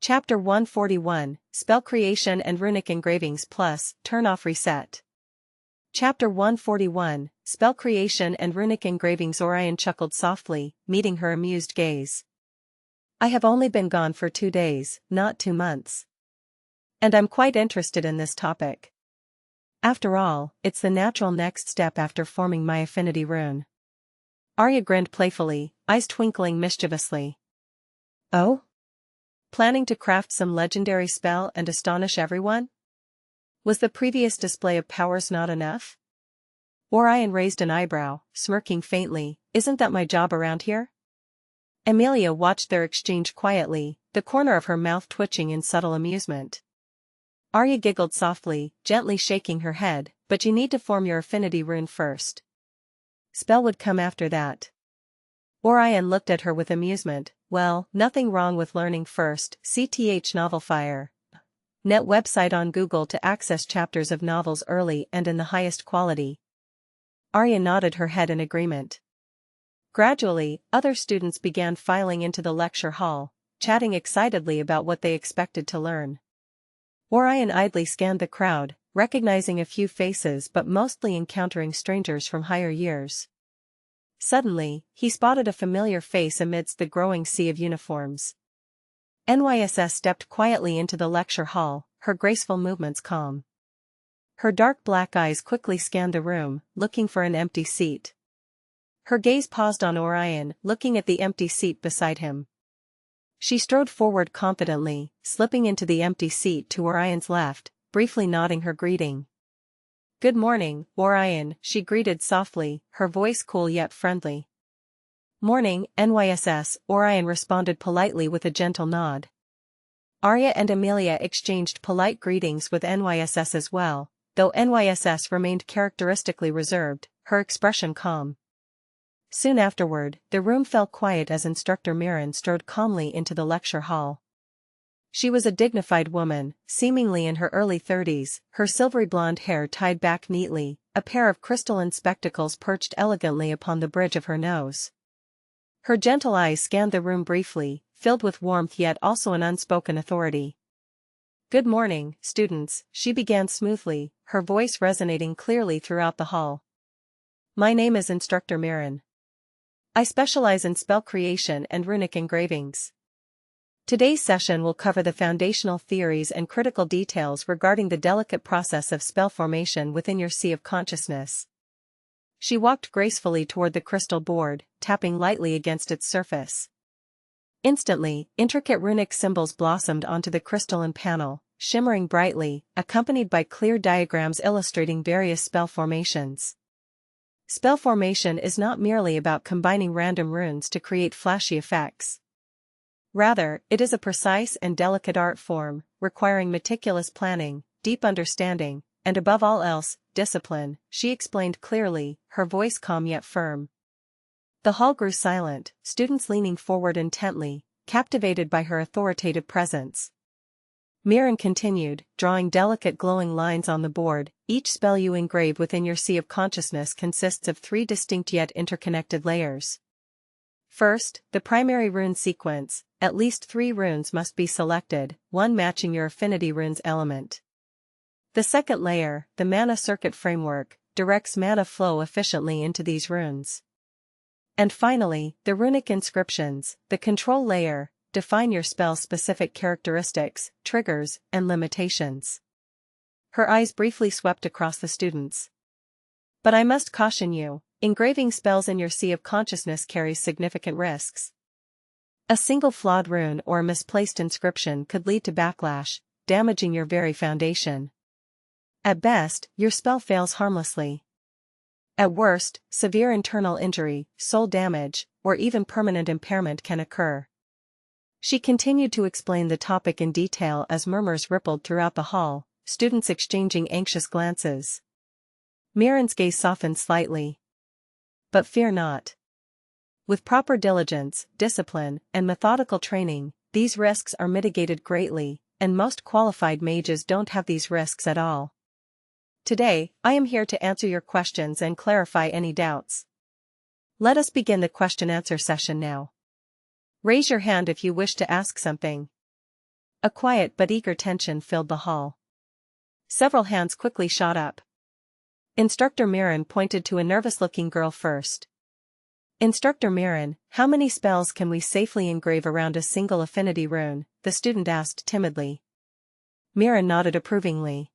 Chapter 141, Spell Creation and Runic Engravings Plus, Turn Off Reset. Chapter 141, Spell Creation and Runic Engravings. Orion chuckled softly, meeting her amused gaze. I have only been gone for 2 days, not 2 months. And I'm quite interested in this topic. After all, it's the natural next step after forming my affinity rune. Arya grinned playfully, eyes twinkling mischievously. Oh? Planning to craft some legendary spell and astonish everyone? Was the previous display of powers not enough? Orion raised an eyebrow, smirking faintly. Isn't that my job around here? Amelia watched their exchange quietly, the corner of her mouth twitching in subtle amusement. Arya giggled softly, gently shaking her head, but you need to form your affinity rune first. Spell would come after that. Orion looked at her with amusement. Well, nothing wrong with learning first. CTH Novelfire. Net website on Google to access chapters of novels early and in the highest quality. Arya nodded her head in agreement. Gradually, other students began filing into the lecture hall, chatting excitedly about what they expected to learn. Orion idly scanned the crowd, recognizing a few faces but mostly encountering strangers from higher years. Suddenly, he spotted a familiar face amidst the growing sea of uniforms. NYSS stepped quietly into the lecture hall, her graceful movements calm. Her dark black eyes quickly scanned the room, looking for an empty seat. Her gaze paused on Orion, looking at the empty seat beside him. She strode forward confidently, slipping into the empty seat to Orion's left, briefly nodding her greeting. Good morning, Orion, she greeted softly, her voice cool yet friendly. Morning, NYSS, Orion responded politely with a gentle nod. Arya and Amelia exchanged polite greetings with NYSS as well, though NYSS remained characteristically reserved, her expression calm. Soon afterward, the room fell quiet as Instructor Mirren strode calmly into the lecture hall. She was a dignified woman, seemingly in her early 30s, her silvery blonde hair tied back neatly, a pair of crystalline spectacles perched elegantly upon the bridge of her nose. Her gentle eyes scanned the room briefly, filled with warmth yet also an unspoken authority. Good morning, students, she began smoothly, her voice resonating clearly throughout the hall. My name is Instructor Mirren. I specialize in spell creation and runic engravings. Today's session will cover the foundational theories and critical details regarding the delicate process of spell formation within your sea of consciousness. She walked gracefully toward the crystal board, tapping lightly against its surface. Instantly, intricate runic symbols blossomed onto the crystalline panel, shimmering brightly, accompanied by clear diagrams illustrating various spell formations. Spell formation is not merely about combining random runes to create flashy effects. Rather, it is a precise and delicate art form, requiring meticulous planning, deep understanding, and above all else, discipline, she explained clearly, her voice calm yet firm. The hall grew silent, students leaning forward intently, captivated by her authoritative presence. Mirren continued, drawing delicate glowing lines on the board. Each spell you engrave within your sea of consciousness consists of 3 distinct yet interconnected layers. First, the primary rune sequence. At least 3 runes must be selected, one matching your affinity rune's element. The second layer, the mana circuit framework, directs mana flow efficiently into these runes. And finally, the runic inscriptions, the control layer, define your spell's specific characteristics, triggers, and limitations. Her eyes briefly swept across the students. But I must caution you, engraving spells in your sea of consciousness carries significant risks. A single flawed rune or a misplaced inscription could lead to backlash, damaging your very foundation. At best, your spell fails harmlessly. At worst, severe internal injury, soul damage, or even permanent impairment can occur. She continued to explain the topic in detail as murmurs rippled throughout the hall, students exchanging anxious glances. Mirren's gaze softened slightly. But fear not. With proper diligence, discipline, and methodical training, these risks are mitigated greatly, and most qualified mages don't have these risks at all. Today, I am here to answer your questions and clarify any doubts. Let us begin the question-answer session now. Raise your hand if you wish to ask something. A quiet but eager tension filled the hall. Several hands quickly shot up. Instructor Mirren pointed to a nervous-looking girl first. Instructor Mirren, how many spells can we safely engrave around a single affinity rune? The student asked timidly. Mirren nodded approvingly.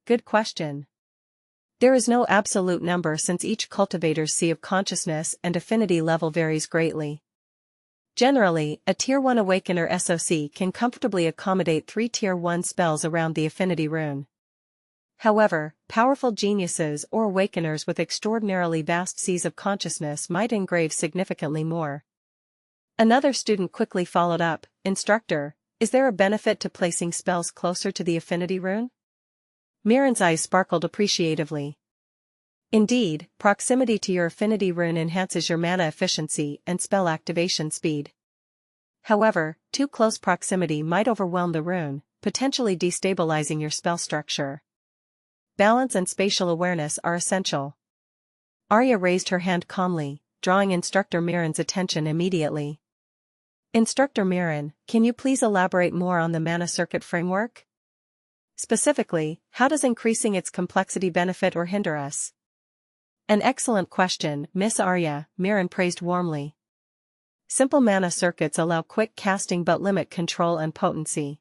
Good question. There is no absolute number since each cultivator's sea of consciousness and affinity level varies greatly. Generally, a Tier 1 Awakener SOC can comfortably accommodate 3 Tier 1 spells around the affinity rune. However, powerful geniuses or awakeners with extraordinarily vast seas of consciousness might engrave significantly more. Another student quickly followed up, Instructor, is there a benefit to placing spells closer to the affinity rune? Mirren's eyes sparkled appreciatively. Indeed, proximity to your affinity rune enhances your mana efficiency and spell activation speed. However, too close proximity might overwhelm the rune, potentially destabilizing your spell structure. Balance and spatial awareness are essential. Arya raised her hand calmly, drawing Instructor Mirren's attention immediately. Instructor Mirren, can you please elaborate more on the mana circuit framework? Specifically, how does increasing its complexity benefit or hinder us? An excellent question, Miss Arya, Mirren praised warmly. Simple mana circuits allow quick casting but limit control and potency.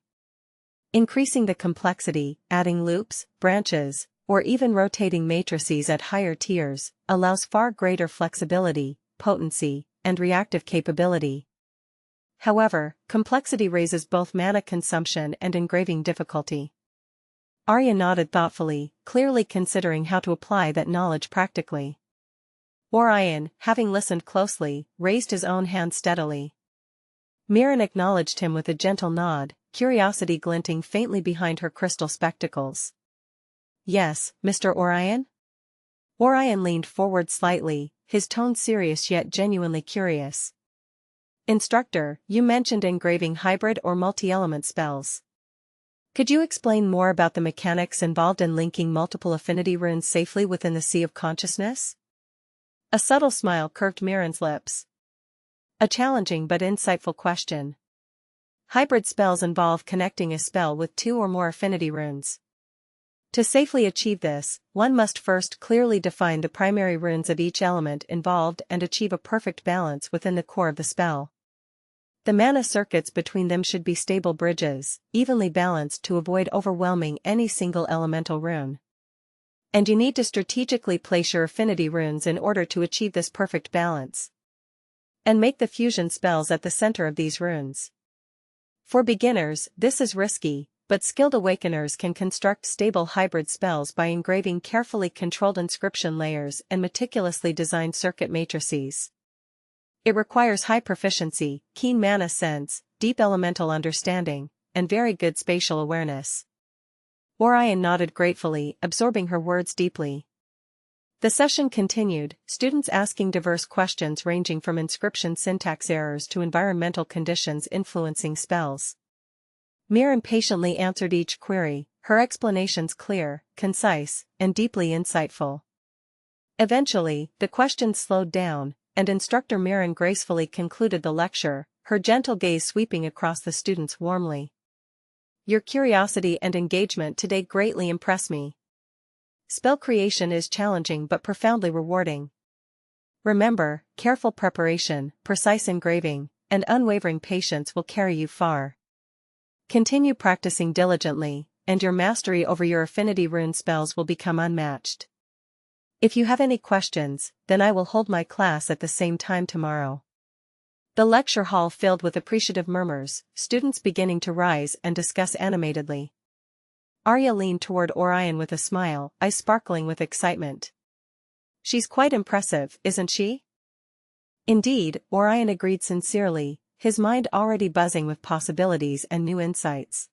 Increasing the complexity, adding loops, branches, or even rotating matrices at higher tiers, allows far greater flexibility, potency, and reactive capability. However, complexity raises both mana consumption and engraving difficulty. Arya nodded thoughtfully, clearly considering how to apply that knowledge practically. Orion, having listened closely, raised his own hand steadily. Mirren acknowledged him with a gentle nod, curiosity glinting faintly behind her crystal spectacles. Yes, Mr. Orion? Orion leaned forward slightly, his tone serious yet genuinely curious. Instructor, you mentioned engraving hybrid or multi-element spells. Could you explain more about the mechanics involved in linking multiple affinity runes safely within the Sea of Consciousness? A subtle smile curved Mirren's lips. A challenging but insightful question. Hybrid spells involve connecting a spell with 2 or more affinity runes. To safely achieve this, one must first clearly define the primary runes of each element involved and achieve a perfect balance within the core of the spell. The mana circuits between them should be stable bridges, evenly balanced to avoid overwhelming any single elemental rune. And you need to strategically place your affinity runes in order to achieve this perfect balance. And make the fusion spells at the center of these runes. For beginners, this is risky, but skilled awakeners can construct stable hybrid spells by engraving carefully controlled inscription layers and meticulously designed circuit matrices. It requires high proficiency, keen mana sense, deep elemental understanding, and very good spatial awareness. Orion nodded gratefully, absorbing her words deeply. The session continued, students asking diverse questions ranging from inscription syntax errors to environmental conditions influencing spells. Mirren patiently answered each query, her explanations clear, concise, and deeply insightful. Eventually, the questions slowed down, and Instructor Mirren gracefully concluded the lecture, her gentle gaze sweeping across the students warmly. Your curiosity and engagement today greatly impress me. Spell creation is challenging but profoundly rewarding. Remember, careful preparation, precise engraving, and unwavering patience will carry you far. Continue practicing diligently, and your mastery over your affinity rune spells will become unmatched. If you have any questions, then I will hold my class at the same time tomorrow. The lecture hall filled with appreciative murmurs, students beginning to rise and discuss animatedly. Arya leaned toward Orion with a smile, eyes sparkling with excitement. She's quite impressive, isn't she? Indeed, Orion agreed sincerely, his mind already buzzing with possibilities and new insights.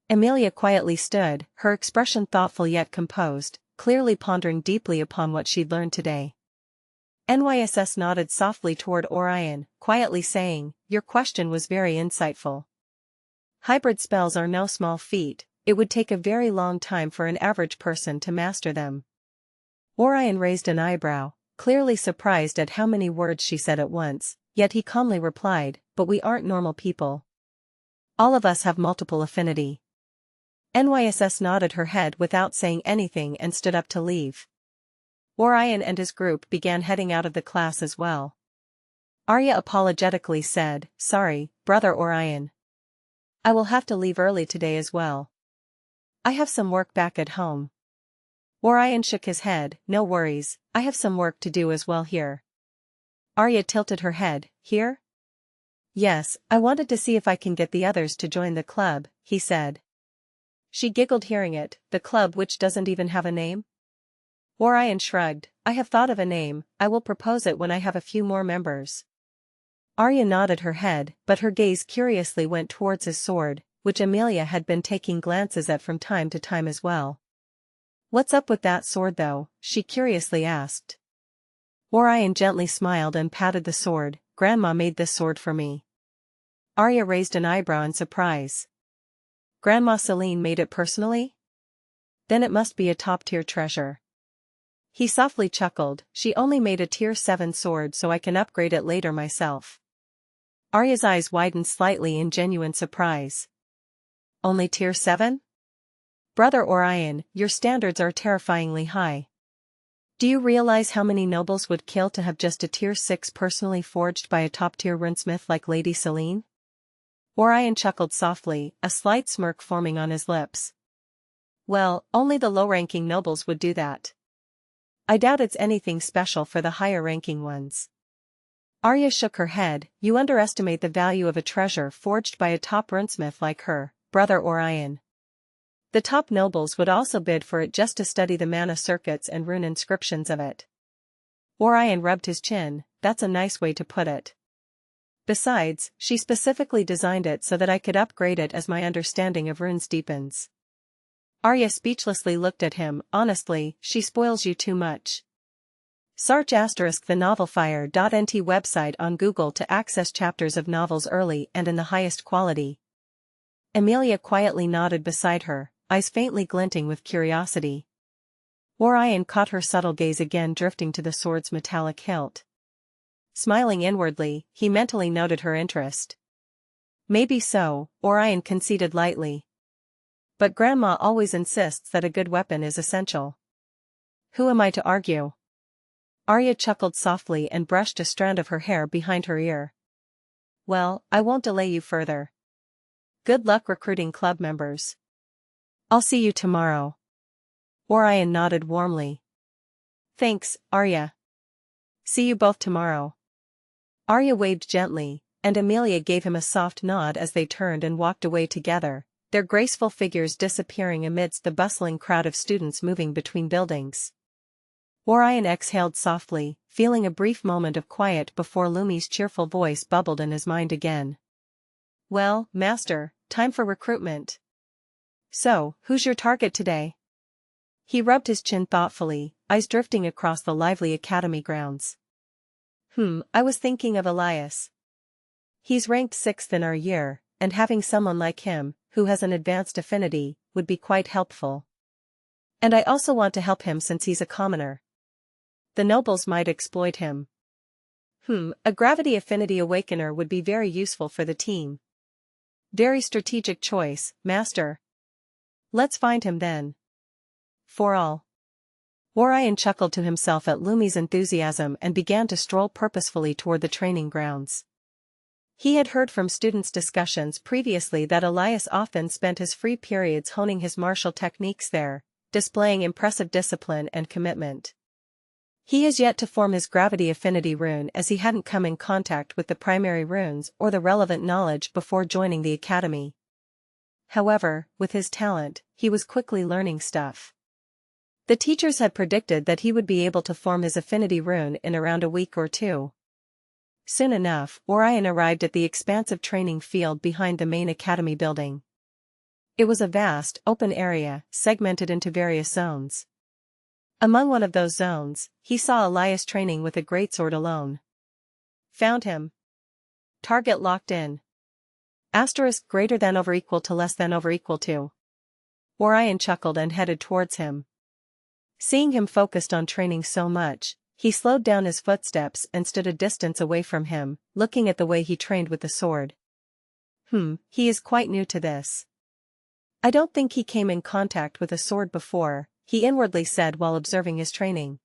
Emilia quietly stood, her expression thoughtful yet composed, clearly pondering deeply upon what she'd learned today. NYSS nodded softly toward Orion, quietly saying, "Your question was very insightful. Hybrid spells are no small feat, it would take a very long time for an average person to master them." Orion raised an eyebrow, clearly surprised at how many words she said at once, yet he calmly replied, "But we aren't normal people. All of us have multiple affinity. NYSS nodded her head without saying anything and stood up to leave. Orion and his group began heading out of the class as well. Arya apologetically said, "Sorry, Brother Orion. I will have to leave early today as well. I have some work back at home." Orion shook his head, "No worries, I have some work to do as well here." Arya tilted her head, "Here?" "Yes, I wanted to see if I can get the others to join the club," he said. She giggled hearing it, "The club which doesn't even have a name?" Orion shrugged, "I have thought of a name, I will propose it when I have a few more members." Arya nodded her head, but her gaze curiously went towards his sword, which Amelia had been taking glances at from time to time as well. "What's up with that sword though?" she curiously asked. Orion gently smiled and patted the sword. "Grandma made this sword for me." Arya raised an eyebrow in surprise. "Grandma Celine made it personally? Then it must be a top-tier treasure." He softly chuckled, "She only made a tier 7 sword so I can upgrade it later myself." Arya's eyes widened slightly in genuine surprise. "Only tier 7? Brother Orion, your standards are terrifyingly high. Do you realize how many nobles would kill to have just a tier 6 personally forged by a top-tier runesmith like Lady Celine?" Orion chuckled softly, a slight smirk forming on his lips. "Well, only the low-ranking nobles would do that. I doubt it's anything special for the higher-ranking ones." Arya shook her head, "You underestimate the value of a treasure forged by a top runesmith like her, Brother Orion. The top nobles would also bid for it just to study the mana circuits and rune inscriptions of it." Orion rubbed his chin, "That's a nice way to put it. Besides, she specifically designed it so that I could upgrade it as my understanding of runes deepens." Arya speechlessly looked at him, "Honestly, she spoils you too much." Search *the novelfire.nt website on Google to access chapters of novels early and in the highest quality. Amelia quietly nodded beside her, eyes faintly glinting with curiosity. Orion caught her subtle gaze again drifting to the sword's metallic hilt. Smiling inwardly, he mentally noted her interest. "Maybe so," Orion conceded lightly. "But Grandma always insists that a good weapon is essential. Who am I to argue?" Arya chuckled softly and brushed a strand of her hair behind her ear. "Well, I won't delay you further. Good luck recruiting club members. I'll see you tomorrow." Orion nodded warmly. "Thanks, Arya. See you both tomorrow." Arya waved gently, and Amelia gave him a soft nod as they turned and walked away together, their graceful figures disappearing amidst the bustling crowd of students moving between buildings. Orion exhaled softly, feeling a brief moment of quiet before Lumi's cheerful voice bubbled in his mind again. "Well, Master, time for recruitment. So, who's your target today?" He rubbed his chin thoughtfully, eyes drifting across the lively academy grounds. I was thinking of Elias. He's ranked 6th in our year, and having someone like him, who has an advanced affinity, would be quite helpful. And I also want to help him since he's a commoner. The nobles might exploit him. A gravity affinity awakener would be very useful for the team. Very strategic choice, Master. Let's find him then. For all. Orion chuckled to himself at Lumi's enthusiasm and began to stroll purposefully toward the training grounds. He had heard from students' discussions previously that Elias often spent his free periods honing his martial techniques there, displaying impressive discipline and commitment. He has yet to form his gravity affinity rune as he hadn't come in contact with the primary runes or the relevant knowledge before joining the academy. However, with his talent, he was quickly learning stuff. The teachers had predicted that he would be able to form his affinity rune in around a week or two. Soon enough, Orion arrived at the expansive training field behind the main academy building. It was a vast, open area, segmented into various zones. Among one of those zones, he saw Elias training with a greatsword alone. Found him. Target locked in. Asterisk greater than over equal to less than over equal to. Orion chuckled and headed towards him. Seeing him focused on training so much, he slowed down his footsteps and stood a distance away from him, looking at the way he trained with the sword. He is quite new to this. I don't think he came in contact with a sword before, he inwardly said while observing his training.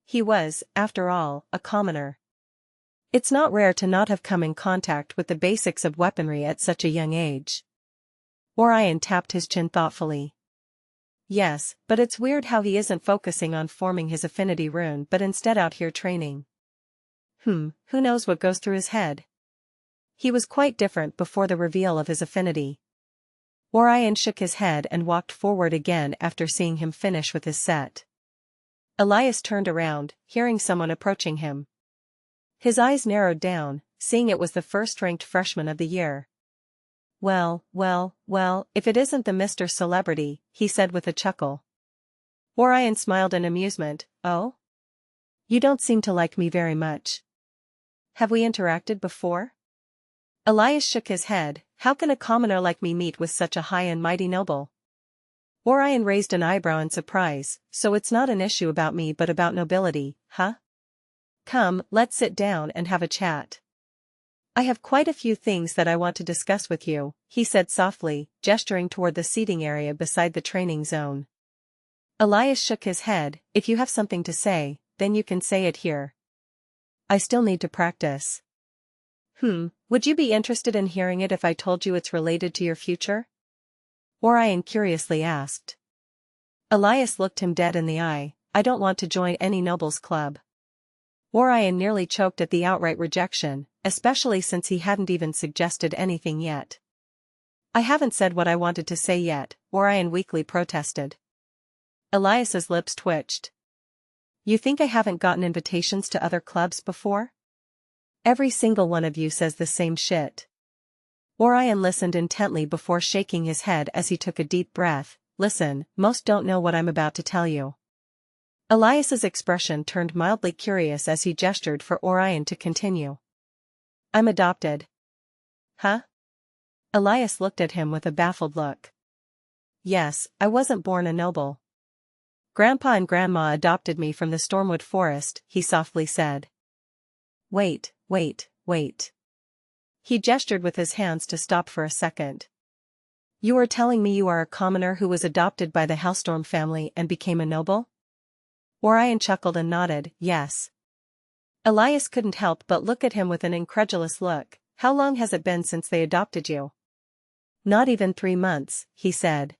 He was, after all, a commoner. It's not rare to not have come in contact with the basics of weaponry at such a young age. Orion tapped his chin thoughtfully. Yes, but it's weird how he isn't focusing on forming his affinity rune but instead out here training. Who knows what goes through his head? He was quite different before the reveal of his affinity. Orion shook his head and walked forward again after seeing him finish with his set. Elias turned around, hearing someone approaching him. His eyes narrowed down, seeing it was the first-ranked freshman of the year. Well, if it isn't the Mr. Celebrity, he said with a chuckle. Orion smiled in amusement. Oh? You don't seem to like me very much. Have we interacted before? Elias shook his head. How can a commoner like me meet with such a high and mighty noble? Orion raised an eyebrow in surprise. So it's not an issue about me but about nobility, huh? Come, let's sit down and have a chat. I have quite a few things that I want to discuss with you, he said softly, gesturing toward the seating area beside the training zone. Elias shook his head. If you have something to say, then you can say it here. I still need to practice. Would you be interested in hearing it if I told you it's related to your future? Orion curiously asked. Elias looked him dead in the eye. I don't want to join any nobles club. Orion nearly choked at the outright rejection, especially since he hadn't even suggested anything yet. I haven't said what I wanted to say yet, Orion weakly protested. Elias's lips twitched. You think I haven't gotten invitations to other clubs before? Every single one of you says the same shit. Orion listened intently before shaking his head as he took a deep breath. Listen, most don't know what I'm about to tell you. Elias's expression turned mildly curious as he gestured for Orion to continue. I'm adopted. Huh? Elias looked at him with a baffled look. Yes, I wasn't born a noble. Grandpa and Grandma adopted me from the Stormwood Forest, he softly said. Wait. He gestured with his hands to stop for a second. You are telling me you are a commoner who was adopted by the Hellstorm family and became a noble? Orion chuckled and nodded, yes. Elias couldn't help but look at him with an incredulous look. How long has it been since they adopted you? Not even 3 months, he said.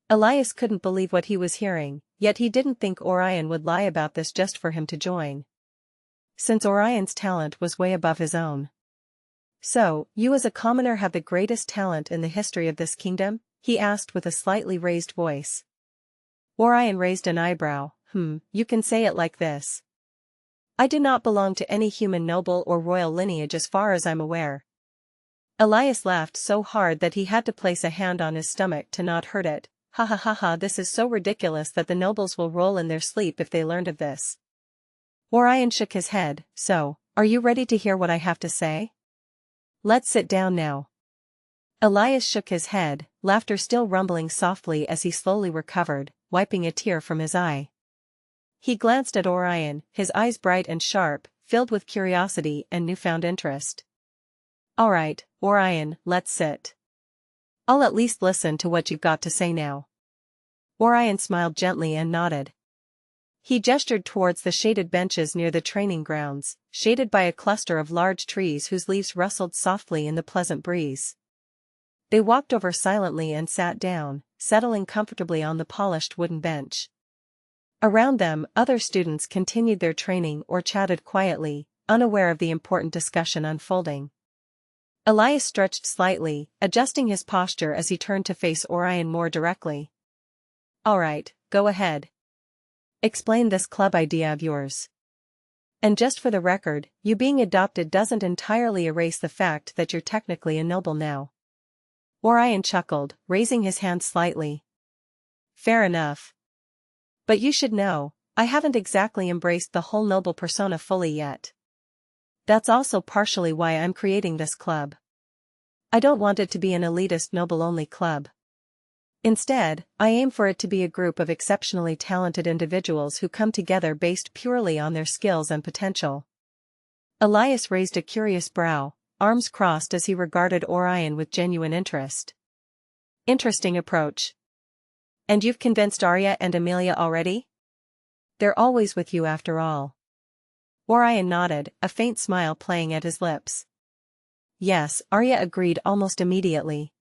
Elias couldn't believe what he was hearing, yet he didn't think Orion would lie about this just for him to join. Since Orion's talent was way above his own. So, you as a commoner have the greatest talent in the history of this kingdom? He asked with a slightly raised voice. Orion raised an eyebrow. You can say it like this. I do not belong to any human noble or royal lineage as far as I'm aware. Elias laughed so hard that he had to place a hand on his stomach to not hurt it. Ha ha ha ha, this is so ridiculous that the nobles will roll in their sleep if they learned of this. Orion shook his head. So, are you ready to hear what I have to say? Let's sit down now. Elias shook his head, laughter still rumbling softly as he slowly recovered, wiping a tear from his eye. He glanced at Orion, his eyes bright and sharp, filled with curiosity and newfound interest. All right, Orion, let's sit. I'll at least listen to what you've got to say now. Orion smiled gently and nodded. He gestured towards the shaded benches near the training grounds, shaded by a cluster of large trees whose leaves rustled softly in the pleasant breeze. They walked over silently and sat down, settling comfortably on the polished wooden bench. Around them, other students continued their training or chatted quietly, unaware of the important discussion unfolding. Elias stretched slightly, adjusting his posture as he turned to face Orion more directly. All right, go ahead. Explain this club idea of yours. And just for the record, you being adopted doesn't entirely erase the fact that you're technically a noble now. Orion chuckled, raising his hand slightly. Fair enough. But you should know, I haven't exactly embraced the whole noble persona fully yet. That's also partially why I'm creating this club. I don't want it to be an elitist noble-only club. Instead, I aim for it to be a group of exceptionally talented individuals who come together based purely on their skills and potential. Elias raised a curious brow. arms crossed as he regarded Orion with genuine interest. Interesting approach. And you've convinced Arya and Amelia already? They're always with you after all. Orion nodded, a faint smile playing at his lips. Yes, Arya agreed almost immediately.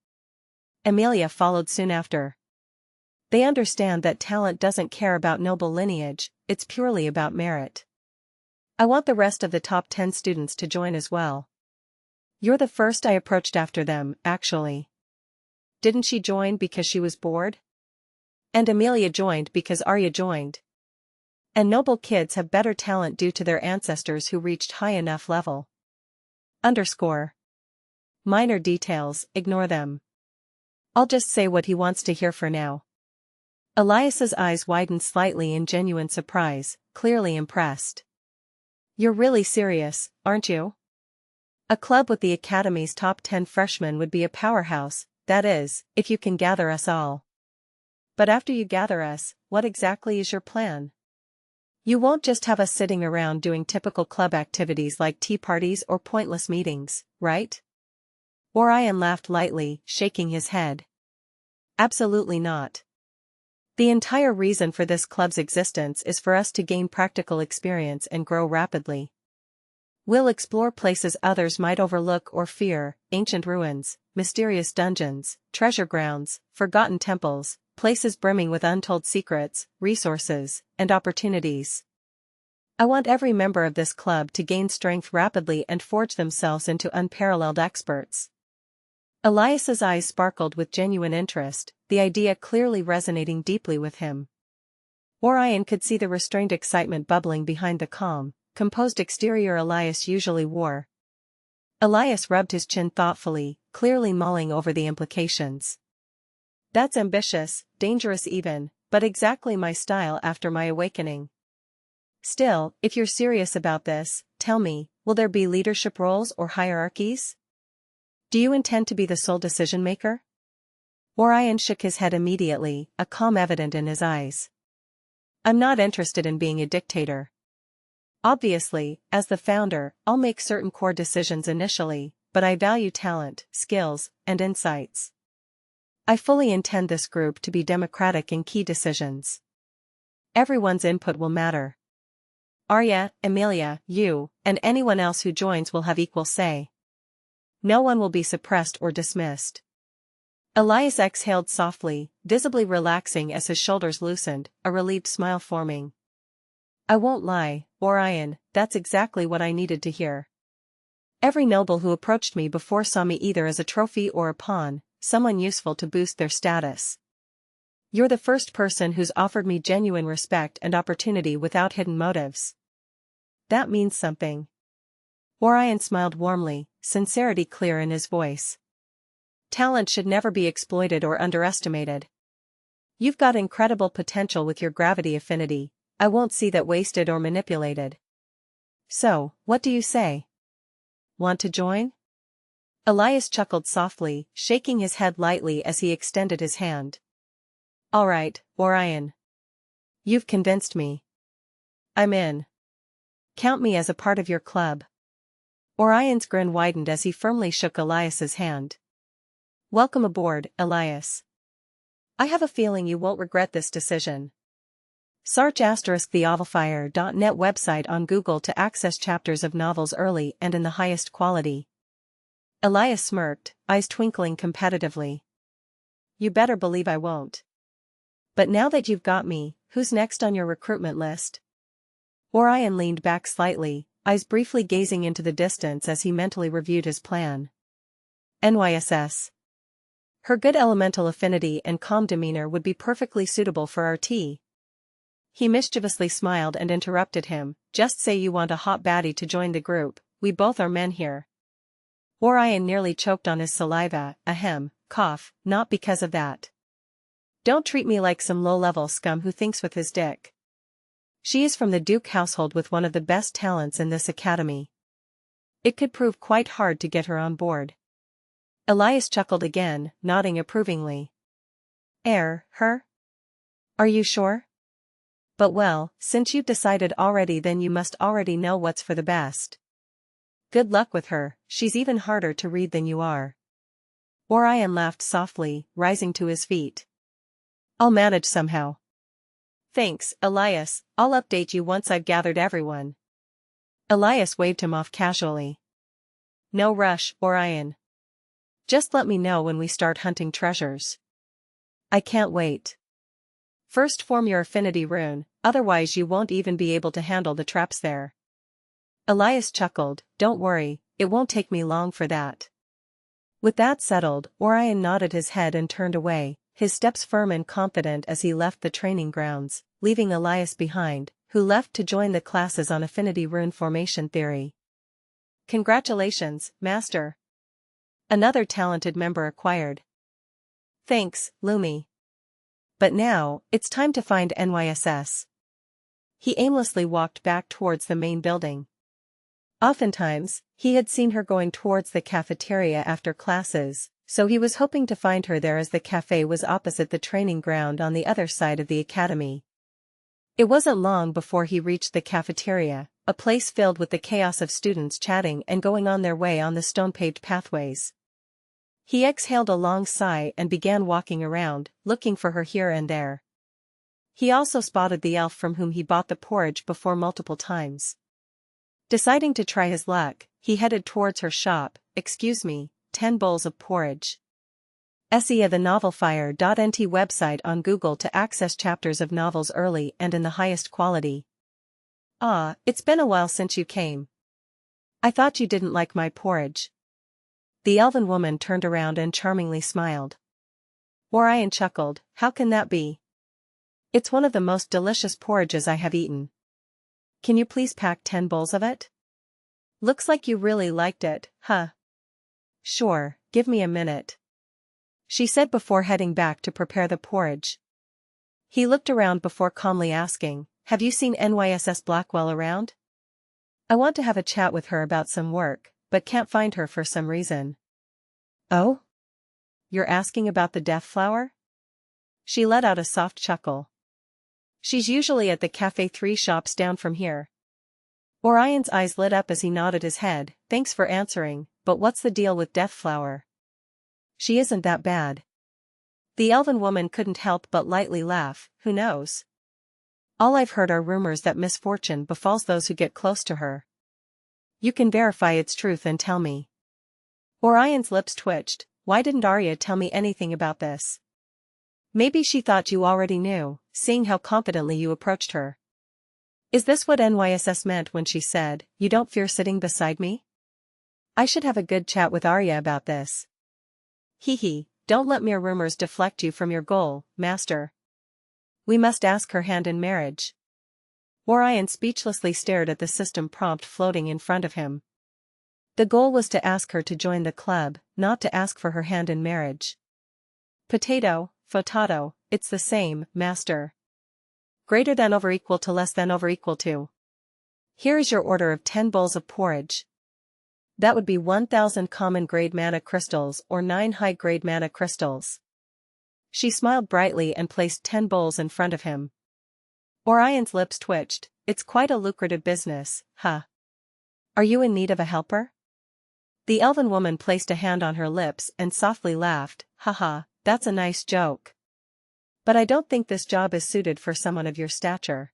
Amelia followed soon after. They understand that talent doesn't care about noble lineage, it's purely about merit. I want the rest of the top 10 students to join as well. You're the first I approached after them, actually. Didn't she join because she was bored? And Amelia joined because Arya joined. And noble kids have better talent due to their ancestors who reached high enough level. Underscore. Minor details, ignore them. I'll just say what he wants to hear for now. Elias's eyes widened slightly in genuine surprise, clearly impressed. You're really serious, aren't you? A club with the Academy's top 10 freshmen would be a powerhouse, that is, if you can gather us all. But after you gather us, what exactly is your plan? You won't just have us sitting around doing typical club activities like tea parties or pointless meetings, right? Orion laughed lightly, shaking his head. Absolutely not. The entire reason for this club's existence is for us to gain practical experience and grow rapidly. We'll explore places others might overlook or fear, ancient ruins, mysterious dungeons, treasure grounds, forgotten temples, places brimming with untold secrets, resources, and opportunities. I want every member of this club to gain strength rapidly and forge themselves into unparalleled experts. Elias's eyes sparkled with genuine interest, the idea clearly resonating deeply with him. Orion could see the restrained excitement bubbling behind the calm, composed exterior Elias usually wore. Elias rubbed his chin thoughtfully, clearly mulling over the implications. That's ambitious, dangerous even, but exactly my style after my awakening. Still, if you're serious about this, tell me, will there be leadership roles or hierarchies? Do you intend to be the sole decision-maker? Orion shook his head immediately, a calm evident in his eyes. I'm not interested in being a dictator. Obviously, as the founder, I'll make certain core decisions initially, but I value talent, skills, and insights. I fully intend this group to be democratic in key decisions. Everyone's input will matter. Arya, Amelia, you, and anyone else who joins will have equal say. No one will be suppressed or dismissed. Elias exhaled softly, visibly relaxing as his shoulders loosened, a relieved smile forming. I won't lie, Orion, that's exactly what I needed to hear. Every noble who approached me before saw me either as a trophy or a pawn, someone useful to boost their status. You're the first person who's offered me genuine respect and opportunity without hidden motives. That means something. Orion smiled warmly, sincerity clear in his voice. Talent should never be exploited or underestimated. You've got incredible potential with your gravity affinity, I won't see that wasted or manipulated. So, what do you say? Want to join? Elias chuckled softly, shaking his head lightly as he extended his hand. All right, Orion. You've convinced me. I'm in. Count me as a part of your club. Orion's grin widened as he firmly shook Elias's hand. Welcome aboard, Elias. I have a feeling you won't regret this decision. Search *theovelfire.net website on Google to access chapters of novels early and in the highest quality. Elias smirked, eyes twinkling competitively. You better believe I won't. But now that you've got me, who's next on your recruitment list? Orion leaned back slightly, eyes briefly gazing into the distance as he mentally reviewed his plan. NYSS. Her good elemental affinity and calm demeanor would be perfectly suitable for our tea. He mischievously smiled and interrupted him, just say you want a hot baddie to join the group, we both are men here. Orion nearly choked on his saliva, ahem, cough, not because of that. Don't treat me like some low-level scum who thinks with his dick. She is from the Duke household with one of the best talents in this academy. It could prove quite hard to get her on board. Elias chuckled again, nodding approvingly. Her? Are you sure? But well, since you've decided already then you must already know what's for the best. Good luck with her, she's even harder to read than you are. Orion laughed softly, rising to his feet. I'll manage somehow. Thanks, Elias, I'll update you once I've gathered everyone. Elias waved him off casually. No rush, Orion. Just let me know when we start hunting treasures. I can't wait. First form your affinity rune, otherwise you won't even be able to handle the traps there. Elias chuckled, don't worry, it won't take me long for that. With that settled, Orion nodded his head and turned away, his steps firm and confident as he left the training grounds, leaving Elias behind, who left to join the classes on affinity rune formation theory. Congratulations, Master. Another talented member acquired. Thanks, Lumi. But now, it's time to find NYSS. He aimlessly walked back towards the main building. Oftentimes, he had seen her going towards the cafeteria after classes, so he was hoping to find her there as the cafe was opposite the training ground on the other side of the academy. It wasn't long before he reached the cafeteria, a place filled with the chaos of students chatting and going on their way on the stone-paved pathways. He exhaled a long sigh and began walking around, looking for her here and there. He also spotted the elf from whom he bought the porridge before multiple times. Deciding to try his luck, he headed towards her shop. Excuse me, 10 bowls of porridge. Xianxia the novelfire.nt website on Google to access chapters of novels early and in the highest quality. Ah, it's been a while since you came. I thought you didn't like my porridge. The elven woman turned around and charmingly smiled. Orion chuckled, how can that be? It's one of the most delicious porridges I have eaten. Can you please pack 10 bowls of it? Looks like you really liked it, huh? Sure, give me a minute. She said before heading back to prepare the porridge. He looked around before calmly asking, have you seen NYSS Blackwell around? I want to have a chat with her about some work, but can't find her for some reason. Oh? You're asking about the death flower? She let out a soft chuckle. She's usually at the Cafe 3 shops down from here. Orion's eyes lit up as he nodded his head, thanks for answering, but what's the deal with Deathflower? She isn't that bad. The elven woman couldn't help but lightly laugh, who knows? All I've heard are rumors that misfortune befalls those who get close to her. You can verify its truth and tell me. Orion's lips twitched, why didn't Arya tell me anything about this? Maybe she thought you already knew, seeing how confidently you approached her. Is this what NYSS meant when she said, you don't fear sitting beside me? I should have a good chat with Arya about this. Hee, don't let mere rumors deflect you from your goal, Master. We must ask her hand in marriage. Orion speechlessly stared at the system prompt floating in front of him. The goal was to ask her to join the club, not to ask for her hand in marriage. Potato, potato, it's the same, Master. Greater than over equal to less than over equal to. Here is your order of 10 bowls of porridge. That would be 1,000 common grade mana crystals or 9 high grade mana crystals. She smiled brightly and placed 10 bowls in front of him. Orion's lips twitched, it's quite a lucrative business, huh? Are you in need of a helper? The elven woman placed a hand on her lips and softly laughed, haha, that's a nice joke. But I don't think this job is suited for someone of your stature.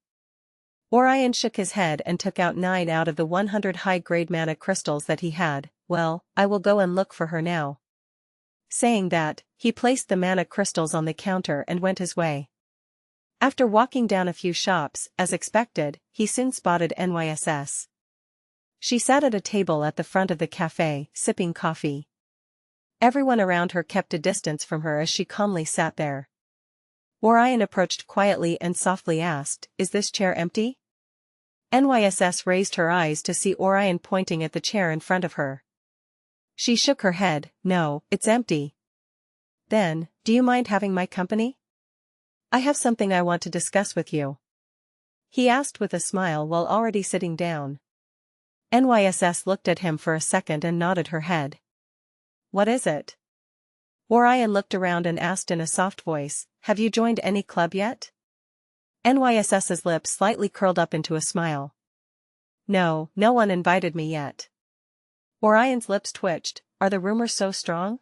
Orion shook his head and took out 9 out of the 100 high-grade mana crystals that he had. Well, I will go and look for her now. Saying that, he placed the mana crystals on the counter and went his way. After walking down a few shops, as expected, he soon spotted NYSS. She sat at a table at the front of the cafe, sipping coffee. Everyone around her kept a distance from her as she calmly sat there. Orion approached quietly and softly asked, is this chair empty? NYSS raised her eyes to see Orion pointing at the chair in front of her. She shook her head, no, it's empty. Then, do you mind having my company? I have something I want to discuss with you. He asked with a smile while already sitting down. NYSS looked at him for a second and nodded her head. What is it? Orion looked around and asked in a soft voice, have you joined any club yet? NYSS's lips slightly curled up into a smile. No, no one invited me yet. Orion's lips twitched. Are the rumors so strong?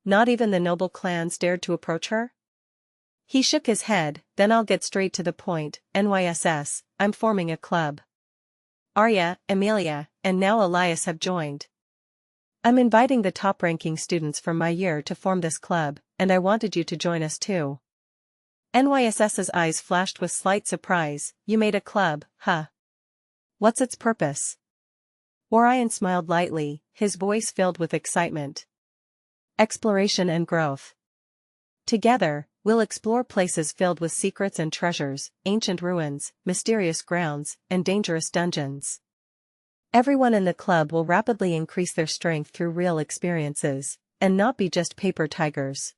Not even the noble clans dared to approach her? He shook his head. Then I'll get straight to the point. NYSS, I'm forming a club. Arya, Amelia, and now Elias have joined. I'm inviting the top-ranking students from my year to form this club, and I wanted you to join us too. NYSS's eyes flashed with slight surprise. You made a club, huh? What's its purpose? Orion smiled lightly, his voice filled with excitement. Exploration and growth. Together, we'll explore places filled with secrets and treasures, ancient ruins, mysterious grounds, and dangerous dungeons. Everyone in the club will rapidly increase their strength through real experiences, and not be just paper tigers.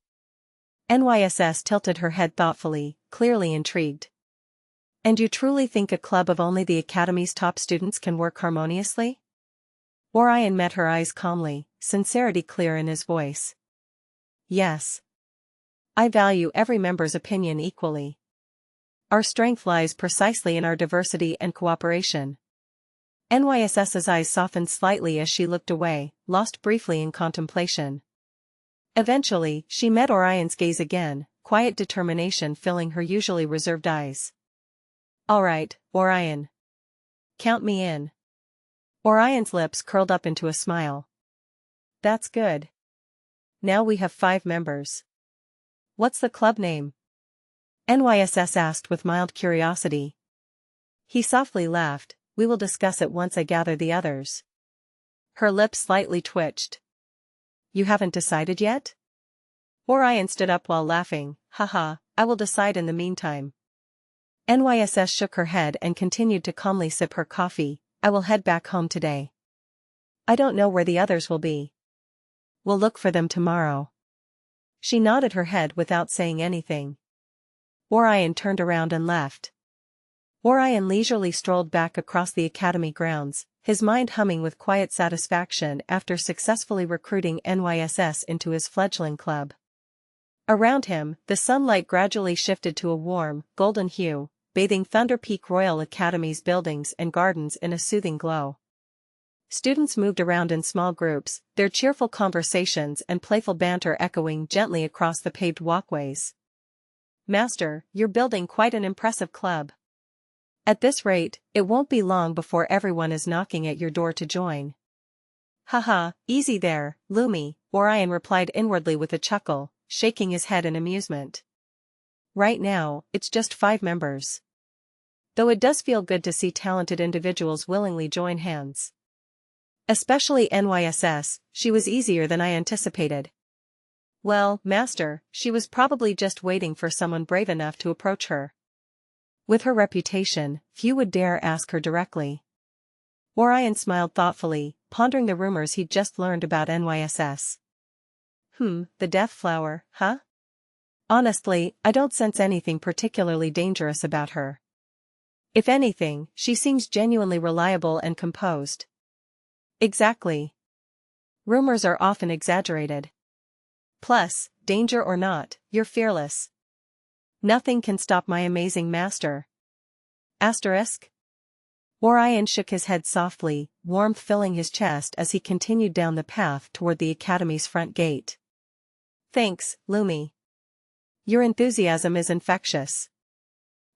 NYSS tilted her head thoughtfully, clearly intrigued. And you truly think a club of only the Academy's top students can work harmoniously? Orion met her eyes calmly, sincerity clear in his voice. Yes. I value every member's opinion equally. Our strength lies precisely in our diversity and cooperation. NYSS's eyes softened slightly as she looked away, lost briefly in contemplation. Eventually, she met Orion's gaze again, quiet determination filling her usually reserved eyes. All right, Orion. Count me in. Orion's lips curled up into a smile. That's good. Now we have 5 members. What's the club name? NYSS asked with mild curiosity. He softly laughed. We will discuss it once I gather the others. Her lips slightly twitched. You haven't decided yet? Orion stood up while laughing. Haha, I will decide in the meantime. NYSS shook her head and continued to calmly sip her coffee. I will head back home today. I don't know where the others will be. We'll look for them tomorrow. She nodded her head without saying anything. Orion turned around and left. Orion leisurely strolled back across the academy grounds, his mind humming with quiet satisfaction after successfully recruiting NYSS into his fledgling club. Around him, the sunlight gradually shifted to a warm, golden hue, bathing Thunder Peak Royal Academy's buildings and gardens in a soothing glow. Students moved around in small groups, their cheerful conversations and playful banter echoing gently across the paved walkways. Master, you're building quite an impressive club. At this rate, it won't be long before everyone is knocking at your door to join. Haha, easy there, Lumi, Orion replied inwardly with a chuckle, shaking his head in amusement. Right now, it's just 5 members. Though it does feel good to see talented individuals willingly join hands. Especially NYSS, she was easier than I anticipated. Well, Master, she was probably just waiting for someone brave enough to approach her. With her reputation, few would dare ask her directly. Orion smiled thoughtfully, pondering the rumors he'd just learned about NYSS. The Death Flower, huh? Honestly, I don't sense anything particularly dangerous about her. If anything, she seems genuinely reliable and composed. Exactly. Rumors are often exaggerated. Plus, danger or not, you're fearless. Nothing can stop my amazing master. Asterisk? Orion shook his head softly, warmth filling his chest as he continued down the path toward the academy's front gate. Thanks, Lumi. Your enthusiasm is infectious.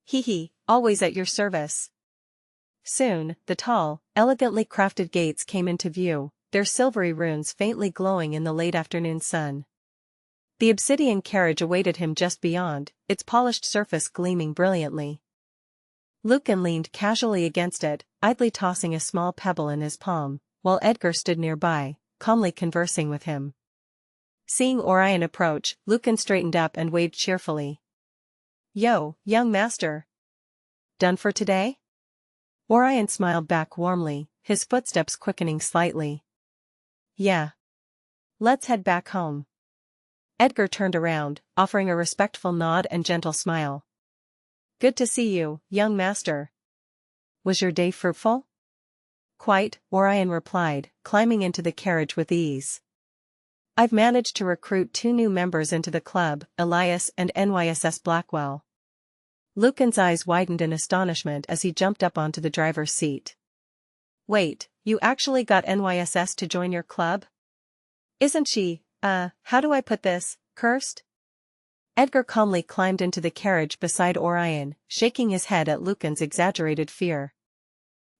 Hee, always at your service. Soon, the tall, elegantly crafted gates came into view, their silvery runes faintly glowing in the late afternoon sun. The obsidian carriage awaited him just beyond, its polished surface gleaming brilliantly. Lucan leaned casually against it, idly tossing a small pebble in his palm, while Edgar stood nearby, calmly conversing with him. Seeing Orion approach, Lucan straightened up and waved cheerfully. Yo, young master. Done for today? Orion smiled back warmly, his footsteps quickening slightly. Yeah. Let's head back home. Edgar turned around, offering a respectful nod and gentle smile. Good to see you, young master. Was your day fruitful? Quite, Orion replied, climbing into the carriage with ease. I've managed to recruit 2 new members into the club, Elias and NYSS Blackwell. Lucan's eyes widened in astonishment as he jumped up onto the driver's seat. Wait, you actually got NYSS to join your club? Isn't she, how do I put this, cursed? Edgar calmly climbed into the carriage beside Orion, shaking his head at Lucan's exaggerated fear.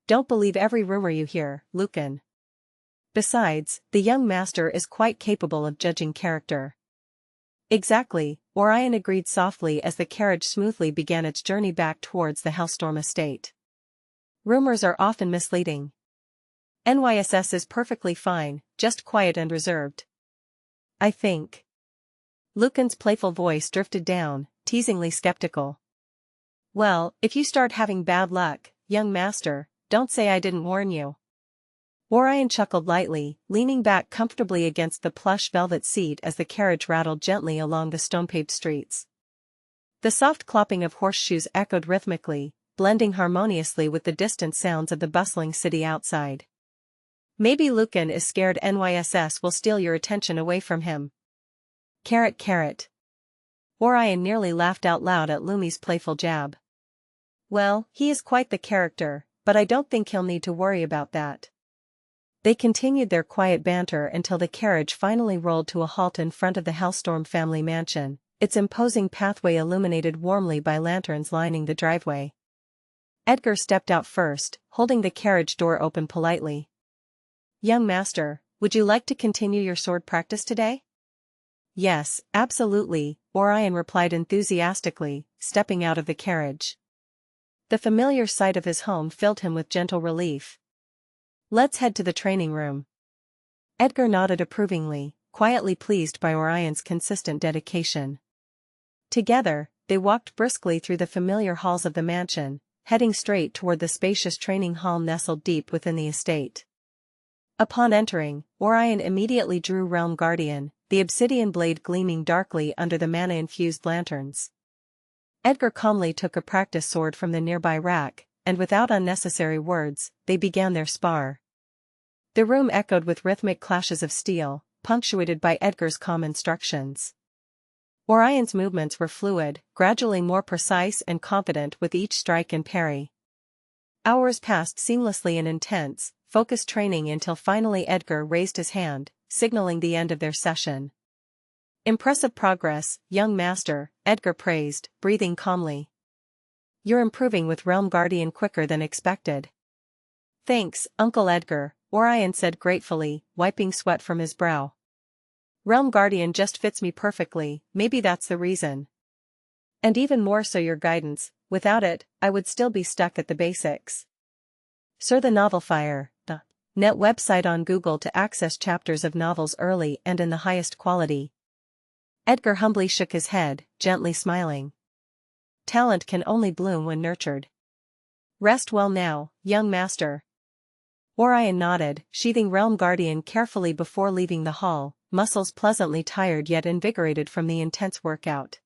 Don't believe every rumor you hear, Lucan. Besides, the young master is quite capable of judging character. Exactly, Orion agreed softly as the carriage smoothly began its journey back towards the Hellstorm estate. Rumors are often misleading. NYSS is perfectly fine, just quiet and reserved. I think. Lucan's playful voice drifted down, teasingly skeptical. Well, if you start having bad luck, young master, don't say I didn't warn you. Orion chuckled lightly, leaning back comfortably against the plush velvet seat as the carriage rattled gently along the stone-paved streets. The soft clopping of horseshoes echoed rhythmically, blending harmoniously with the distant sounds of the bustling city outside. Maybe Lucan is scared NYSS will steal your attention away from him. Carrot carrot. Orion nearly laughed out loud at Lumi's playful jab. Well, he is quite the character, but I don't think he'll need to worry about that. They continued their quiet banter until the carriage finally rolled to a halt in front of the Hellstorm family mansion, its imposing pathway illuminated warmly by lanterns lining the driveway. Edgar stepped out first, holding the carriage door open politely. Young master, would you like to continue your sword practice today? Yes, absolutely, Orion replied enthusiastically, stepping out of the carriage. The familiar sight of his home filled him with gentle relief. Let's head to the training room. Edgar nodded approvingly, quietly pleased by Orion's consistent dedication. Together, they walked briskly through the familiar halls of the mansion, heading straight toward the spacious training hall nestled deep within the estate. Upon entering, Orion immediately drew Realm Guardian, the obsidian blade gleaming darkly under the mana-infused lanterns. Edgar calmly took a practice sword from the nearby rack, and without unnecessary words, they began their spar. The room echoed with rhythmic clashes of steel, punctuated by Edgar's calm instructions. Orion's movements were fluid, gradually more precise and confident with each strike and parry. Hours passed seamlessly in intense, focused training until finally Edgar raised his hand, signaling the end of their session. Impressive progress, young master, Edgar praised, breathing calmly. You're improving with Realm Guardian quicker than expected. Thanks, Uncle Edgar, Orion said gratefully, wiping sweat from his brow. Realm Guardian just fits me perfectly, maybe that's the reason. And even more so your guidance, without it, I would still be stuck at the basics. Sir the Novelfire.net website on Google to access chapters of novels early and in the highest quality. Edgar humbly shook his head, gently smiling. Talent can only bloom when nurtured. Rest well now, young master. Orion nodded, sheathing Realm Guardian carefully before leaving the hall, muscles pleasantly tired yet invigorated from the intense workout.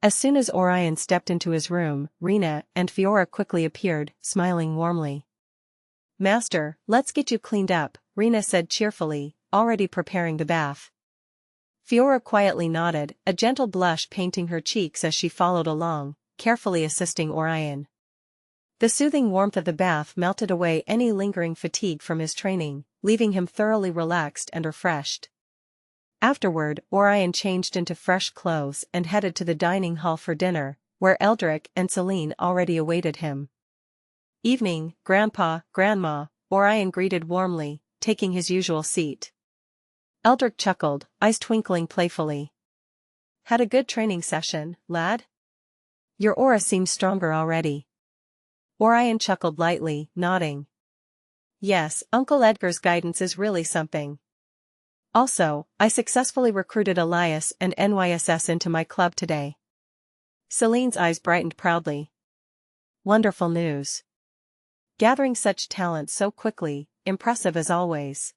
As soon as Orion stepped into his room, Rena and Fiora quickly appeared, smiling warmly. Master, let's get you cleaned up, Rena said cheerfully, already preparing the bath. Fiora quietly nodded, a gentle blush painting her cheeks as she followed along, carefully assisting Orion. The soothing warmth of the bath melted away any lingering fatigue from his training, leaving him thoroughly relaxed and refreshed. Afterward, Orion changed into fresh clothes and headed to the dining hall for dinner, where Eldrick and Celine already awaited him. Evening, Grandpa, Grandma, Orion greeted warmly, taking his usual seat. Eldrick chuckled, eyes twinkling playfully. Had a good training session, lad? Your aura seems stronger already. Orion chuckled lightly, nodding. Yes, Uncle Edgar's guidance is really something. Also, I successfully recruited Elias and NYSS into my club today. Celine's eyes brightened proudly. Wonderful news. Gathering such talent so quickly, impressive as always.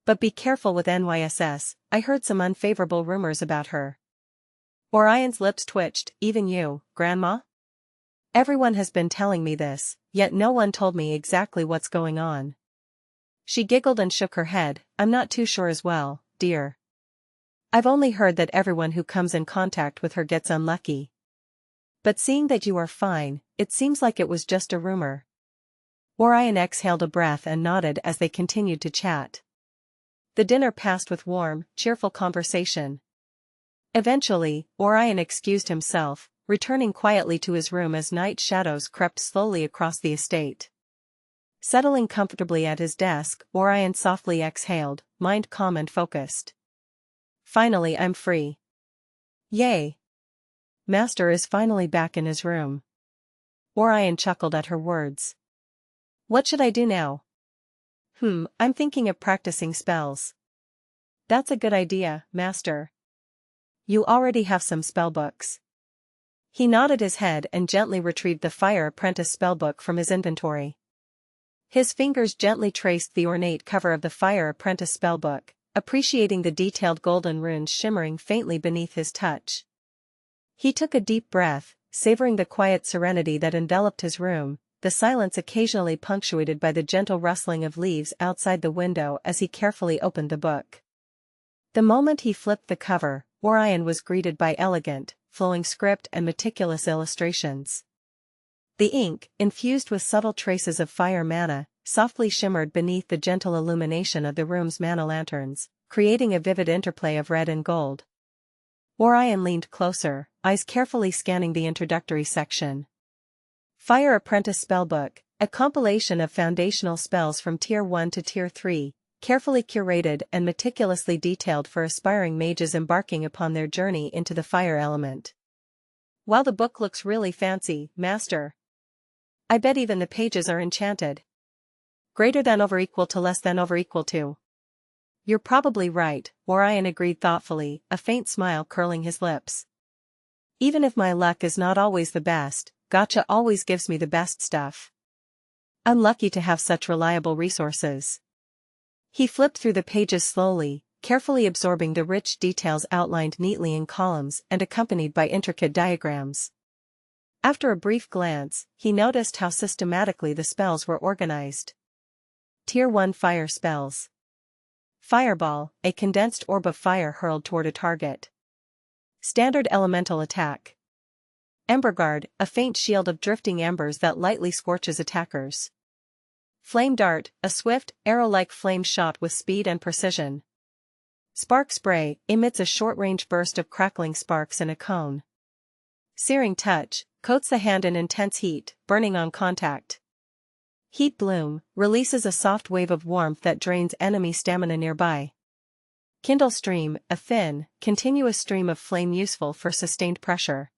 But be careful with NYSS, I heard some unfavorable rumors about her. Orion's lips twitched, even you, Grandma? Everyone has been telling me this, yet no one told me exactly what's going on. She giggled and shook her head, I'm not too sure as well, dear. I've only heard that everyone who comes in contact with her gets unlucky. But seeing that you are fine, it seems like it was just a rumor. Orion exhaled a breath and nodded as they continued to chat. The dinner passed with warm, cheerful conversation. Eventually, Orion excused himself, returning quietly to his room as night shadows crept slowly across the estate. Settling comfortably at his desk, Orion softly exhaled, mind calm and focused. Finally, I'm free. Yay! Master is finally back in his room. Orion chuckled at her words. What should I do now? I'm thinking of practicing spells. That's a good idea, Master. You already have some spellbooks. He nodded his head and gently retrieved the Fire Apprentice spellbook from his inventory. His fingers gently traced the ornate cover of the Fire Apprentice spellbook, appreciating the detailed golden runes shimmering faintly beneath his touch. He took a deep breath, savoring the quiet serenity that enveloped his room, the silence occasionally punctuated by the gentle rustling of leaves outside the window as he carefully opened the book. The moment he flipped the cover, Orion was greeted by elegant, flowing script and meticulous illustrations. The ink, infused with subtle traces of fire mana, softly shimmered beneath the gentle illumination of the room's mana lanterns, creating a vivid interplay of red and gold. Orion leaned closer, eyes carefully scanning the introductory section. Fire Apprentice Spellbook, a compilation of foundational spells from Tier 1 to Tier 3, carefully curated and meticulously detailed for aspiring mages embarking upon their journey into the fire element. While the book looks really fancy, Master. I bet even the pages are enchanted. Greater than over equal to less than over equal to. You're probably right, Orion agreed thoughtfully, a faint smile curling his lips. Even if my luck is not always the best, Gotcha always gives me the best stuff. I'm lucky to have such reliable resources. He flipped through the pages slowly, carefully absorbing the rich details outlined neatly in columns and accompanied by intricate diagrams. After a brief glance, he noticed how systematically the spells were organized. Tier 1 Fire Spells. Fireball, a condensed orb of fire hurled toward a target. Standard Elemental Attack. Emberguard, a faint shield of drifting embers that lightly scorches attackers. Flame Dart, a swift, arrow-like flame shot with speed and precision. Spark Spray, emits a short-range burst of crackling sparks in a cone. Searing Touch, coats the hand in intense heat, burning on contact. Heat Bloom, releases a soft wave of warmth that drains enemy stamina nearby. Kindle Stream, a thin, continuous stream of flame useful for sustained pressure.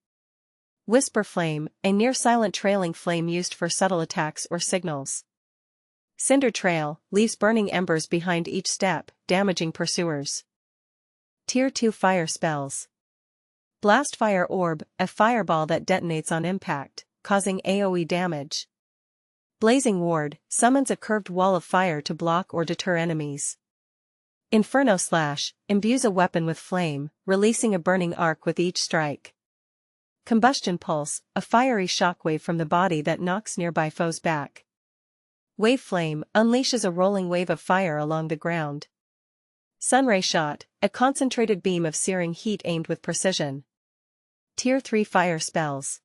Whisper Flame, a near-silent trailing flame used for subtle attacks or signals. Cinder Trail, leaves burning embers behind each step, damaging pursuers. Tier 2 Fire Spells. Blast Fire Orb, a fireball that detonates on impact, causing AoE damage. Blazing Ward, summons a curved wall of fire to block or deter enemies. Inferno Slash, imbues a weapon with flame, releasing a burning arc with each strike. Combustion Pulse, a fiery shockwave from the body that knocks nearby foes back. Wave Flame, unleashes a rolling wave of fire along the ground. Sunray Shot, a concentrated beam of searing heat aimed with precision. Tier 3 Fire Spells.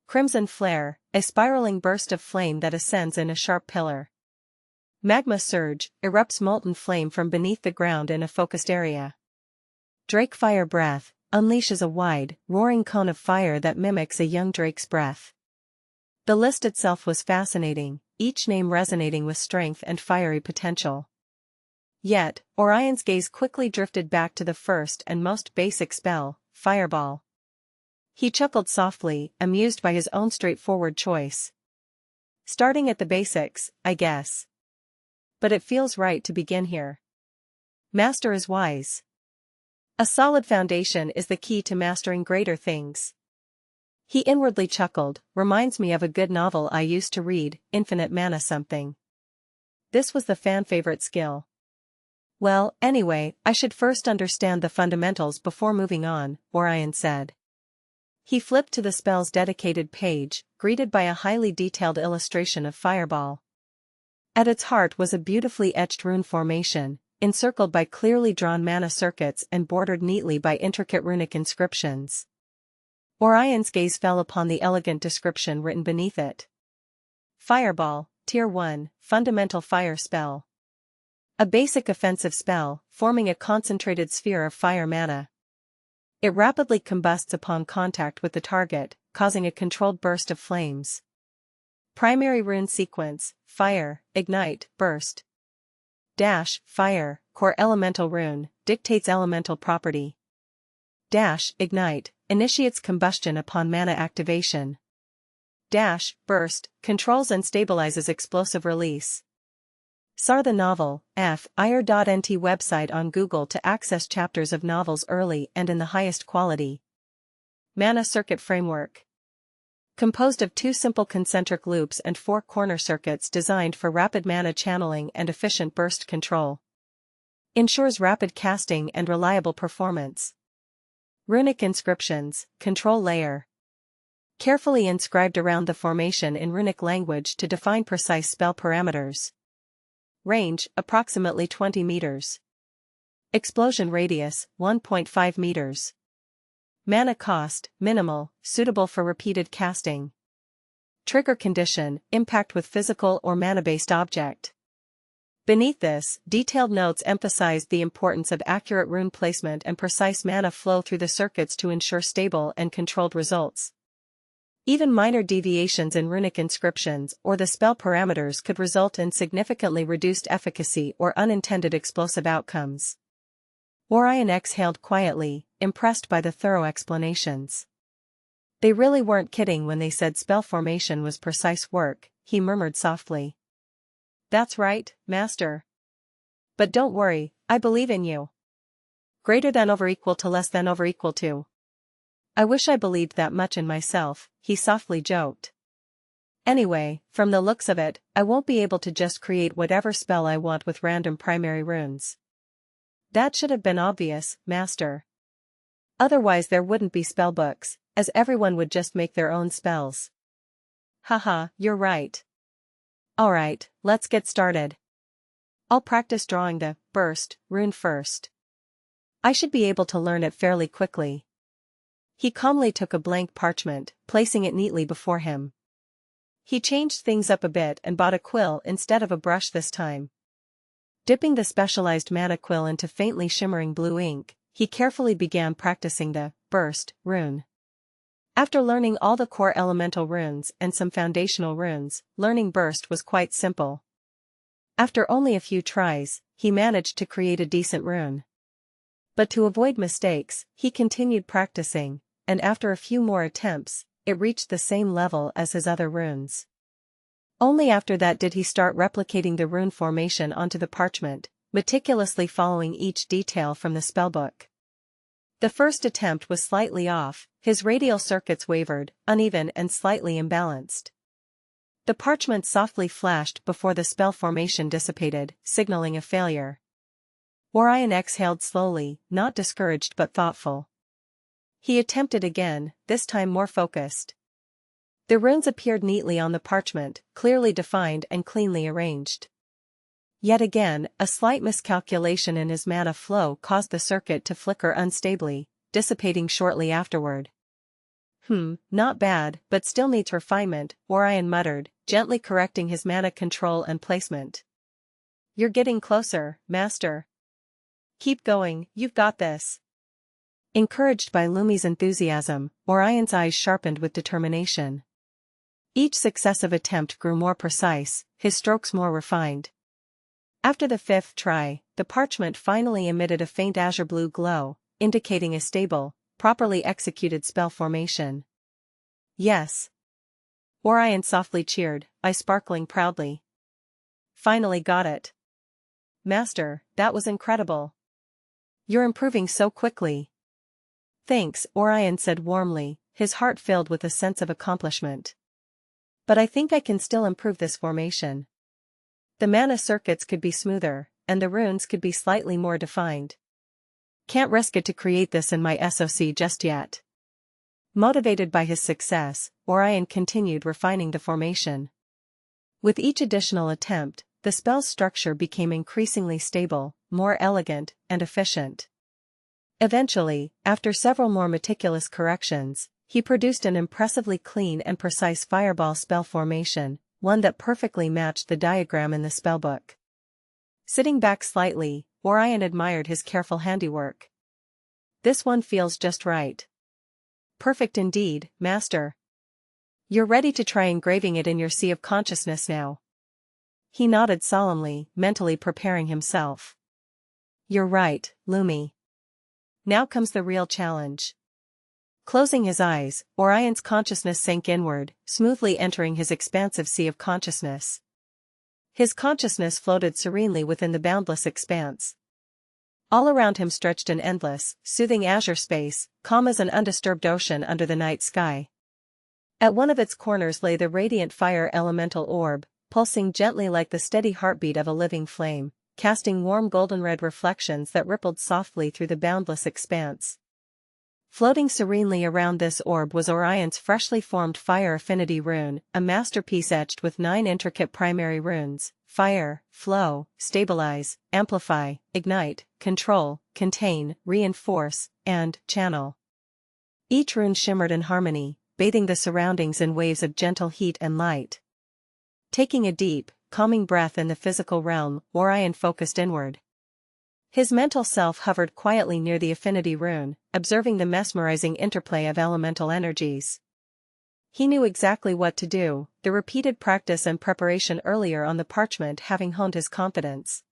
Crimson Flare, a spiraling burst of flame that ascends in a sharp pillar. Magma Surge, erupts molten flame from beneath the ground in a focused area. Drake Fire Breath, unleashes a wide, roaring cone of fire that mimics a young drake's breath. The list itself was fascinating, each name resonating with strength and fiery potential. Yet, Orion's gaze quickly drifted back to the first and most basic spell, Fireball. He chuckled softly, amused by his own straightforward choice. Starting at the basics, I guess. But it feels right to begin here. Master is wise. A solid foundation is the key to mastering greater things. He inwardly chuckled, reminds me of a good novel I used to read, Infinite Mana something. This was the fan-favorite skill. Well, anyway, I should first understand the fundamentals before moving on, Orion said. He flipped to the spell's dedicated page, greeted by a highly detailed illustration of Fireball. At its heart was a beautifully etched rune formation, encircled by clearly drawn mana circuits and bordered neatly by intricate runic inscriptions. Orion's gaze fell upon the elegant description written beneath it. Fireball, Tier 1, Fundamental Fire Spell. A basic offensive spell, forming a concentrated sphere of fire mana. It rapidly combusts upon contact with the target, causing a controlled burst of flames. Primary rune sequence: Fire, Ignite, Burst. Dash, Fire, Core Elemental Rune, dictates elemental property. Dash, Ignite, initiates combustion upon mana activation. Dash, Burst, controls and stabilizes explosive release. SAR the novel, Ir.nt website on Google to access chapters of novels early and in the highest quality. Mana Circuit Framework. Composed of 2 simple concentric loops and 4 corner circuits designed for rapid mana channeling and efficient burst control. Ensures rapid casting and reliable performance. Runic Inscriptions, Control Layer. Carefully inscribed around the formation in Runic language to define precise spell parameters. Range, approximately 20 meters. Explosion radius, 1.5 meters. Mana cost, minimal, suitable for repeated casting. Trigger condition, impact with physical or mana-based object. Beneath this, detailed notes emphasize the importance of accurate rune placement and precise mana flow through the circuits to ensure stable and controlled results. Even minor deviations in runic inscriptions or the spell parameters could result in significantly reduced efficacy or unintended explosive outcomes. Orion exhaled quietly, impressed by the thorough explanations. They really weren't kidding when they said spell formation was precise work, he murmured softly. That's right, Master. But don't worry, I believe in you. Greater than over equal to less than over equal to. I wish I believed that much in myself, he softly joked. Anyway, from the looks of it, I won't be able to just create whatever spell I want with random primary runes. That should have been obvious, Master. Otherwise there wouldn't be spellbooks, as everyone would just make their own spells. Haha, you're right. Alright, let's get started. I'll practice drawing the burst rune first. I should be able to learn it fairly quickly. He calmly took a blank parchment, placing it neatly before him. He changed things up a bit and bought a quill instead of a brush this time. Dipping the specialized mana quill into faintly shimmering blue ink, he carefully began practicing the burst rune. After learning all the core elemental runes and some foundational runes, learning burst was quite simple. After only a few tries, he managed to create a decent rune. But to avoid mistakes, he continued practicing, and after a few more attempts, it reached the same level as his other runes. Only after that did he start replicating the rune formation onto the parchment, meticulously following each detail from the spellbook. The first attempt was slightly off, his radial circuits wavered, uneven and slightly imbalanced. The parchment softly flashed before the spell formation dissipated, signaling a failure. Orion exhaled slowly, not discouraged but thoughtful. He attempted again, this time more focused. The runes appeared neatly on the parchment, clearly defined and cleanly arranged. Yet again, a slight miscalculation in his mana flow caused the circuit to flicker unstably, dissipating shortly afterward. Not bad, but still needs refinement, Orion muttered, gently correcting his mana control and placement. You're getting closer, Master. Keep going, you've got this. Encouraged by Lumi's enthusiasm, Orion's eyes sharpened with determination. Each successive attempt grew more precise, his strokes more refined. After the 5th try, the parchment finally emitted a faint azure blue glow, indicating a stable, properly executed spell formation. Yes. Orion softly cheered, eyes sparkling proudly. Finally got it. Master, that was incredible. You're improving so quickly. Thanks, Orion said warmly, his heart filled with a sense of accomplishment. But I think I can still improve this formation. The mana circuits could be smoother, and the runes could be slightly more defined. Can't risk it to create this in my SOC just yet. Motivated by his success, Orion continued refining the formation. With each additional attempt, the spell's structure became increasingly stable, more elegant, and efficient. Eventually, after several more meticulous corrections, he produced an impressively clean and precise fireball spell formation, one that perfectly matched the diagram in the spellbook. Sitting back slightly, Orion admired his careful handiwork. "This one feels just right." "Perfect indeed, Master." "You're ready to try engraving it in your sea of consciousness now?" He nodded solemnly, mentally preparing himself. "You're right, Lumi. Now comes the real challenge." Closing his eyes, Orion's consciousness sank inward, smoothly entering his expansive sea of consciousness. His consciousness floated serenely within the boundless expanse. All around him stretched an endless, soothing azure space, calm as an undisturbed ocean under the night sky. At one of its corners lay the radiant fire elemental orb, pulsing gently like the steady heartbeat of a living flame, casting warm golden-red reflections that rippled softly through the boundless expanse. Floating serenely around this orb was Orion's freshly formed fire affinity rune, a masterpiece etched with 9 intricate primary runes: fire, flow, stabilize, amplify, ignite, control, contain, reinforce, and channel. Each rune shimmered in harmony, bathing the surroundings in waves of gentle heat and light. Taking a deep, calming breath in the physical realm, Orion focused inward. His mental self hovered quietly near the affinity rune, observing the mesmerizing interplay of elemental energies. He knew exactly what to do, the repeated practice and preparation earlier on the parchment having honed his confidence.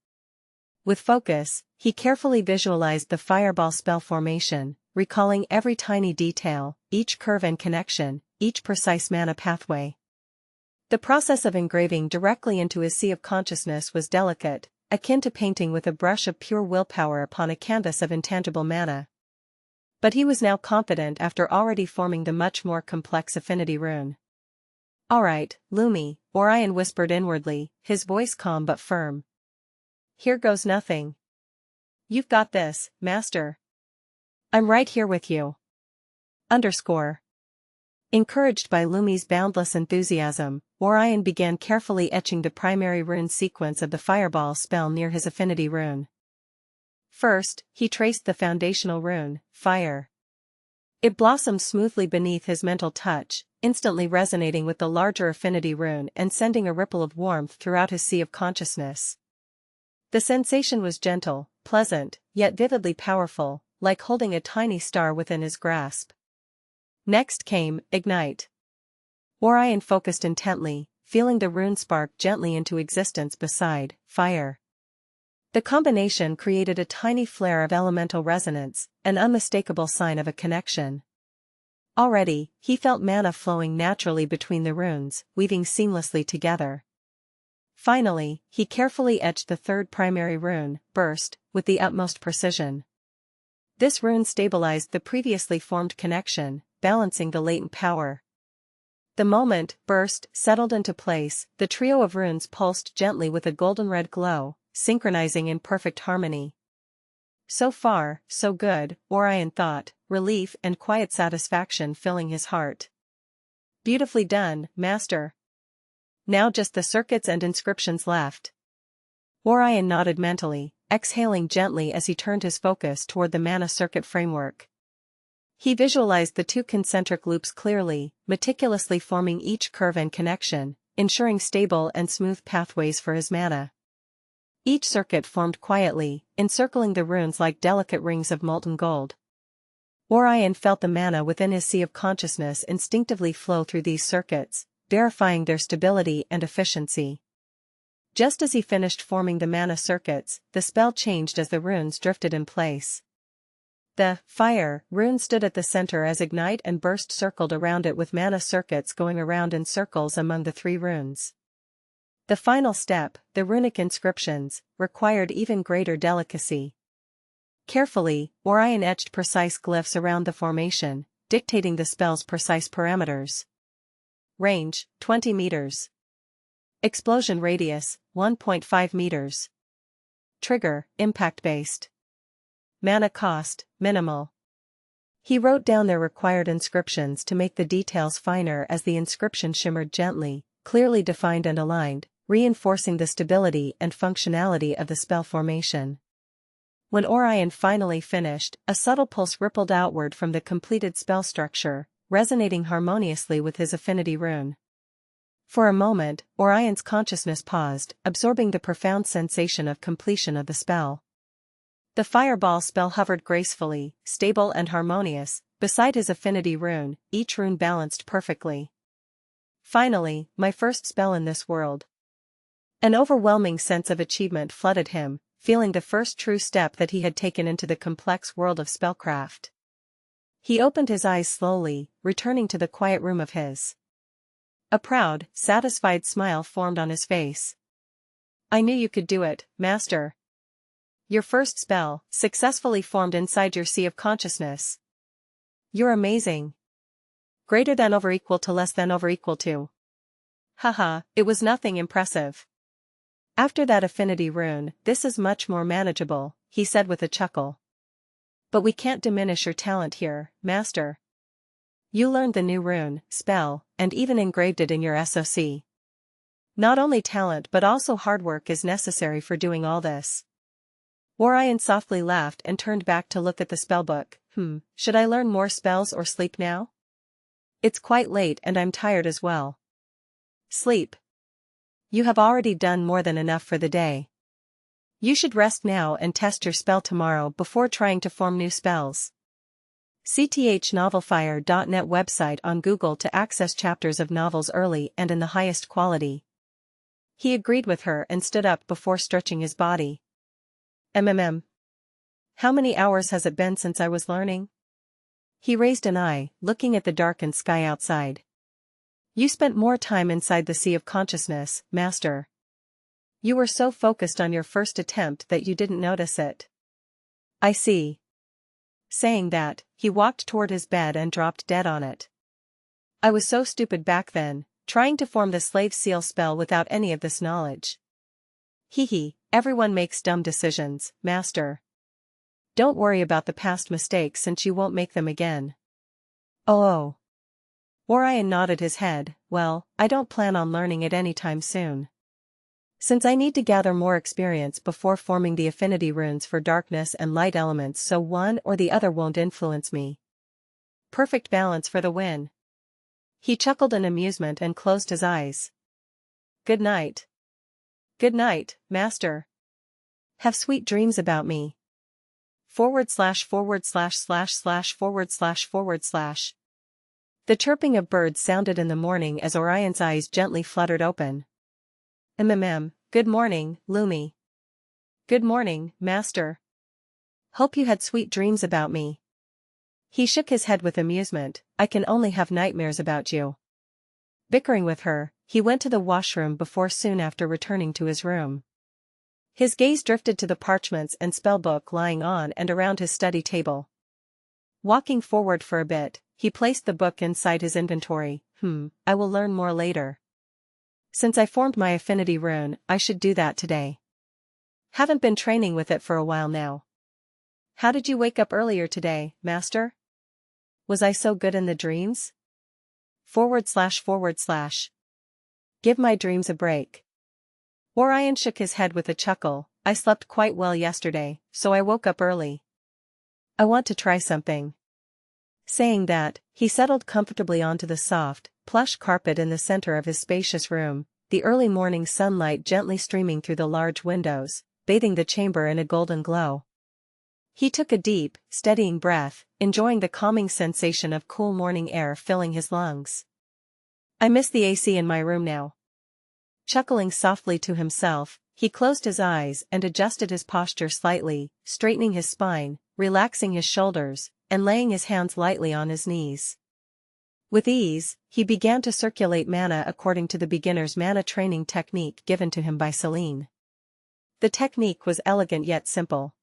With focus, he carefully visualized the fireball spell formation, recalling every tiny detail, each curve and connection, each precise mana pathway. The process of engraving directly into his sea of consciousness was delicate, akin to painting with a brush of pure willpower upon a canvas of intangible mana. But he was now confident after already forming the much more complex affinity rune. "All right, Lumi," Orion whispered inwardly, his voice calm but firm. "Here goes nothing. You've got this, Master. I'm right here with you." Encouraged by Lumi's boundless enthusiasm, Orion began carefully etching the primary rune sequence of the fireball spell near his affinity rune. First, he traced the foundational rune, fire. It blossomed smoothly beneath his mental touch, instantly resonating with the larger affinity rune and sending a ripple of warmth throughout his sea of consciousness. The sensation was gentle, pleasant, yet vividly powerful, like holding a tiny star within his grasp. Next came, ignite. Orion focused intently, feeling the rune spark gently into existence beside fire. The combination created a tiny flare of elemental resonance, an unmistakable sign of a connection. Already, he felt mana flowing naturally between the runes, weaving seamlessly together. Finally, he carefully etched the third primary rune, burst, with the utmost precision. This rune stabilized the previously formed connection, balancing the latent power. The moment burst settled into place, the trio of runes pulsed gently with a golden-red glow, synchronizing in perfect harmony. So far, so good, Orion thought, relief and quiet satisfaction filling his heart. "Beautifully done, Master. Now just the circuits and inscriptions left." Orion nodded mentally, exhaling gently as he turned his focus toward the mana circuit framework. He visualized the 2 concentric loops clearly, meticulously forming each curve and connection, ensuring stable and smooth pathways for his mana. Each circuit formed quietly, encircling the runes like delicate rings of molten gold. Orion felt the mana within his sea of consciousness instinctively flow through these circuits, verifying their stability and efficiency. Just as he finished forming the mana circuits, the spell changed as the runes drifted in place. The fire rune stood at the center as ignite and burst circled around it with mana circuits going around in circles among the 3 runes. The final step, the runic inscriptions, required even greater delicacy. Carefully, Orion etched precise glyphs around the formation, dictating the spell's precise parameters. Range, 20 meters. Explosion radius, 1.5 meters. Trigger, impact-based. Mana cost, minimal. He wrote down their required inscriptions to make the details finer as the inscription shimmered gently, clearly defined and aligned, reinforcing the stability and functionality of the spell formation. When Orion finally finished, a subtle pulse rippled outward from the completed spell structure, resonating harmoniously with his affinity rune. For a moment, Orion's consciousness paused, absorbing the profound sensation of completion of the spell. The fireball spell hovered gracefully, stable and harmonious, beside his affinity rune, each rune balanced perfectly. Finally, my first spell in this world. An overwhelming sense of achievement flooded him, feeling the first true step that he had taken into the complex world of spellcraft. He opened his eyes slowly, returning to the quiet room of his. A proud, satisfied smile formed on his face. I knew you could do it, Master. Your first spell, successfully formed inside your sea of consciousness. You're amazing. Greater than over equal to less than over equal to. Haha, it was nothing impressive. After that affinity rune, this is much more manageable, he said with a chuckle. But we can't diminish your talent here, Master. You learned the new rune, spell, and even engraved it in your SOC. Not only talent but also hard work is necessary for doing all this. Orion softly laughed and turned back to look at the spellbook. Should I learn more spells or sleep now? It's quite late and I'm tired as well. Sleep. You have already done more than enough for the day. You should rest now and test your spell tomorrow before trying to form new spells. cthnovelfire.net website on Google to access chapters of novels early and in the highest quality. He agreed with her and stood up before stretching his body. How many hours has it been since I was learning? He raised an eye, looking at the darkened sky outside. You spent more time inside the sea of consciousness, Master. You were so focused on your first attempt that you didn't notice it. I see. Saying that, he walked toward his bed and dropped dead on it. I was so stupid back then, trying to form the slave seal spell without any of this knowledge. Everyone makes dumb decisions, Master. Don't worry about the past mistakes since you won't make them again. Oh. Orion nodded his head. Well, I don't plan on learning it anytime soon. Since I need to gather more experience before forming the affinity runes for darkness and light elements so one or the other won't influence me. Perfect balance for the win. He chuckled in amusement and closed his eyes. Good night. Good night, Master. Have sweet dreams about me. // The chirping of birds sounded in the morning as Orion's eyes gently fluttered open. Good morning, Lumi. Good morning, Master. Hope you had sweet dreams about me. He shook his head with amusement. I can only have nightmares about you. Bickering with her, he went to the washroom before soon after returning to his room. His gaze drifted to the parchments and spellbook lying on and around his study table. Walking forward for a bit, he placed the book inside his inventory. I will learn more later. Since I formed my affinity rune, I should do that today. Haven't been training with it for a while now. How did you wake up earlier today, Master? Was I so good in the dreams? / Give my dreams a break. Orion shook his head with a chuckle. I slept quite well yesterday, so I woke up early. I want to try something. Saying that, he settled comfortably onto the soft, plush carpet in the center of his spacious room, the early morning sunlight gently streaming through the large windows, bathing the chamber in a golden glow. He took a deep, steadying breath, enjoying the calming sensation of cool morning air filling his lungs. I miss the AC in my room now. Chuckling softly to himself, he closed his eyes and adjusted his posture slightly, straightening his spine, relaxing his shoulders, and laying his hands lightly on his knees. With ease, he began to circulate mana according to the beginner's mana training technique given to him by Celine. The technique was elegant yet simple.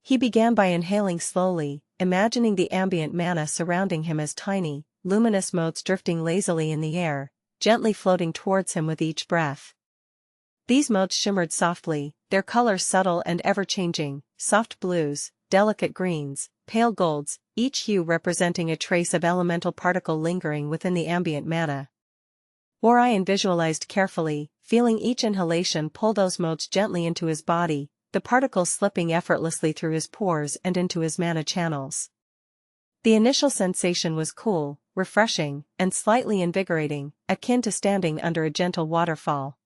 He began by inhaling slowly, imagining the ambient mana surrounding him as tiny, luminous motes drifting lazily in the air, gently floating towards him with each breath. These motes shimmered softly, their colors subtle and ever-changing, soft blues, delicate greens, pale golds, each hue representing a trace of elemental particle lingering within the ambient mana. Orion visualized carefully, feeling each inhalation pull those motes gently into his body, the particles slipping effortlessly through his pores and into his mana channels. The initial sensation was cool, refreshing, and slightly invigorating, akin to standing under a gentle waterfall.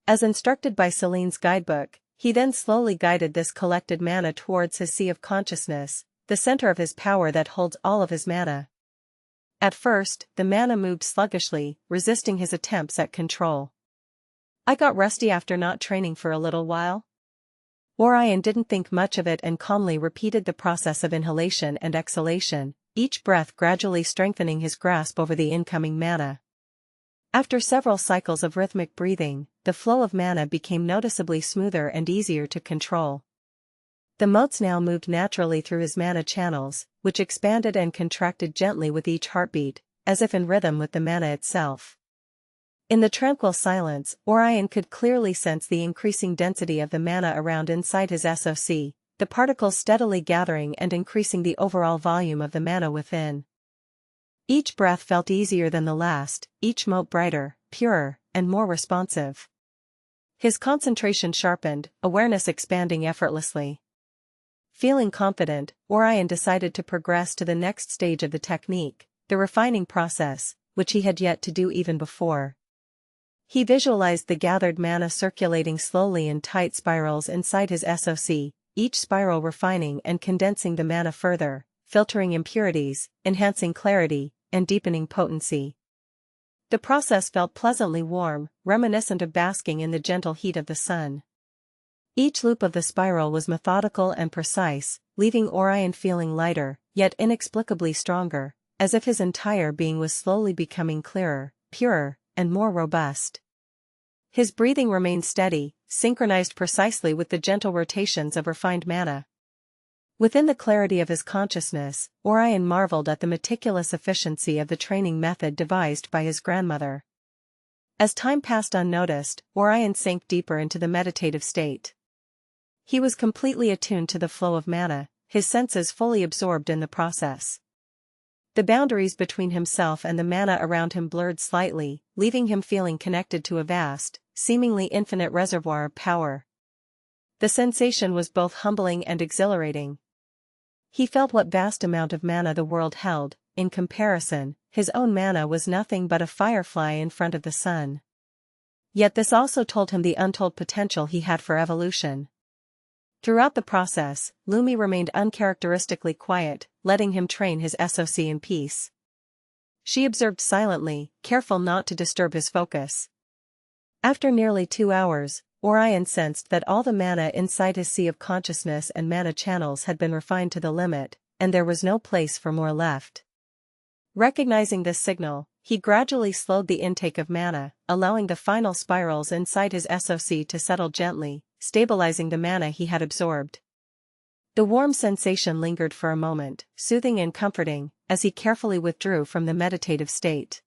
As instructed by Celine's guidebook, he then slowly guided this collected mana towards his sea of consciousness, the center of his power that holds all of his mana. At first, the mana moved sluggishly, resisting his attempts at control. I got rusty after not training for a little while. Orion didn't think much of it and calmly repeated the process of inhalation and exhalation, each breath gradually strengthening his grasp over the incoming mana. After several cycles of rhythmic breathing, the flow of mana became noticeably smoother and easier to control. The motes now moved naturally through his mana channels, which expanded and contracted gently with each heartbeat, as if in rhythm with the mana itself. In the tranquil silence, Orion could clearly sense the increasing density of the mana around inside his SOC, the particles steadily gathering and increasing the overall volume of the mana within. Each breath felt easier than the last, each mote brighter, purer, and more responsive. His concentration sharpened, awareness expanding effortlessly. Feeling confident, Orion decided to progress to the next stage of the technique, the refining process, which he had yet to do even before. He visualized the gathered mana circulating slowly in tight spirals inside his SOC, each spiral refining and condensing the mana further, filtering impurities, enhancing clarity, and deepening potency. The process felt pleasantly warm, reminiscent of basking in the gentle heat of the sun. Each loop of the spiral was methodical and precise, leaving Orion feeling lighter, yet inexplicably stronger, as if his entire being was slowly becoming clearer, purer, and more robust. His breathing remained steady, synchronized precisely with the gentle rotations of refined mana. Within the clarity of his consciousness, Orion marveled at the meticulous efficiency of the training method devised by his grandmother. As time passed unnoticed, Orion sank deeper into the meditative state. He was completely attuned to the flow of mana, his senses fully absorbed in the process. The boundaries between himself and the mana around him blurred slightly, leaving him feeling connected to a vast, seemingly infinite reservoir of power. The sensation was both humbling and exhilarating. He felt what vast amount of mana the world held. In comparison, his own mana was nothing but a firefly in front of the sun. Yet this also told him the untold potential he had for evolution. Throughout the process, Lumi remained uncharacteristically quiet, letting him train his SOC in peace. She observed silently, careful not to disturb his focus. After nearly 2 hours, Orion sensed that all the mana inside his sea of consciousness and mana channels had been refined to the limit, and there was no place for more left. Recognizing this signal, he gradually slowed the intake of mana, allowing the final spirals inside his SOC to settle gently, stabilizing the mana he had absorbed. The warm sensation lingered for a moment, soothing and comforting, as he carefully withdrew from the meditative state.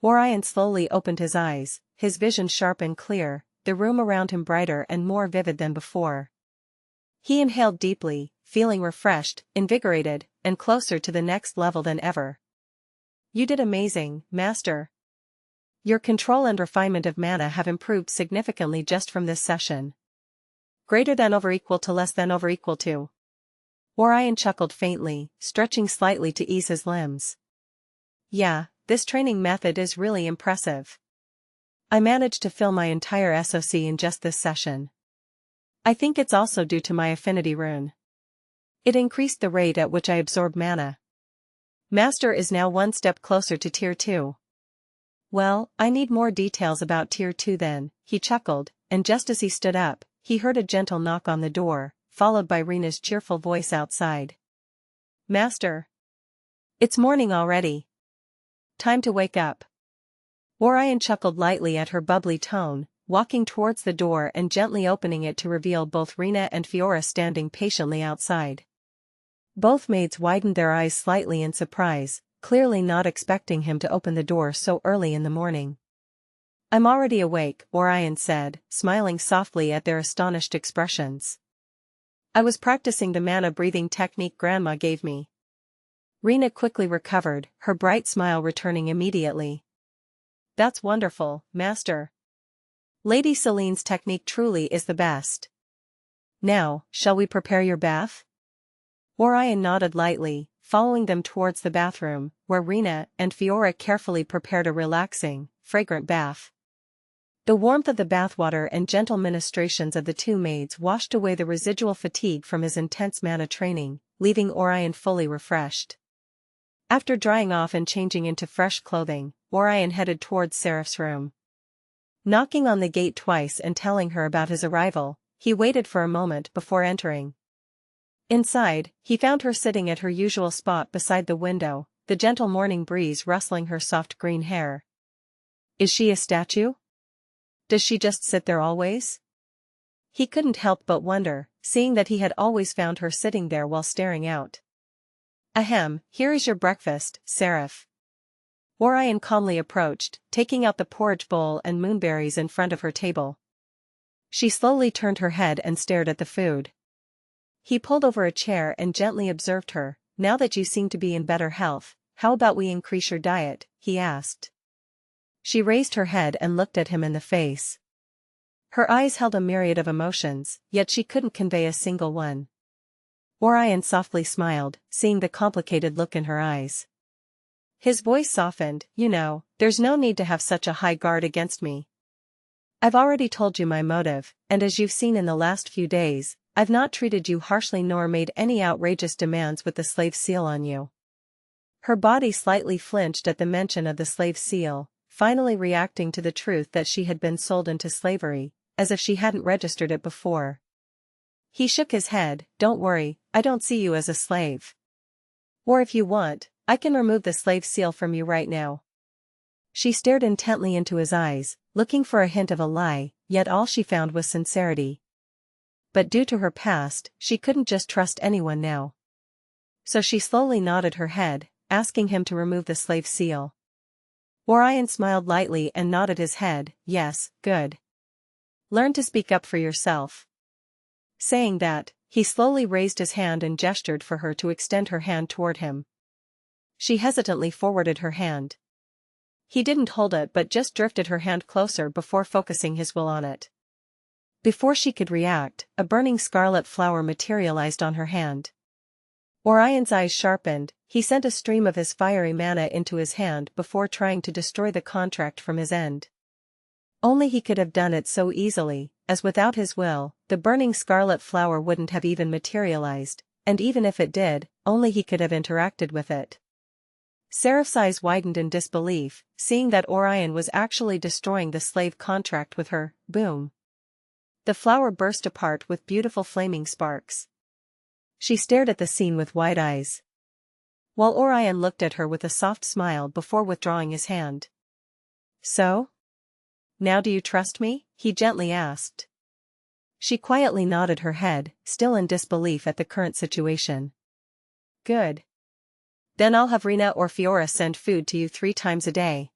Orion slowly opened his eyes, his vision sharp and clear, the room around him brighter and more vivid than before. He inhaled deeply, feeling refreshed, invigorated, and closer to the next level than ever. "You did amazing, Master. Your control and refinement of mana have improved significantly just from this session. Greater than over equal to less than over equal to." Orion chuckled faintly, stretching slightly to ease his limbs. "Yeah, this training method is really impressive. I managed to fill my entire SOC in just this session. I think it's also due to my affinity rune. It increased the rate at which I absorb mana. Master is now one step closer to Tier 2. Well, I need more details about Tier 2 then," he chuckled, and just as he stood up, he heard a gentle knock on the door, followed by Rena's cheerful voice outside. "Master. It's morning already. Time to wake up." Orion chuckled lightly at her bubbly tone, walking towards the door and gently opening it to reveal both Rena and Fiora standing patiently outside. Both maids widened their eyes slightly in surprise, clearly not expecting him to open the door so early in the morning. "I'm already awake," Orion said, smiling softly at their astonished expressions. "I was practicing the mana-breathing technique Grandma gave me." Rena quickly recovered, her bright smile returning immediately. "That's wonderful, Master. Lady Celine's technique truly is the best. Now, shall we prepare your bath?" Orion nodded lightly, following them towards the bathroom, where Rina and Fiora carefully prepared a relaxing, fragrant bath. The warmth of the bathwater and gentle ministrations of the two maids washed away the residual fatigue from his intense mana training, leaving Orion fully refreshed. After drying off and changing into fresh clothing, Orion headed towards Seraph's room. Knocking on the gate twice and telling her about his arrival, he waited for a moment before entering. Inside, he found her sitting at her usual spot beside the window, the gentle morning breeze rustling her soft green hair. Is she a statue? Does she just sit there always? He couldn't help but wonder, seeing that he had always found her sitting there while staring out. Ahem, here is your breakfast, Seraph. Orion calmly approached, taking out the porridge bowl and moonberries in front of her table. She slowly turned her head and stared at the food. He pulled over a chair and gently observed her. Now that you seem to be in better health, how about we increase your diet, he asked. She raised her head and looked at him in the face. Her eyes held a myriad of emotions, yet she couldn't convey a single one. Orion softly smiled, seeing the complicated look in her eyes. His voice softened. You know, there's no need to have such a high guard against me. I've already told you my motive, and as you've seen in the last few days, I've not treated you harshly nor made any outrageous demands with the slave seal on you. Her body slightly flinched at the mention of the slave seal, finally reacting to the truth that she had been sold into slavery, as if she hadn't registered it before. He shook his head. Don't worry, I don't see you as a slave. Or if you want, I can remove the slave seal from you right now. She stared intently into his eyes, looking for a hint of a lie, yet all she found was sincerity. But due to her past, she couldn't just trust anyone now. So she slowly nodded her head, asking him to remove the slave seal. Orion smiled lightly and nodded his head. Yes, good. Learn to speak up for yourself. Saying that, he slowly raised his hand and gestured for her to extend her hand toward him. She hesitantly forwarded her hand. He didn't hold it but just drifted her hand closer before focusing his will on it. Before she could react, a burning scarlet flower materialized on her hand. Orion's eyes sharpened. He sent a stream of his fiery mana into his hand before trying to destroy the contract from his end. Only he could have done it so easily, as without his will, the burning scarlet flower wouldn't have even materialized, and even if it did, only he could have interacted with it. Seraph's eyes widened in disbelief, seeing that Orion was actually destroying the slave contract with her. Boom. The flower burst apart with beautiful flaming sparks. She stared at the scene with wide eyes, while Orion looked at her with a soft smile before withdrawing his hand. So? Now do you trust me? He gently asked. She quietly nodded her head, still in disbelief at the current situation. Good. Then I'll have Rina or Fiora send food to you 3 times a day.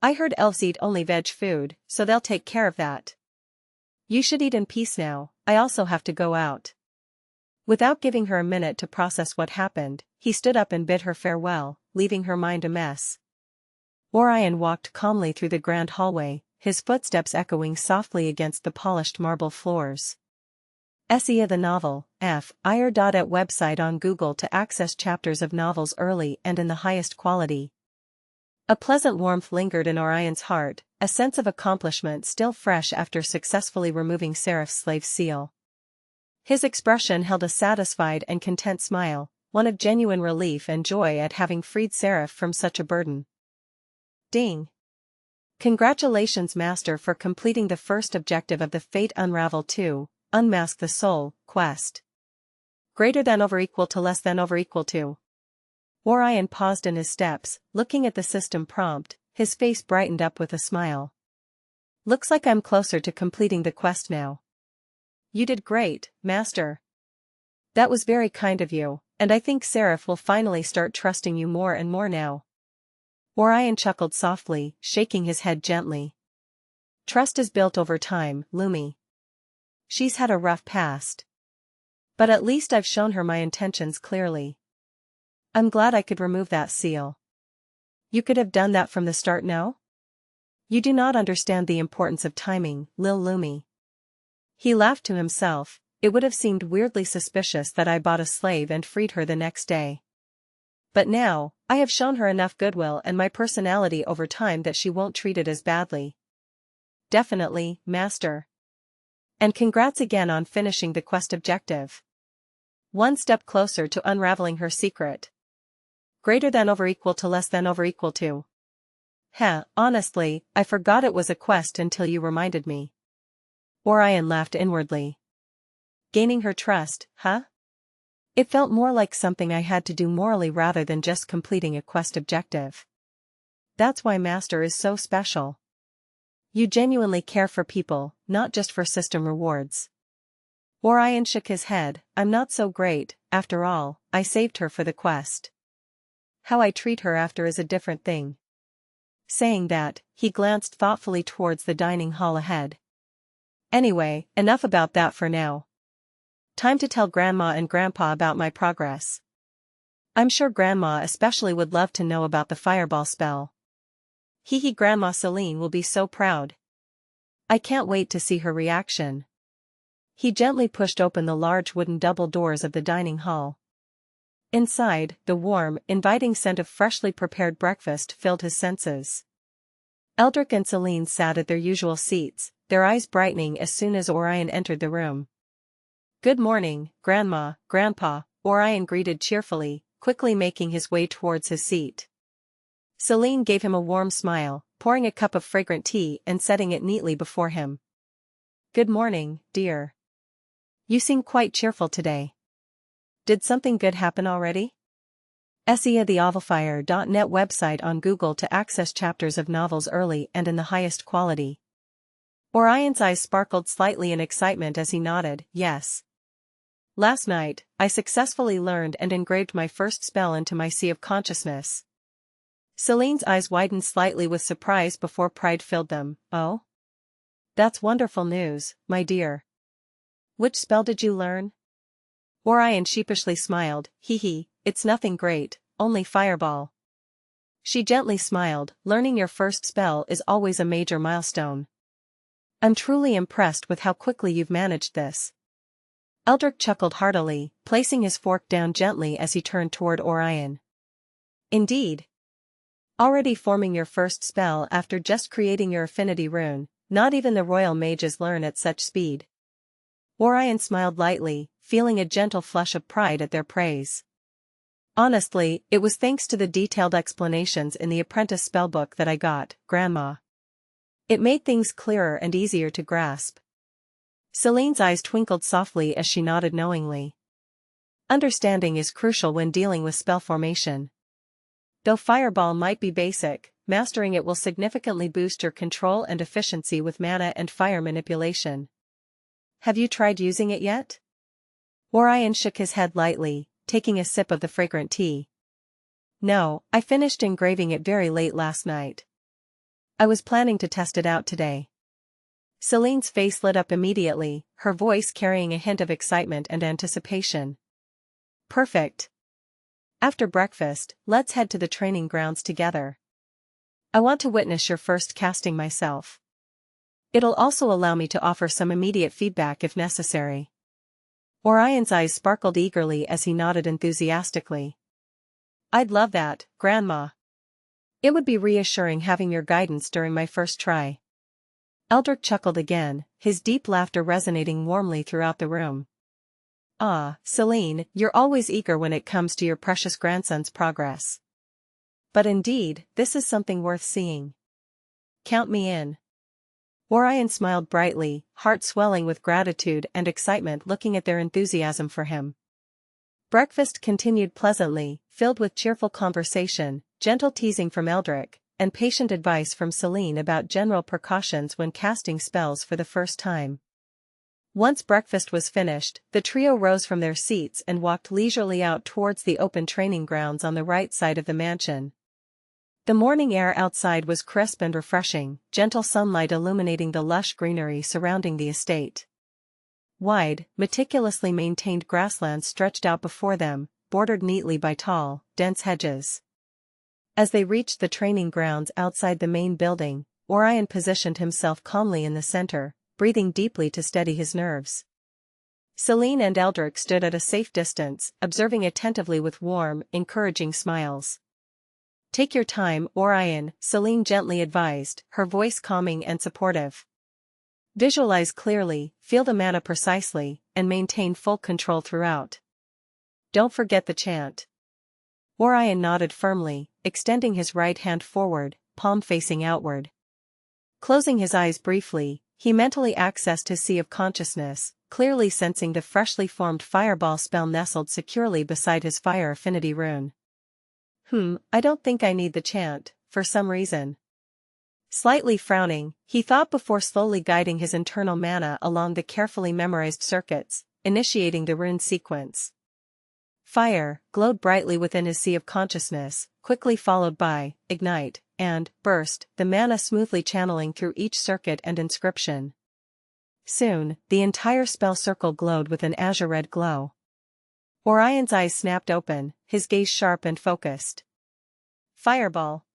I heard elves eat only veg food, so they'll take care of that. You should eat in peace now, I also have to go out. Without giving her a minute to process what happened, he stood up and bid her farewell, leaving her mind a mess. Orion walked calmly through the grand hallway, his footsteps echoing softly against the polished marble floors. Xianxia the novel, F.ir.at website on Google to access chapters of novels early and in the highest quality. A pleasant warmth lingered in Orion's heart, a sense of accomplishment still fresh after successfully removing Seraph's slave seal. His expression held a satisfied and content smile, one of genuine relief and joy at having freed Seraph from such a burden. Ding! Congratulations Master for completing the first objective of the Fate Unravel 2, Unmask the Soul, quest. Greater than over equal to less than over equal to. Orion paused in his steps, looking at the system prompt, his face brightened up with a smile. Looks like I'm closer to completing the quest now. You did great, Master. That was very kind of you, and I think Seraph will finally start trusting you more and more now. Orion chuckled softly, shaking his head gently. Trust is built over time, Lumi. She's had a rough past. But at least I've shown her my intentions clearly. I'm glad I could remove that seal. You could have done that from the start, no? You do not understand the importance of timing, Lil Lumi. He laughed to himself. It would have seemed weirdly suspicious that I bought a slave and freed her the next day. But now, I have shown her enough goodwill and my personality over time that she won't treat it as badly. Definitely, Master. And congrats again on finishing the quest objective. One step closer to unraveling her secret. Greater than over equal to less than over equal to. Honestly, I forgot it was a quest until you reminded me. Orion laughed inwardly. Gaining her trust, huh? It felt more like something I had to do morally rather than just completing a quest objective. That's why Master is so special. You genuinely care for people, not just for system rewards. Orion shook his head. I'm not so great, after all, I saved her for the quest. How I treat her after is a different thing. Saying that, he glanced thoughtfully towards the dining hall ahead. Anyway, enough about that for now. Time to tell Grandma and Grandpa about my progress. I'm sure Grandma especially would love to know about the fireball spell. Grandma Celine will be so proud. I can't wait to see her reaction. He gently pushed open the large wooden double doors of the dining hall. Inside, the warm, inviting scent of freshly prepared breakfast filled his senses. Eldrick and Celine sat at their usual seats, their eyes brightening as soon as Orion entered the room. Good morning, Grandma, Grandpa, Orion greeted cheerfully, quickly making his way towards his seat. Celine gave him a warm smile, pouring a cup of fragrant tea and setting it neatly before him. Good morning, dear. You seem quite cheerful today. Did something good happen already? Xianxia the Ovalfire.net website on Google to access chapters of novels early and in the highest quality. Orion's eyes sparkled slightly in excitement as he nodded, yes. Last night, I successfully learned and engraved my first spell into my sea of consciousness. Celine's eyes widened slightly with surprise before pride filled them. Oh? That's wonderful news, my dear. Which spell did you learn? Orion sheepishly smiled, it's nothing great, only fireball. She gently smiled, learning your first spell is always a major milestone. I'm truly impressed with how quickly you've managed this. Eldrick chuckled heartily, placing his fork down gently as he turned toward Orion. Indeed. Already forming your first spell after just creating your affinity rune, not even the royal mages learn at such speed. Orion smiled lightly, feeling a gentle flush of pride at their praise. Honestly, it was thanks to the detailed explanations in the Apprentice Spellbook that I got, Grandma. It made things clearer and easier to grasp. Celine's eyes twinkled softly as she nodded knowingly. Understanding is crucial when dealing with spell formation. Though fireball might be basic, mastering it will significantly boost your control and efficiency with mana and fire manipulation. Have you tried using it yet? Orion shook his head lightly, taking a sip of the fragrant tea. No, I finished engraving it very late last night. I was planning to test it out today. Celine's face lit up immediately, her voice carrying a hint of excitement and anticipation. Perfect. After breakfast, let's head to the training grounds together. I want to witness your first casting myself. It'll also allow me to offer some immediate feedback if necessary. Orion's eyes sparkled eagerly as he nodded enthusiastically. I'd love that, Grandma. It would be reassuring having your guidance during my first try. Eldrick chuckled again, his deep laughter resonating warmly throughout the room. Ah, Celine, you're always eager when it comes to your precious grandson's progress. But indeed, this is something worth seeing. Count me in. Orion smiled brightly, heart swelling with gratitude and excitement looking at their enthusiasm for him. Breakfast continued pleasantly, filled with cheerful conversation, gentle teasing from Eldrick, and patient advice from Celine about general precautions when casting spells for the first time. Once breakfast was finished, the trio rose from their seats and walked leisurely out towards the open training grounds on the right side of the mansion. The morning air outside was crisp and refreshing, gentle sunlight illuminating the lush greenery surrounding the estate. Wide, meticulously maintained grasslands stretched out before them, bordered neatly by tall, dense hedges. As they reached the training grounds outside the main building, Orion positioned himself calmly in the center, breathing deeply to steady his nerves. Celine and Eldrick stood at a safe distance, observing attentively with warm, encouraging smiles. "Take your time, Orion," Celine gently advised, her voice calming and supportive. "Visualize clearly, feel the mana precisely, and maintain full control throughout. Don't forget the chant." Orion nodded firmly, extending his right hand forward, palm facing outward. Closing his eyes briefly, he mentally accessed his sea of consciousness, clearly sensing the freshly formed fireball spell nestled securely beside his fire affinity rune. I don't think I need the chant, for some reason." Slightly frowning, he thought before slowly guiding his internal mana along the carefully memorized circuits, initiating the rune sequence. Fire glowed brightly within his sea of consciousness, quickly followed by ignite and burst, the mana smoothly channeling through each circuit and inscription. Soon, the entire spell circle glowed with an azure-red glow. Orion's eyes snapped open, his gaze sharp and focused. Fireball.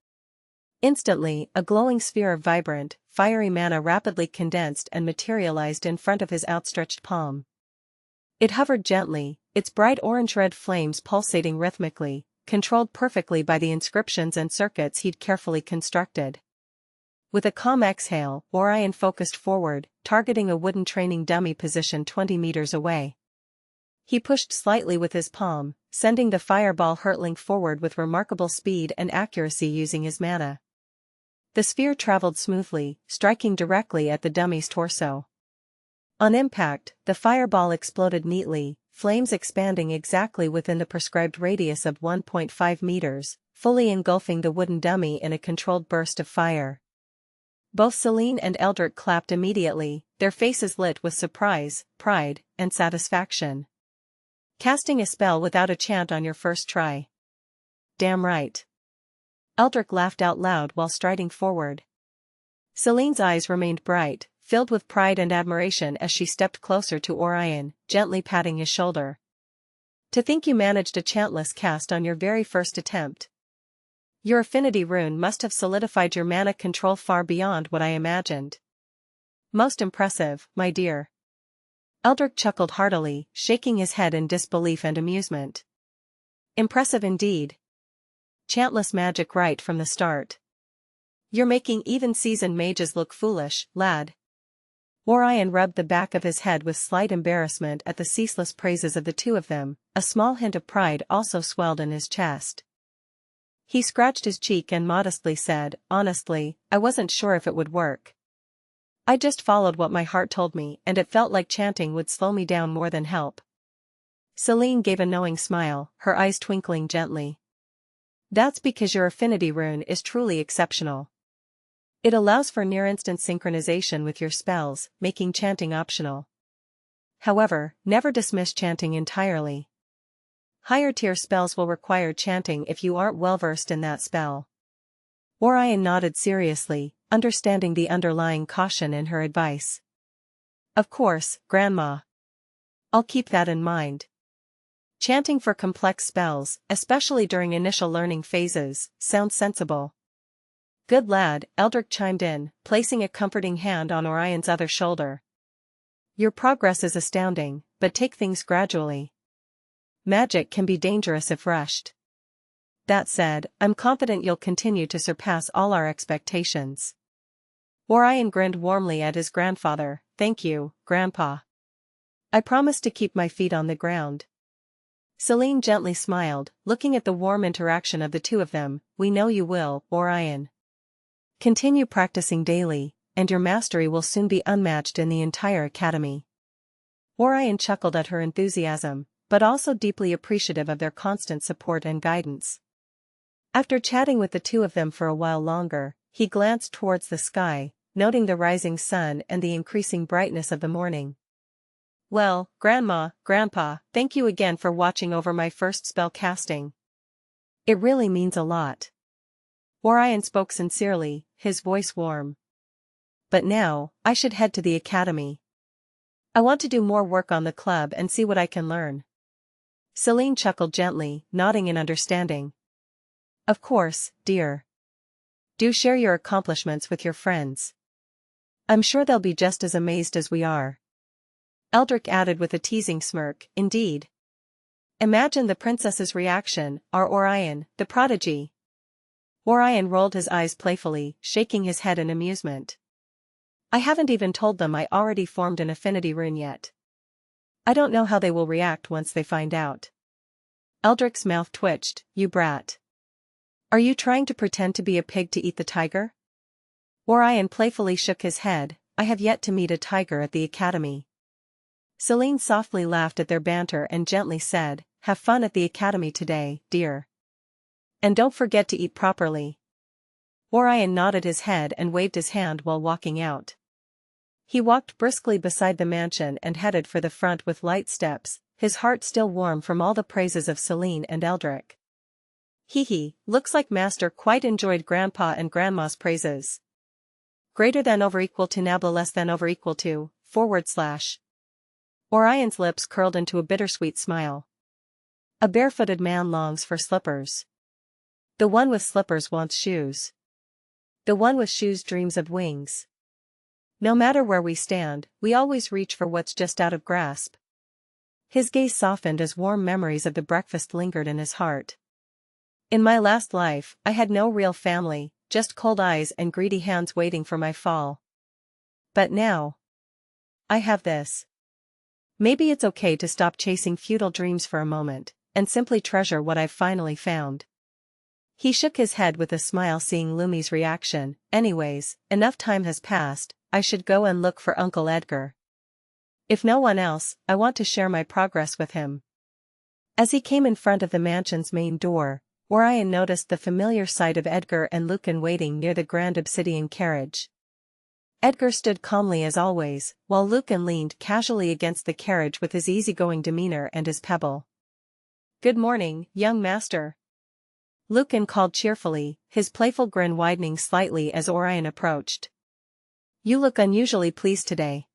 Instantly, a glowing sphere of vibrant, fiery mana rapidly condensed and materialized in front of his outstretched palm. It hovered gently, its bright orange-red flames pulsating rhythmically, controlled perfectly by the inscriptions and circuits he'd carefully constructed. With a calm exhale, Orion focused forward, targeting a wooden training dummy positioned 20 meters away. He pushed slightly with his palm, sending the fireball hurtling forward with remarkable speed and accuracy using his mana. The sphere traveled smoothly, striking directly at the dummy's torso. On impact, the fireball exploded neatly, flames expanding exactly within the prescribed radius of 1.5 meters, fully engulfing the wooden dummy in a controlled burst of fire. Both Celine and Eldrick clapped immediately, their faces lit with surprise, pride, and satisfaction. "Casting a spell without a chant on your first try." "Damn right." Eldrick laughed out loud while striding forward. Celine's eyes remained bright, filled with pride and admiration as she stepped closer to Orion, gently patting his shoulder. "To think you managed a chantless cast on your very first attempt. Your affinity rune must have solidified your mana control far beyond what I imagined." "Most impressive, my dear." Eldrick chuckled heartily, shaking his head in disbelief and amusement. "Impressive indeed. Chantless magic right from the start. You're making even seasoned mages look foolish, lad." Orion rubbed the back of his head with slight embarrassment at the ceaseless praises of the two of them, a small hint of pride also swelled in his chest. He scratched his cheek and modestly said, "Honestly, I wasn't sure if it would work. I just followed what my heart told me and it felt like chanting would slow me down more than help." Celine gave a knowing smile, her eyes twinkling gently. "That's because your affinity rune is truly exceptional. It allows for near-instant synchronization with your spells, making chanting optional. However, never dismiss chanting entirely. Higher-tier spells will require chanting if you aren't well-versed in that spell." Orion nodded seriously, understanding the underlying caution in her advice. "Of course, Grandma. I'll keep that in mind. Chanting for complex spells, especially during initial learning phases, sounds sensible." "Good lad," Eldrick chimed in, placing a comforting hand on Orion's other shoulder. "Your progress is astounding, but take things gradually. Magic can be dangerous if rushed. That said, I'm confident you'll continue to surpass all our expectations." Orion grinned warmly at his grandfather. "Thank you, Grandpa. I promise to keep my feet on the ground." Celine gently smiled, looking at the warm interaction of the two of them. "We know you will, Orion. Continue practicing daily, and your mastery will soon be unmatched in the entire academy." Orion chuckled at her enthusiasm, but also deeply appreciative of their constant support and guidance. After chatting with the two of them for a while longer, he glanced towards the sky, noting the rising sun and the increasing brightness of the morning. "Well, Grandma, Grandpa, thank you again for watching over my first spell casting. It really means a lot." Orion spoke sincerely, his voice warm. "But now, I should head to the academy. I want to do more work on the club and see what I can learn." Celine chuckled gently, nodding in understanding. "Of course, dear. Do share your accomplishments with your friends. I'm sure they'll be just as amazed as we are." Eldrick added with a teasing smirk, indeed. Imagine the princess's reaction, our Orion, the prodigy. Orion rolled his eyes playfully, shaking his head in amusement. I haven't even told them I already formed an affinity rune yet. I don't know how they will react once they find out. Eldrick's mouth twitched, you brat. Are you trying to pretend to be a pig to eat the tiger? Orion playfully shook his head, I have yet to meet a tiger at the academy. Celine softly laughed at their banter and gently said, have fun at the academy today, dear. And don't forget to eat properly. Orion nodded his head and waved his hand while walking out. He walked briskly beside the mansion and headed for the front with light steps, his heart still warm from all the praises of Celine and Eldrick. Hee, looks like Master quite enjoyed Grandpa and Grandma's praises. Greater than over equal to nabla less than over equal to, / Orion's lips curled into a bittersweet smile. A barefooted man longs for slippers. The one with slippers wants shoes. The one with shoes dreams of wings. No matter where we stand, we always reach for what's just out of grasp. His gaze softened as warm memories of the breakfast lingered in his heart. In my last life, I had no real family, just cold eyes and greedy hands waiting for my fall. But now, I have this. Maybe it's okay to stop chasing futile dreams for a moment, and simply treasure what I've finally found. He shook his head with a smile seeing Lumi's reaction. Anyways, enough time has passed, I should go and look for Uncle Edgar. If no one else, I want to share my progress with him. As he came in front of the mansion's main door, Orion noticed the familiar sight of Edgar and Lucan waiting near the grand obsidian carriage. Edgar stood calmly as always, while Lucan leaned casually against the carriage with his easygoing demeanor and his pebble. Good morning, young master. Lucan called cheerfully, his playful grin widening slightly as Orion approached. You look unusually pleased today.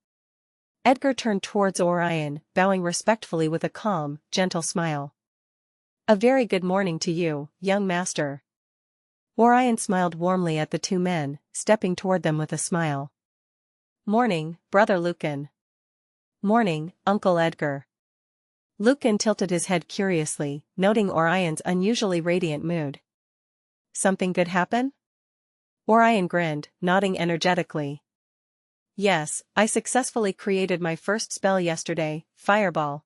Edgar turned towards Orion, bowing respectfully with a calm, gentle smile. A very good morning to you, young master. Orion smiled warmly at the two men, stepping toward them with a smile. Morning, brother Lucan. Morning, Uncle Edgar. Lucan tilted his head curiously, noting Orion's unusually radiant mood. Something good happen? Orion grinned, nodding energetically. Yes, I successfully created my first spell yesterday, Fireball.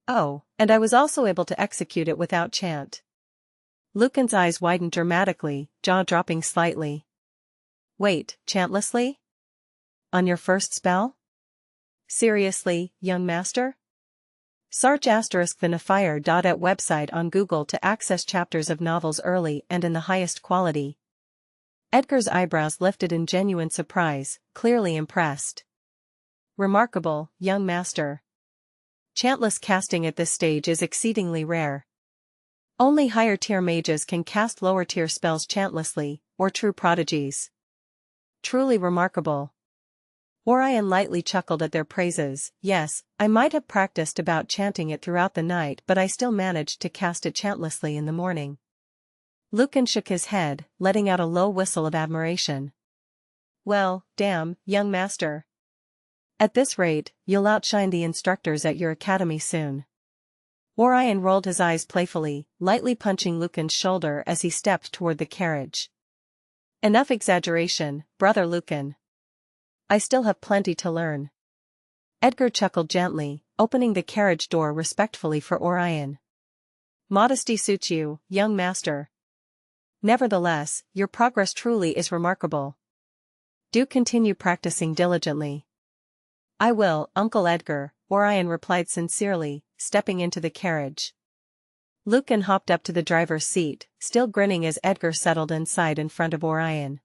Oh, and I was also able to execute it without chant. Lucan's eyes widened dramatically, jaw dropping slightly. Wait, chantlessly? On your first spell? Seriously, young master? Search *vinafire.at website on Google to access chapters of novels early and in the highest quality. Edgar's eyebrows lifted in genuine surprise, clearly impressed. Remarkable, young master. Chantless casting at this stage is exceedingly rare. Only higher-tier mages can cast lower-tier spells chantlessly, or true prodigies. Truly remarkable. Orion lightly chuckled at their praises. Yes, I might have practiced about chanting it throughout the night, but I still managed to cast it chantlessly in the morning. Lucan shook his head, letting out a low whistle of admiration. Well, damn, young master. At this rate, you'll outshine the instructors at your academy soon. Orion rolled his eyes playfully, lightly punching Lucan's shoulder as he stepped toward the carriage. Enough exaggeration, brother Lucan. I still have plenty to learn. Edgar chuckled gently, opening the carriage door respectfully for Orion. Modesty suits you, young master. Nevertheless, your progress truly is remarkable. Do continue practicing diligently. I will, Uncle Edgar, Orion replied sincerely, stepping into the carriage. Lucan hopped up to the driver's seat, still grinning as Edgar settled inside in front of Orion.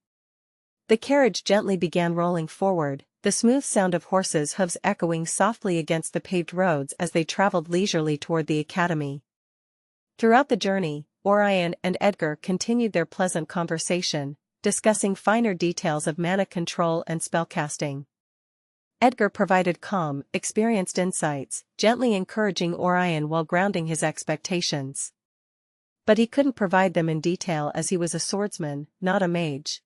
The carriage gently began rolling forward, the smooth sound of horses' hooves echoing softly against the paved roads as they traveled leisurely toward the academy. Throughout the journey, Orion and Edgar continued their pleasant conversation, discussing finer details of mana control and spellcasting. Edgar provided calm, experienced insights, gently encouraging Orion while grounding his expectations. But he couldn't provide them in detail as he was a swordsman, not a mage.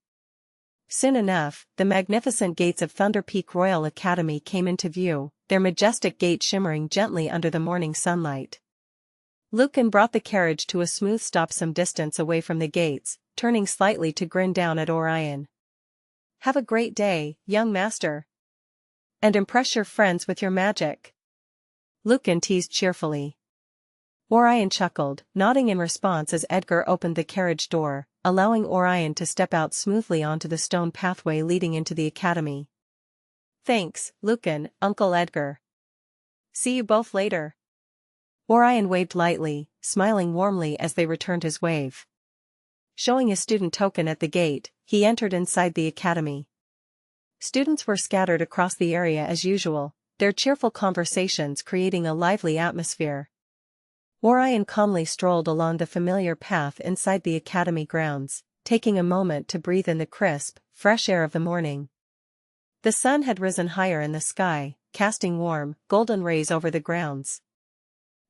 Soon enough, the magnificent gates of Thunder Peak Royal Academy came into view, their majestic gate shimmering gently under the morning sunlight. Lucan brought the carriage to a smooth stop some distance away from the gates, turning slightly to grin down at Orion. "Have a great day, young master. And impress your friends with your magic," Lucan teased cheerfully. Orion chuckled, nodding in response as Edgar opened the carriage door, allowing Orion to step out smoothly onto the stone pathway leading into the academy. "Thanks, Lucan, Uncle Edgar. See you both later." Orion waved lightly, smiling warmly as they returned his wave. Showing his student token at the gate, he entered inside the academy. Students were scattered across the area as usual, their cheerful conversations creating a lively atmosphere. Orion calmly strolled along the familiar path inside the academy grounds, taking a moment to breathe in the crisp, fresh air of the morning. The sun had risen higher in the sky, casting warm, golden rays over the grounds.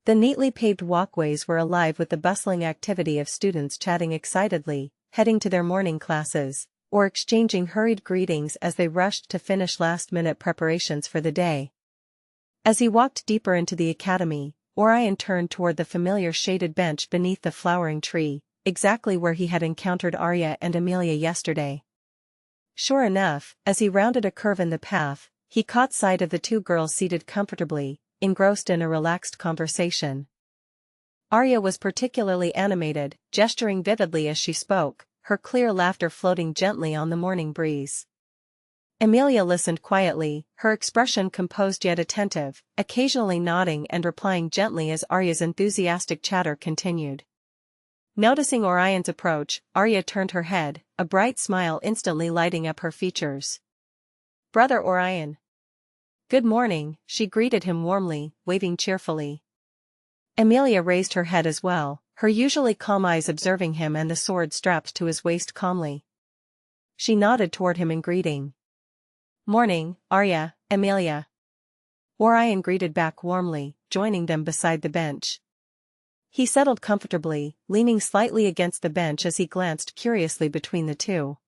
The neatly paved walkways were alive with the bustling activity of students chatting excitedly, heading to their morning classes, or exchanging hurried greetings as they rushed to finish last-minute preparations for the day. As he walked deeper into the academy, Orion turned toward the familiar shaded bench beneath the flowering tree, exactly where he had encountered Arya and Amelia yesterday. Sure enough, as he rounded a curve in the path, he caught sight of the two girls seated comfortably, engrossed in a relaxed conversation. Arya was particularly animated, gesturing vividly as she spoke, her clear laughter floating gently on the morning breeze. Amelia listened quietly, her expression composed yet attentive, occasionally nodding and replying gently as Arya's enthusiastic chatter continued. Noticing Orion's approach, Arya turned her head, a bright smile instantly lighting up her features. "Brother Orion." "Good morning," she greeted him warmly, waving cheerfully. Amelia raised her head as well, her usually calm eyes observing him and the sword strapped to his waist calmly. She nodded toward him in greeting. "Morning, Arya, Amelia." Orion greeted back warmly, joining them beside the bench. He settled comfortably, leaning slightly against the bench as he glanced curiously between the two.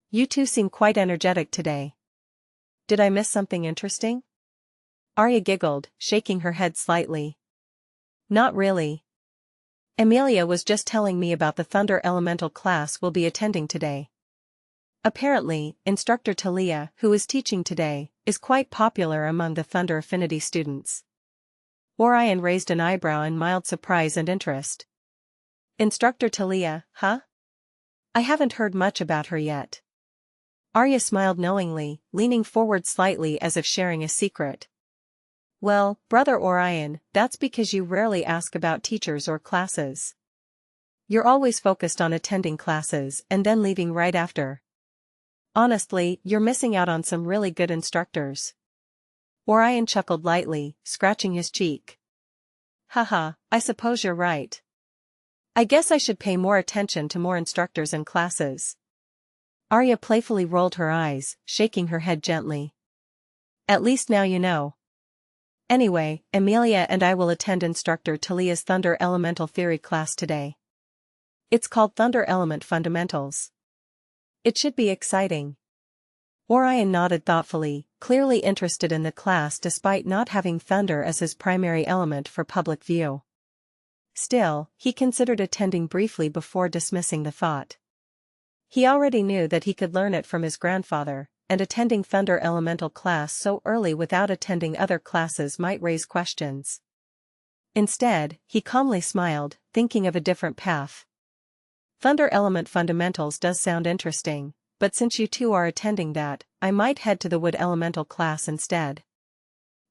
"You two seem quite energetic today. Did I miss something interesting?" Arya giggled, shaking her head slightly. "Not really. Amelia was just telling me about the Thunder Elemental class we'll be attending today. Apparently, Instructor Talia, who is teaching today, is quite popular among the Thunder Affinity students." Orion raised an eyebrow in mild surprise and interest. "Instructor Talia, huh? I haven't heard much about her yet." Arya smiled knowingly, leaning forward slightly as if sharing a secret. "Well, Brother Orion, that's because you rarely ask about teachers or classes. You're always focused on attending classes and then leaving right after. Honestly, you're missing out on some really good instructors." Orion chuckled lightly, scratching his cheek. "Haha, I suppose you're right. I guess I should pay more attention to more instructors and classes." Arya playfully rolled her eyes, shaking her head gently. "At least now you know. Anyway, Amelia and I will attend Instructor Talia's Thunder Elemental Theory class today. It's called Thunder Element Fundamentals. It should be exciting." Orion nodded thoughtfully, clearly interested in the class despite not having thunder as his primary element for public view. Still, he considered attending briefly before dismissing the thought. He already knew that he could learn it from his grandfather, and attending Thunder Elemental class so early without attending other classes might raise questions. Instead, he calmly smiled, thinking of a different path. "Thunder Element Fundamentals does sound interesting, but since you two are attending that, I might head to the Wood Elemental class instead.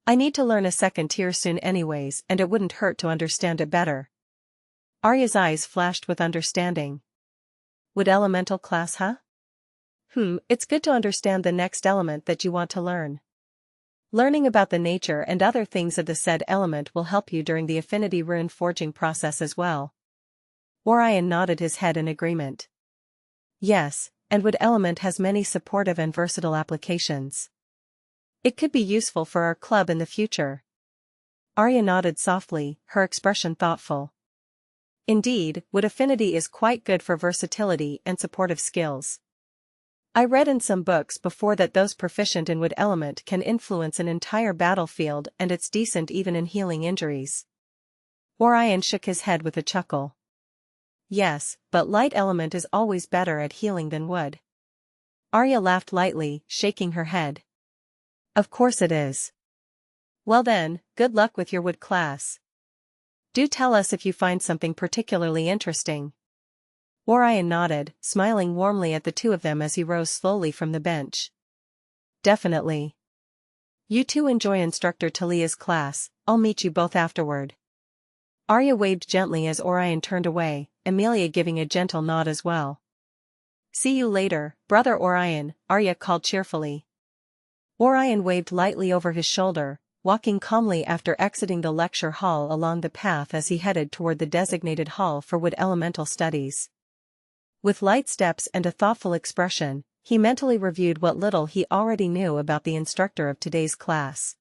I need to learn a second tier soon anyways and it wouldn't hurt to understand it better." Arya's eyes flashed with understanding. "Wood Elemental class, huh? It's good to understand the next element that you want to learn. Learning about the nature and other things of the said element will help you during the affinity rune forging process as well." Orion nodded his head in agreement. "Yes, and Wood Element has many supportive and versatile applications. It could be useful for our club in the future." Arya nodded softly, her expression thoughtful. Indeed, Wood Affinity is quite good for versatility and supportive skills. I read in some books before that those proficient in wood element can influence an entire battlefield, and it's decent even in healing injuries. Orion shook his head with a chuckle. Yes, but light element is always better at healing than wood. Arya laughed lightly, shaking her head. Of course it is. Well then, good luck with your wood class. Do tell us if you find something particularly interesting. Orion nodded, smiling warmly at the two of them as he rose slowly from the bench. Definitely. You two enjoy Instructor Talia's class, I'll meet you both afterward. Arya waved gently as Orion turned away, Amelia giving a gentle nod as well. See you later, Brother Orion, Arya called cheerfully. Orion waved lightly over his shoulder, walking calmly after exiting the lecture hall along the path as he headed toward the designated hall for wood elemental studies. With light steps and a thoughtful expression, he mentally reviewed what little he already knew about the instructor of today's class.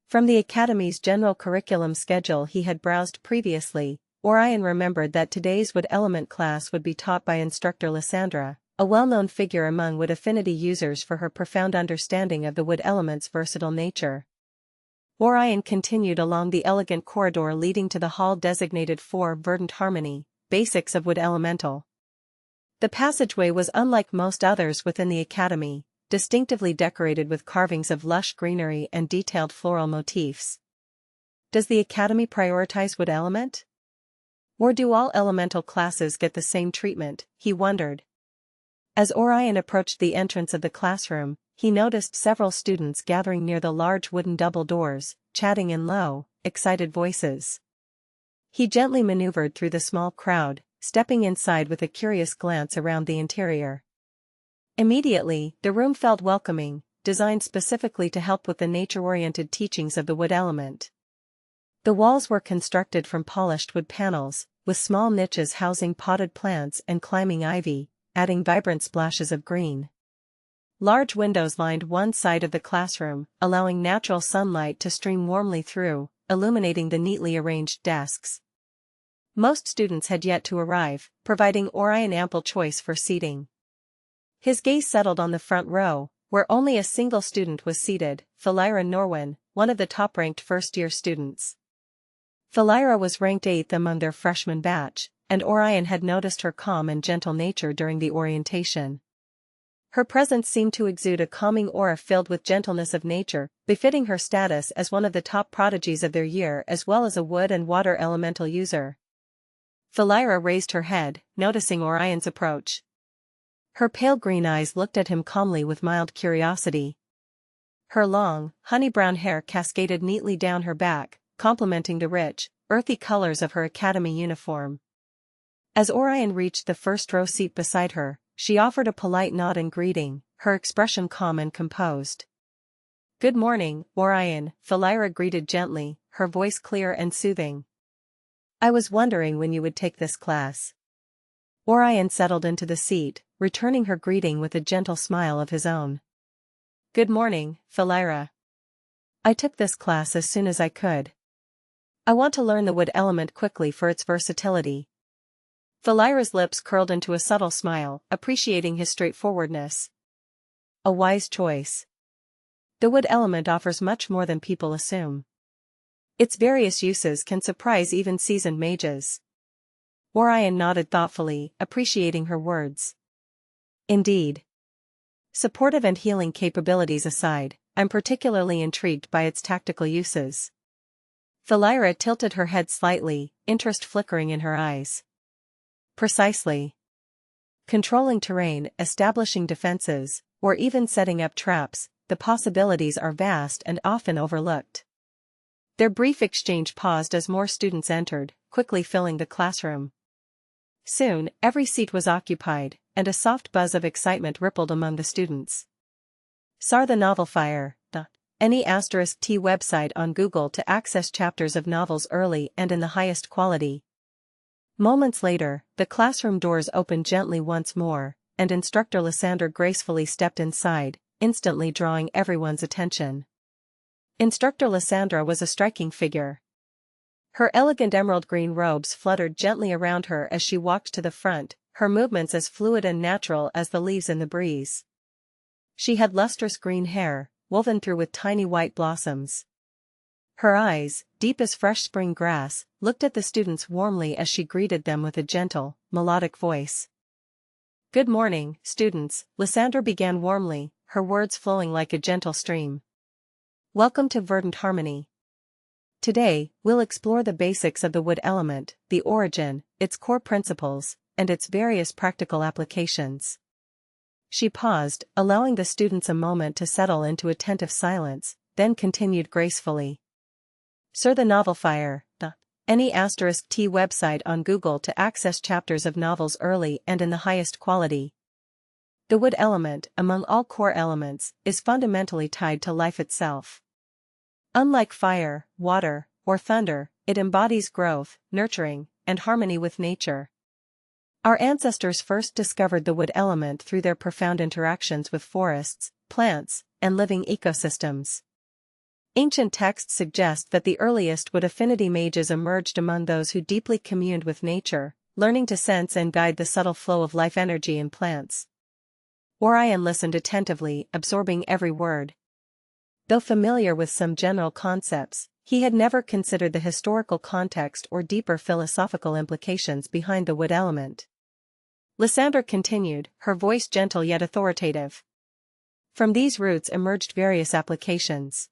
From the Academy's general curriculum schedule he had browsed previously, Orion remembered that today's wood element class would be taught by Instructor Lysandra, a well-known figure among wood affinity users for her profound understanding of the wood element's versatile nature. Orion continued along the elegant corridor leading to the hall designated for Verdant Harmony, Basics of Wood Elemental. The passageway was unlike most others within the Academy, distinctively decorated with carvings of lush greenery and detailed floral motifs. Does the Academy prioritize wood element? Or do all elemental classes get the same treatment, he wondered. As Orion approached the entrance of the classroom, he noticed several students gathering near the large wooden double doors, chatting in low, excited voices. He gently maneuvered through the small crowd, stepping inside with a curious glance around the interior. Immediately, the room felt welcoming, designed specifically to help with the nature-oriented teachings of the wood element. The walls were constructed from polished wood panels, with small niches housing potted plants and climbing ivy, adding vibrant splashes of green. Large windows lined one side of the classroom, allowing natural sunlight to stream warmly through, illuminating the neatly arranged desks. Most students had yet to arrive, providing Orion ample choice for seating. His gaze settled on the front row, where only a single student was seated, Felira Norwin, one of the top-ranked first-year students. Felira was ranked 8th among their freshman batch, and Orion had noticed her calm and gentle nature during the orientation. Her presence seemed to exude a calming aura filled with gentleness of nature, befitting her status as one of the top prodigies of their year as well as a wood and water elemental user. Felira raised her head, noticing Orion's approach. Her pale green eyes looked at him calmly with mild curiosity. Her long, honey-brown hair cascaded neatly down her back, complementing the rich, earthy colors of her academy uniform. As Orion reached the first-row seat beside her, she offered a polite nod in greeting, her expression calm and composed. "Good morning, Orion," Felira greeted gently, her voice clear and soothing. "I was wondering when you would take this class." Orion settled into the seat, returning her greeting with a gentle smile of his own. "Good morning, Felira. I took this class as soon as I could. I want to learn the wood element quickly for its versatility." Felira's lips curled into a subtle smile, appreciating his straightforwardness. A wise choice. The wood element offers much more than people assume. Its various uses can surprise even seasoned mages. Orion nodded thoughtfully, appreciating her words. Indeed. Supportive and healing capabilities aside, I'm particularly intrigued by its tactical uses. Felira tilted her head slightly, interest flickering in her eyes. Precisely. Controlling terrain, establishing defenses, or even setting up traps, the possibilities are vast and often overlooked. Their brief exchange paused as more students entered, quickly filling the classroom. Soon, every seat was occupied, and a soft buzz of excitement rippled among the students. SAR the Novel Fire, the Any*T website on Google to access chapters of novels early and in the highest quality. Moments later, the classroom doors opened gently once more, and Instructor Lysandra gracefully stepped inside, instantly drawing everyone's attention. Instructor Lysandra was a striking figure. Her elegant emerald green robes fluttered gently around her as she walked to the front, her movements as fluid and natural as the leaves in the breeze. She had lustrous green hair, woven through with tiny white blossoms. Her eyes, deep as fresh spring grass, looked at the students warmly as she greeted them with a gentle, melodic voice. "Good morning, students," Lysandra began warmly, her words flowing like a gentle stream. "Welcome to Verdant Harmony. Today, we'll explore the basics of the wood element, the origin, its core principles, and its various practical applications." She paused, allowing the students a moment to settle into attentive silence, then continued gracefully. "Sir, the novel Fire, any *T website on Google to access chapters of novels early and in the highest quality. The wood element, among all core elements, is fundamentally tied to life itself. Unlike fire, water, or thunder, it embodies growth, nurturing, and harmony with nature. Our ancestors first discovered the wood element through their profound interactions with forests, plants, and living ecosystems. Ancient texts suggest that the earliest wood affinity mages emerged among those who deeply communed with nature, learning to sense and guide the subtle flow of life energy in plants. Orion listened attentively, absorbing every word. Though familiar with some general concepts, he had never considered the historical context or deeper philosophical implications behind the wood element. Lysandra continued, her voice gentle yet authoritative. From these roots emerged various applications.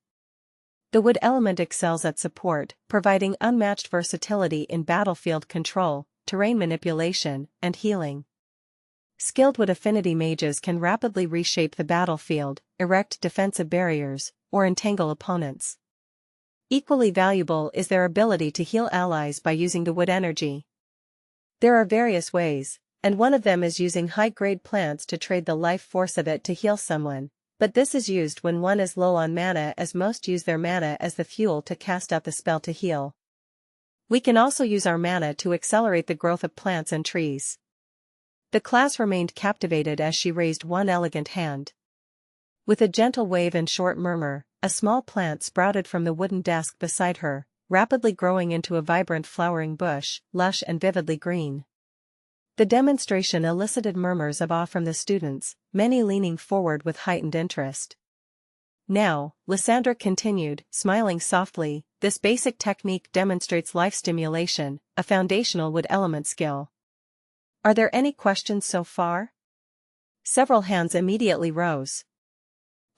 The wood element excels at support, providing unmatched versatility in battlefield control, terrain manipulation, and healing. Skilled wood affinity mages can rapidly reshape the battlefield, erect defensive barriers, or entangle opponents. Equally valuable is their ability to heal allies by using the wood energy. There are various ways, and one of them is using high-grade plants to trade the life force of it to heal someone, but this is used when one is low on mana, as most use their mana as the fuel to cast out the spell to heal. We can also use our mana to accelerate the growth of plants and trees. The class remained captivated as she raised one elegant hand. With a gentle wave and short murmur, a small plant sprouted from the wooden desk beside her, rapidly growing into a vibrant flowering bush, lush and vividly green. The demonstration elicited murmurs of awe from the students, many leaning forward with heightened interest. "Now," Lysandra continued, smiling softly, "this basic technique demonstrates life stimulation, a foundational wood element skill. Are there any questions so far?" Several hands immediately rose.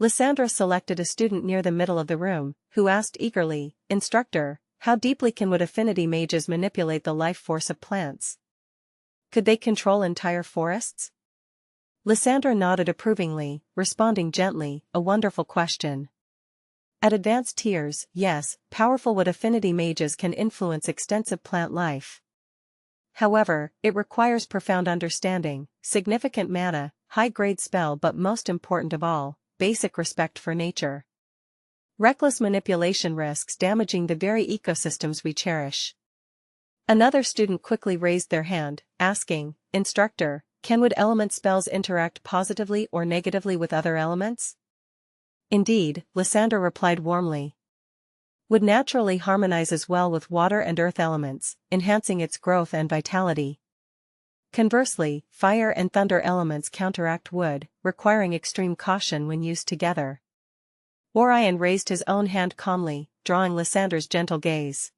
Lysandra selected a student near the middle of the room, who asked eagerly, "Instructor, how deeply can wood affinity mages manipulate the life force of plants? Could they control entire forests?" Lysandra nodded approvingly, responding gently, "A wonderful question. At advanced tiers, yes, powerful wood affinity mages can influence extensive plant life. However, it requires profound understanding, significant mana, high-grade spell, but most important of all, basic respect for nature. Reckless manipulation risks damaging the very ecosystems we cherish." Another student quickly raised their hand, asking, "Instructor, can wood element spells interact positively or negatively with other elements?" "Indeed," Lysandra replied warmly. "Wood naturally harmonizes well with water and earth elements, enhancing its growth and vitality. Conversely, fire and thunder elements counteract wood, requiring extreme caution when used together." Orion raised his own hand calmly, drawing Lysandra's gentle gaze.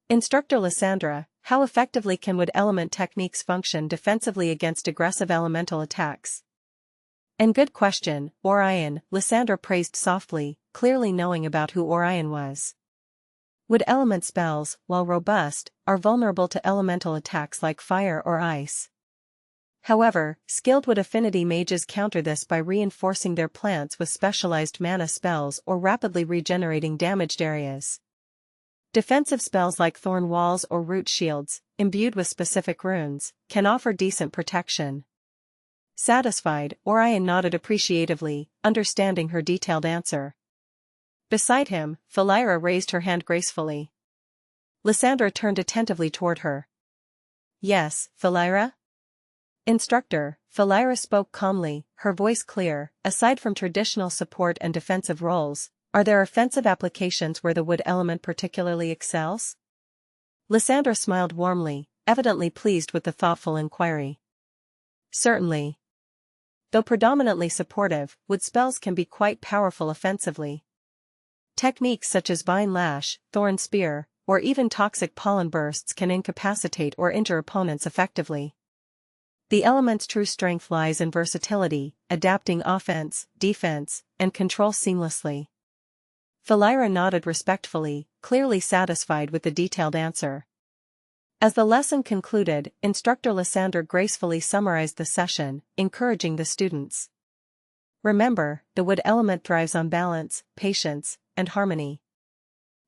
"Instructor Lysandra, how effectively can wood element techniques function defensively against aggressive elemental attacks?" "And good question, Orion," Lysandra praised softly, clearly knowing about who Orion was. "Wood element spells, while robust, are vulnerable to elemental attacks like fire or ice. However, skilled wood affinity mages counter this by reinforcing their plants with specialized mana spells or rapidly regenerating damaged areas. Defensive spells like thorn walls or root shields, imbued with specific runes, can offer decent protection." Satisfied, Orion nodded appreciatively, understanding her detailed answer. Beside him, Felira raised her hand gracefully. Lysandra turned attentively toward her. "Yes, Felira?" "Instructor," Felira spoke calmly, her voice clear, "aside from traditional support and defensive roles, are there offensive applications where the wood element particularly excels?" Lysandra smiled warmly, evidently pleased with the thoughtful inquiry. Certainly. Though predominantly supportive, wood spells can be quite powerful offensively. Techniques such as Vine Lash, Thorn Spear, or even toxic pollen bursts can incapacitate or injure opponents effectively. The element's true strength lies in versatility, adapting offense, defense, and control seamlessly. Felira nodded respectfully, clearly satisfied with the detailed answer. As the lesson concluded, Instructor Lysander gracefully summarized the session, encouraging the students. Remember, the wood element thrives on balance, patience, and harmony.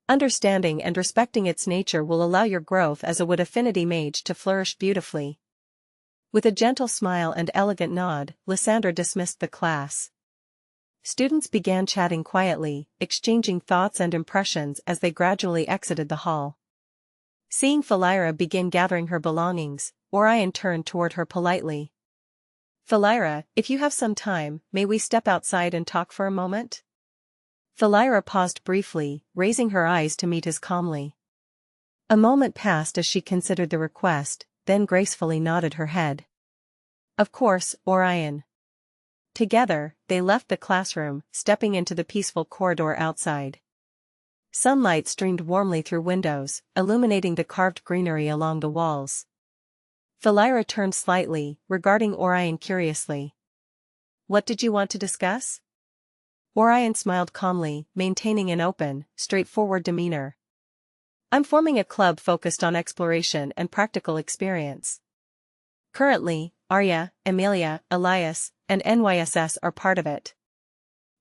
Understanding and respecting its nature will allow your growth as a wood affinity mage to flourish beautifully. With a gentle smile and elegant nod, Lysander dismissed the class. Students began chatting quietly, exchanging thoughts and impressions as they gradually exited the hall. Seeing Felira begin gathering her belongings, Orion turned toward her politely. Felira, if you have some time, may we step outside and talk for a moment? Felira paused briefly, raising her eyes to meet his calmly. A moment passed as she considered the request, then gracefully nodded her head. Of course, Orion. Together, they left the classroom, stepping into the peaceful corridor outside. Sunlight streamed warmly through windows, illuminating the carved greenery along the walls. Felira turned slightly, regarding Orion curiously. What did you want to discuss? Orion smiled calmly, maintaining an open, straightforward demeanor. I'm forming a club focused on exploration and practical experience. Currently, Arya, Amelia, Elias, and NYSS are part of it.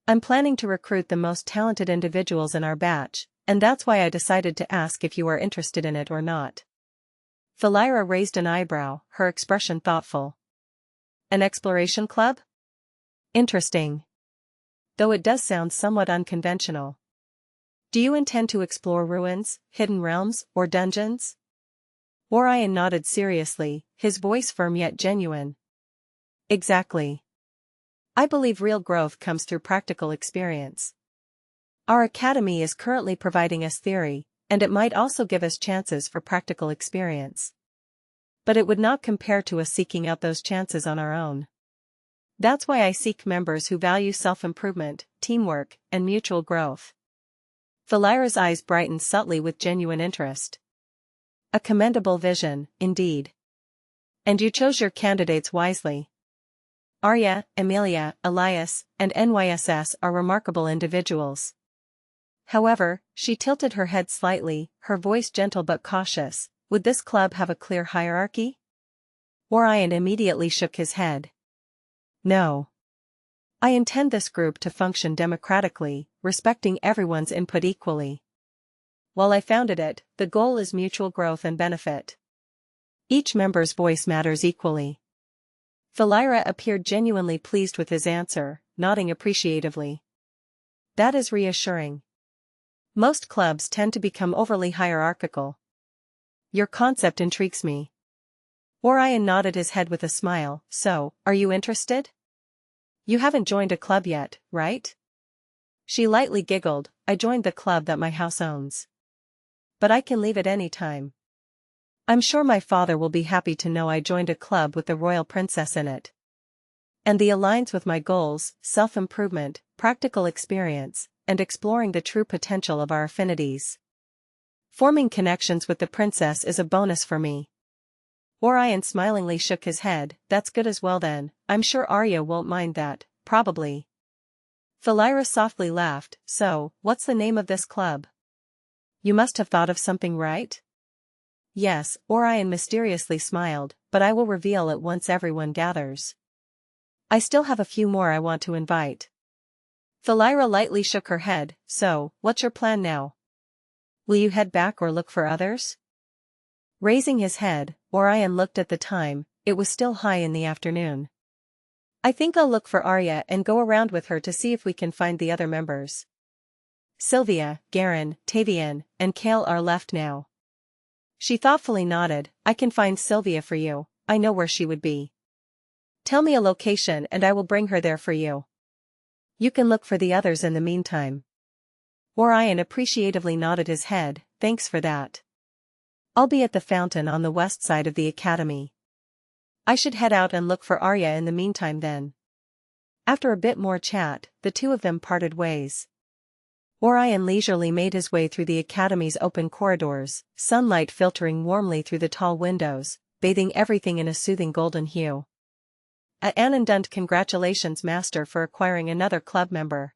I'm planning to recruit the most talented individuals in our batch, and that's why I decided to ask if you are interested in it or not. Felira raised an eyebrow, her expression thoughtful. An exploration club? Interesting. Though it does sound somewhat unconventional. Do you intend to explore ruins, hidden realms, or dungeons? Orion nodded seriously, his voice firm yet genuine. Exactly. I believe real growth comes through practical experience. Our academy is currently providing us theory, and it might also give us chances for practical experience. But it would not compare to us seeking out those chances on our own. That's why I seek members who value self-improvement, teamwork, and mutual growth. Felira's eyes brightened subtly with genuine interest. A commendable vision, indeed. And you chose your candidates wisely. Arya, Amelia, Elias, and NYSS are remarkable individuals. However, she tilted her head slightly, her voice gentle but cautious. Would this club have a clear hierarchy? Orion immediately shook his head. No. I intend this group to function democratically, respecting everyone's input equally. While I founded it, the goal is mutual growth and benefit. Each member's voice matters equally. Felira appeared genuinely pleased with his answer, nodding appreciatively. That is reassuring. Most clubs tend to become overly hierarchical. Your concept intrigues me. Orion nodded his head with a smile. So, are you interested? You haven't joined a club yet, right? She lightly giggled. I joined the club that my house owns. But I can leave at any time. I'm sure my father will be happy to know I joined a club with the royal princess in it. And the aligns with my goals, self-improvement, practical experience, and exploring the true potential of our affinities. Forming connections with the princess is a bonus for me. Orion smilingly shook his head. That's good as well then, I'm sure Arya won't mind that, probably. Felira softly laughed. So, what's the name of this club? You must have thought of something, right? Yes, Orion mysteriously smiled, but I will reveal it once everyone gathers. I still have a few more I want to invite. Felira lightly shook her head. So, what's your plan now? Will you head back or look for others? Raising his head, Orion looked at the time. It was still high in the afternoon. I think I'll look for Arya and go around with her to see if we can find the other members. Sylvia, Garen, Tavian, and Kale are left now. She thoughtfully nodded. I can find Sylvia for you, I know where she would be. Tell me a location and I will bring her there for you. You can look for the others in the meantime. Orion appreciatively nodded his head. Thanks for that. I'll be at the fountain on the west side of the academy. I should head out and look for Arya in the meantime then. After a bit more chat, the two of them parted ways. Orion leisurely made his way through the academy's open corridors, sunlight filtering warmly through the tall windows, bathing everything in a soothing golden hue. And congratulations, Master, for acquiring another club member.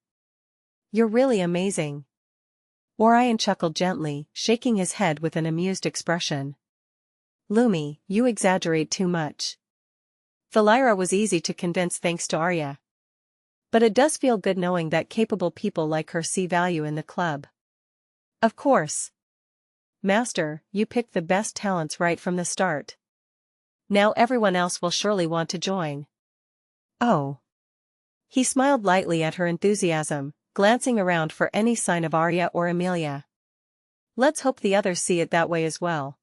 You're really amazing. Orion chuckled gently, shaking his head with an amused expression. Lumi, you exaggerate too much. Felira was easy to convince thanks to Arya. But it does feel good knowing that capable people like her see value in the club. Of course. Master, you picked the best talents right from the start. Now everyone else will surely want to join. Oh. He smiled lightly at her enthusiasm, glancing around for any sign of Arya or Emilia. Let's hope the others see it that way as well.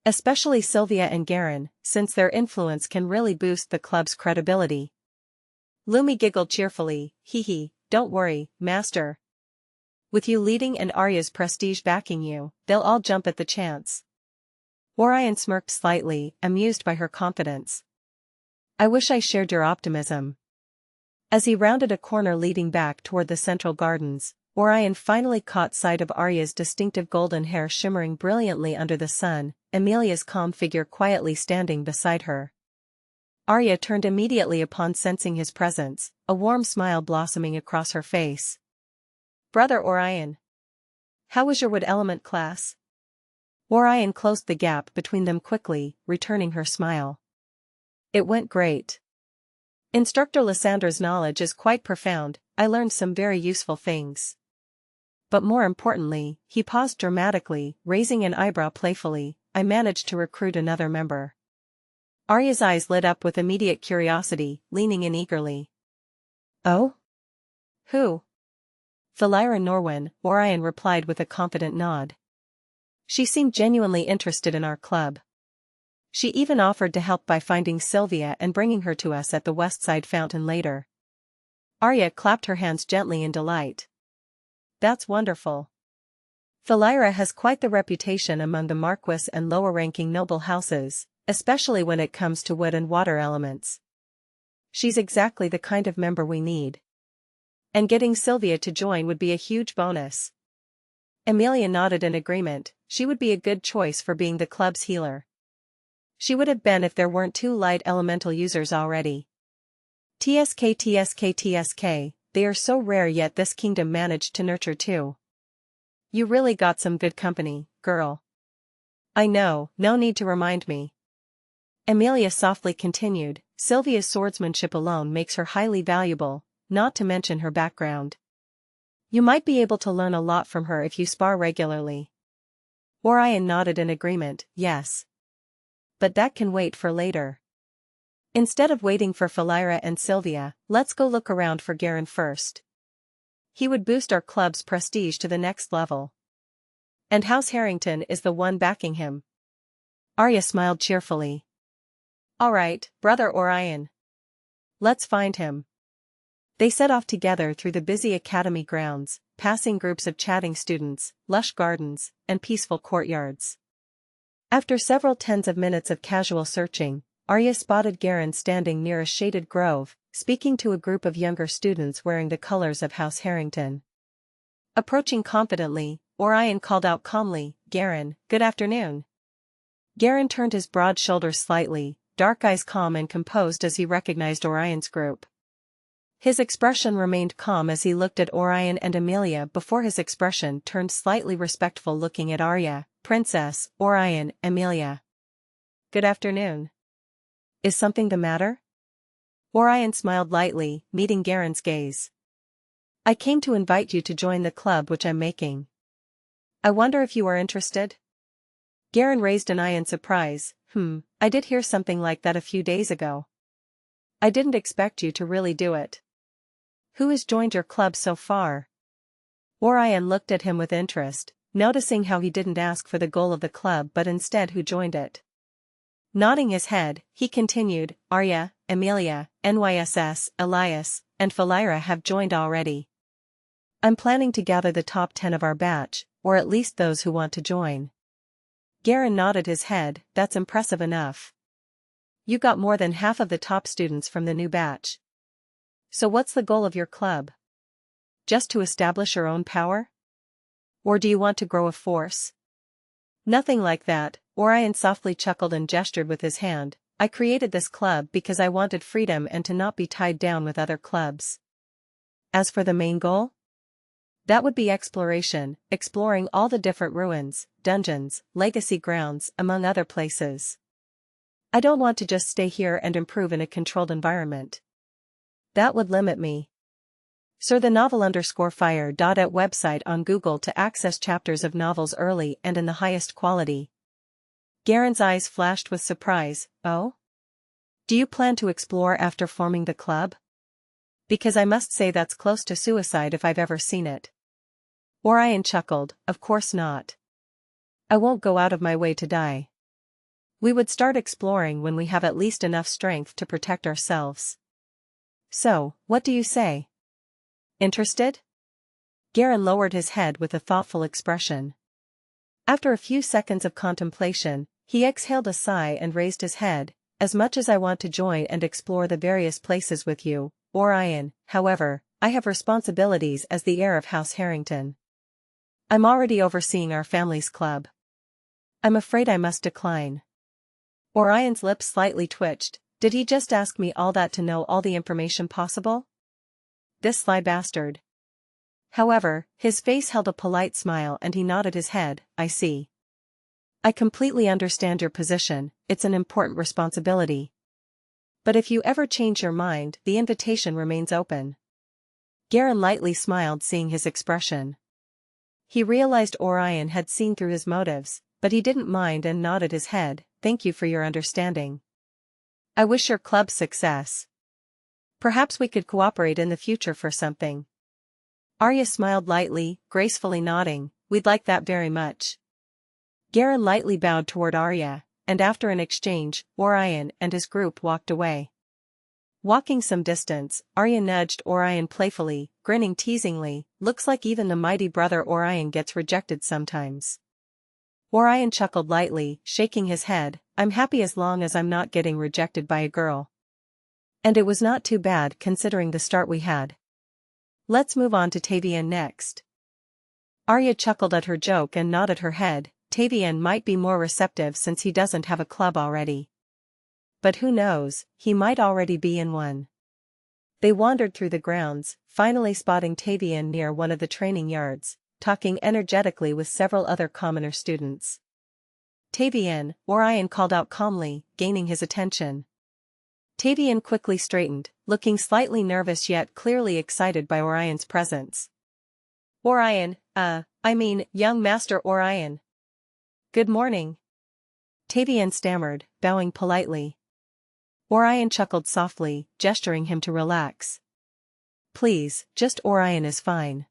Especially Sylvia and Garen, since their influence can really boost the club's credibility. Lumi giggled cheerfully, hee, don't worry, Master. With you leading and Arya's prestige backing you, they'll all jump at the chance. Orion smirked slightly, amused by her confidence. I wish I shared your optimism. As he rounded a corner leading back toward the central gardens, Orion finally caught sight of Arya's distinctive golden hair shimmering brilliantly under the sun, Emilia's calm figure quietly standing beside her. Arya turned immediately upon sensing his presence, a warm smile blossoming across her face. Brother Orion. How was your wood element class? Orion closed the gap between them quickly, returning her smile. It went great. Instructor Lyssandra's knowledge is quite profound, I learned some very useful things. But more importantly, he paused dramatically, raising an eyebrow playfully, I managed to recruit another member. Arya's eyes lit up with immediate curiosity, leaning in eagerly. Oh? Who? Felira Norwin, Orion replied with a confident nod. She seemed genuinely interested in our club. She even offered to help by finding Sylvia and bringing her to us at the Westside Fountain later. Arya clapped her hands gently in delight. That's wonderful. Felira has quite the reputation among the Marquess and lower-ranking noble houses, especially when it comes to wood and water elements. She's exactly the kind of member we need. And getting Sylvia to join would be a huge bonus. Emilia nodded in agreement, she would be a good choice for being the club's healer. She would have been if there weren't two light elemental users already. TSK, they are so rare yet this kingdom managed to nurture two. You really got some good company, girl. I know, no need to remind me. Emilia softly continued, Sylvia's swordsmanship alone makes her highly valuable, not to mention her background. You might be able to learn a lot from her if you spar regularly. Orion nodded in agreement, yes. But that can wait for later. Instead of waiting for Felira and Sylvia, let's go look around for Garen first. He would boost our club's prestige to the next level. And House Harrington is the one backing him. Arya smiled cheerfully. All right, Brother Orion. Let's find him. They set off together through the busy academy grounds, passing groups of chatting students, lush gardens, and peaceful courtyards. After several tens of minutes of casual searching, Arya spotted Garen standing near a shaded grove, speaking to a group of younger students wearing the colors of House Harrington. Approaching confidently, Orion called out calmly, Garen, good afternoon. Garen turned his broad shoulders slightly, dark eyes calm and composed as he recognized Orion's group. His expression remained calm as he looked at Orion and Emilia before his expression turned slightly respectful looking at Arya, Princess, Orion, Emilia. Good afternoon. Is something the matter? Orion smiled lightly, meeting Garen's gaze. I came to invite you to join the club which I'm making. I wonder if you are interested? Garen raised an eye in surprise, I did hear something like that a few days ago. I didn't expect you to really do it. Who has joined your club so far? Orion looked at him with interest, noticing how he didn't ask for the goal of the club but instead who joined it. Nodding his head, he continued, Arya, Emilia, NYSS, Elias, and Felira have joined already. I'm planning to gather the top 10 of our batch, or at least those who want to join. Garen nodded his head, that's impressive enough. you got more than half of the top students from the new batch. So what's the goal of your club? Just to establish your own power? Or do you want to grow a force? Nothing like that, Orion softly chuckled and gestured with his hand. I created this club because I wanted freedom and to not be tied down with other clubs. As for the main goal? That would be exploration, exploring all the different ruins, dungeons, legacy grounds, among other places. I don't want to just stay here and improve in a controlled environment. That would limit me. Sir the novel_fire. At website on Google to access chapters of novels early and in the highest quality. Garen's eyes flashed with surprise. Oh? Do you plan to explore after forming the club? Because I must say that's close to suicide if I've ever seen it. Orion chuckled, of course not. I won't go out of my way to die. We would start exploring when we have at least enough strength to protect ourselves. So, what do you say? Interested? Garen lowered his head with a thoughtful expression. After a few seconds of contemplation, he exhaled a sigh and raised his head. As much as I want to join and explore the various places with you, Orion, however, I have responsibilities as the heir of House Harrington. I'm already overseeing our family's club. I'm afraid I must decline. Orion's lips slightly twitched. Did he just ask me all that to know all the information possible? This sly bastard. However, his face held a polite smile and he nodded his head. I see. I completely understand your position, it's an important responsibility. But if you ever change your mind, the invitation remains open. Garen lightly smiled seeing his expression. He realized Orion had seen through his motives, but he didn't mind and nodded his head. Thank you for your understanding. I wish your club success. Perhaps we could cooperate in the future for something. Arya smiled lightly, gracefully nodding. We'd like that very much. Garen lightly bowed toward Arya, and after an exchange, Orion and his group walked away. Walking some distance, Arya nudged Orion playfully, grinning teasingly. Looks like even the mighty brother Orion gets rejected sometimes. Orion chuckled lightly, shaking his head. I'm happy as long as I'm not getting rejected by a girl. And it was not too bad considering the start we had. Let's move on to Tavian next. Arya chuckled at her joke and nodded her head. Tavian might be more receptive since he doesn't have a club already. But who knows, he might already be in one. They wandered through the grounds, finally spotting Tavian near one of the training yards, talking energetically with several other commoner students. Tavian, Orion called out calmly, gaining his attention. Tavian quickly straightened, looking slightly nervous yet clearly excited by Orion's presence. Orion, young Master Orion. Good morning. Tavian stammered, bowing politely. Orion chuckled softly, gesturing him to relax. Please, just Orion is fine.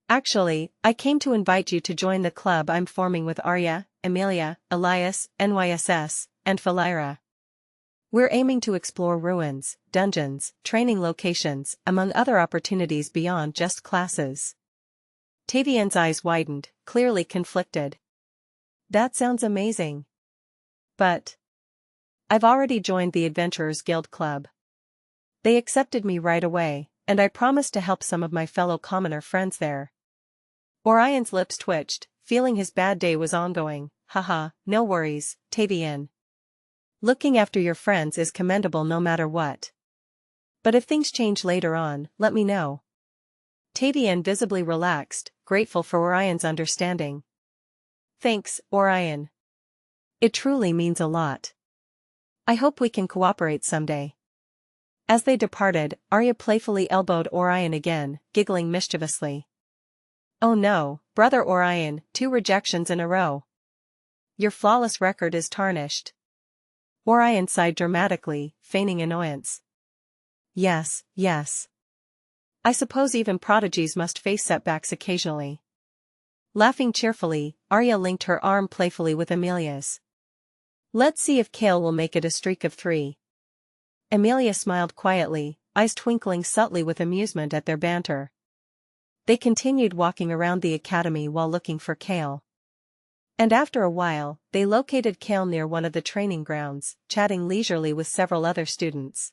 Actually, I came to invite you to join the club I'm forming with Arya, Emilia, Elias, NYSS, and Felira. We're aiming to explore ruins, dungeons, training locations, among other opportunities beyond just classes. Tavian's eyes widened, clearly conflicted. That sounds amazing. But I've already joined the Adventurers Guild Club. They accepted me right away, and I promised to help some of my fellow commoner friends there. Orion's lips twitched, feeling his bad day was ongoing. Haha, no worries, Tavian. Looking after your friends is commendable no matter what. But if things change later on, let me know. Tavian visibly relaxed, grateful for Orion's understanding. Thanks, Orion. It truly means a lot. I hope we can cooperate someday. As they departed, Arya playfully elbowed Orion again, giggling mischievously. Oh no, brother Orion, 2 rejections in a row. Your flawless record is tarnished. Orion sighed dramatically, feigning annoyance. Yes. I suppose even prodigies must face setbacks occasionally. Laughing cheerfully, Arya linked her arm playfully with Emilia's. Let's see if Kale will make it a streak of 3. Emilia smiled quietly, eyes twinkling subtly with amusement at their banter. They continued walking around the academy while looking for Kale. And after a while, they located Kale near one of the training grounds, chatting leisurely with several other students.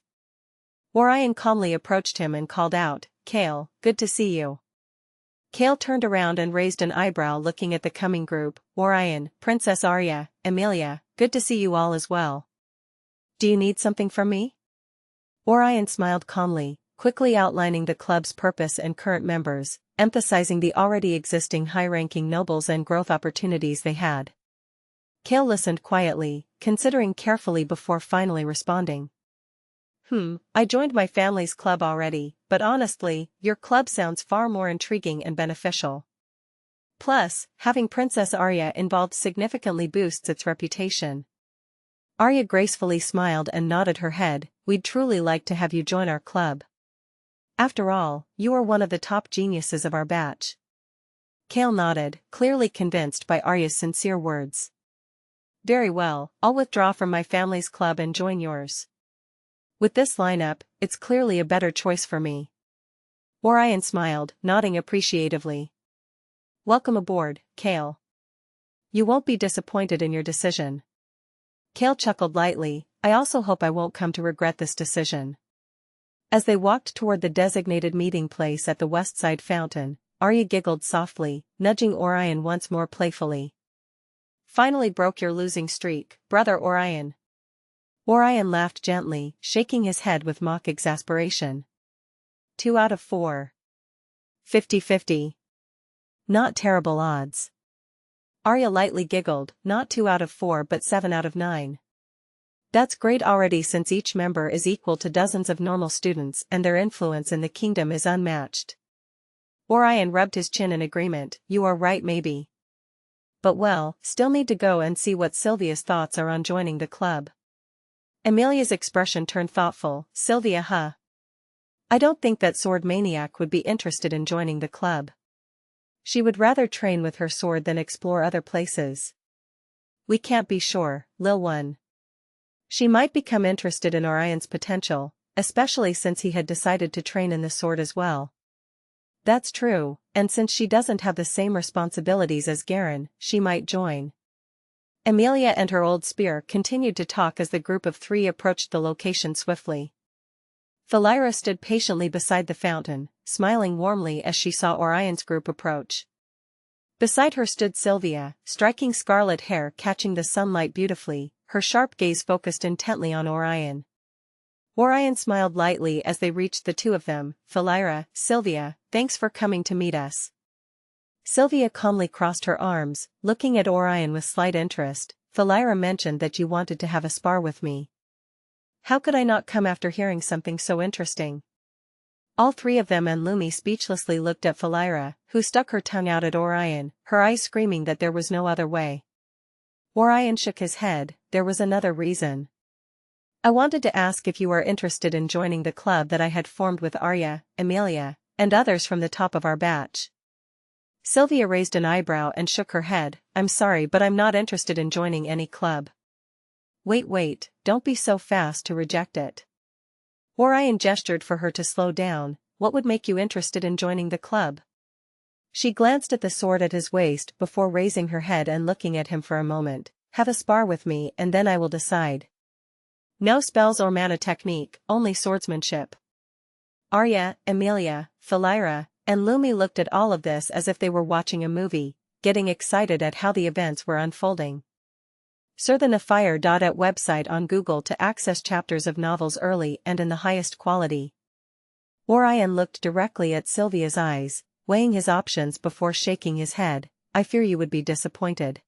Orion calmly approached him and called out, "Kale, good to see you." Kale turned around and raised an eyebrow looking at the coming group. "Orion, Princess Arya, Emilia, good to see you all as well. Do you need something from me?" Orion smiled calmly, quickly outlining the club's purpose and current members, emphasizing the already existing high-ranking nobles and growth opportunities they had. Kale listened quietly, considering carefully before finally responding. I joined my family's club already, but honestly, your club sounds far more intriguing and beneficial. Plus, having Princess Arya involved significantly boosts its reputation." Arya gracefully smiled and nodded her head. "We'd truly like to have you join our club. After all, you are one of the top geniuses of our batch." Kale nodded, clearly convinced by Arya's sincere words. "Very well, I'll withdraw from my family's club and join yours. With this lineup, it's clearly a better choice for me." Orion smiled, nodding appreciatively. "Welcome aboard, Kale. You won't be disappointed in your decision." Kale chuckled lightly. "I also hope I won't come to regret this decision." As they walked toward the designated meeting place at the west side fountain, Arya giggled softly, nudging Orion once more playfully. "Finally broke your losing streak, brother Orion." Orion laughed gently, shaking his head with mock exasperation. 2 out of 4. 50-50. Not terrible odds. Arya lightly giggled, not 2 out of 4 but 7 out of 9. That's great already since each member is equal to dozens of normal students and their influence in the kingdom is unmatched. Orion rubbed his chin in agreement. "You are right maybe. But well, still need to go and see what Sylvia's thoughts are on joining the club." Emilia's expression turned thoughtful. "Sylvia, huh? I don't think that sword maniac would be interested in joining the club. She would rather train with her sword than explore other places." "We can't be sure, Lil One. She might become interested in Orion's potential, especially since he had decided to train in the sword as well." "That's true, and since she doesn't have the same responsibilities as Garen, she might join." Emilia and her old spear continued to talk as the group of 3 approached the location swiftly. Felira stood patiently beside the fountain, smiling warmly as she saw Orion's group approach. Beside her stood Sylvia, striking scarlet hair catching the sunlight beautifully, her sharp gaze focused intently on Orion. Orion smiled lightly as they reached the two of them. "Felira, Sylvia, thanks for coming to meet us." Sylvia calmly crossed her arms, looking at Orion with slight interest. "Felira mentioned that you wanted to have a spar with me. How could I not come after hearing something so interesting?" All 3 of them and Lumi speechlessly looked at Felira, who stuck her tongue out at Orion, her eyes screaming that there was no other way. Orion shook his head. "There was another reason. I wanted to ask if you are interested in joining the club that I had formed with Arya, Emilia, and others from the top of our batch." Sylvia raised an eyebrow and shook her head. "I'm sorry but I'm not interested in joining any club." Wait, don't be so fast to reject it." Orion gestured for her to slow down. "What would make you interested in joining the club?" She glanced at the sword at his waist before raising her head and looking at him for a moment. "Have a spar with me and then I will decide. No spells or mana technique, only swordsmanship." Arya, Emilia, Felira, and Lumi looked at all of this as if they were watching a movie, getting excited at how the events were unfolding. Search the Nefire.at website on Google to access chapters of novels early and in the highest quality. Orion looked directly at Sylvia's eyes, weighing his options before shaking his head. "I fear you would be disappointed.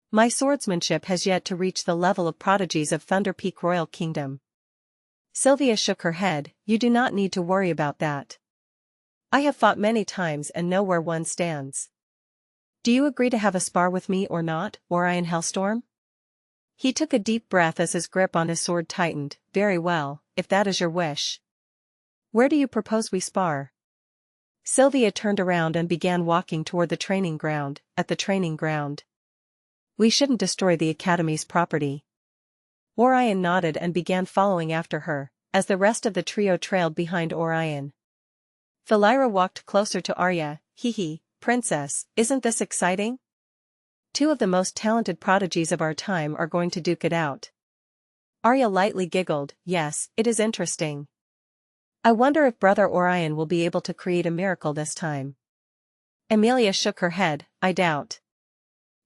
My swordsmanship has yet to reach the level of prodigies of Thunder Peak Royal Kingdom." Sylvia shook her head. "You do not need to worry about that. I have fought many times and know where one stands. Do you agree to have a spar with me or not, Orion Hellstorm?" He took a deep breath as his grip on his sword tightened. "Very well, if that is your wish. Where do you propose we spar?" Sylvia turned around and began walking toward the training ground. "At the training ground. We shouldn't destroy the Academy's property." Orion nodded and began following after her, as the rest of the trio trailed behind Orion. Felira walked closer to Arya. "Princess, isn't this exciting? Two of the most talented prodigies of our time are going to duke it out. Arya lightly giggled. Yes, it is interesting. I wonder if Brother Orion will be able to create a miracle this time. Emilia shook her head. I doubt.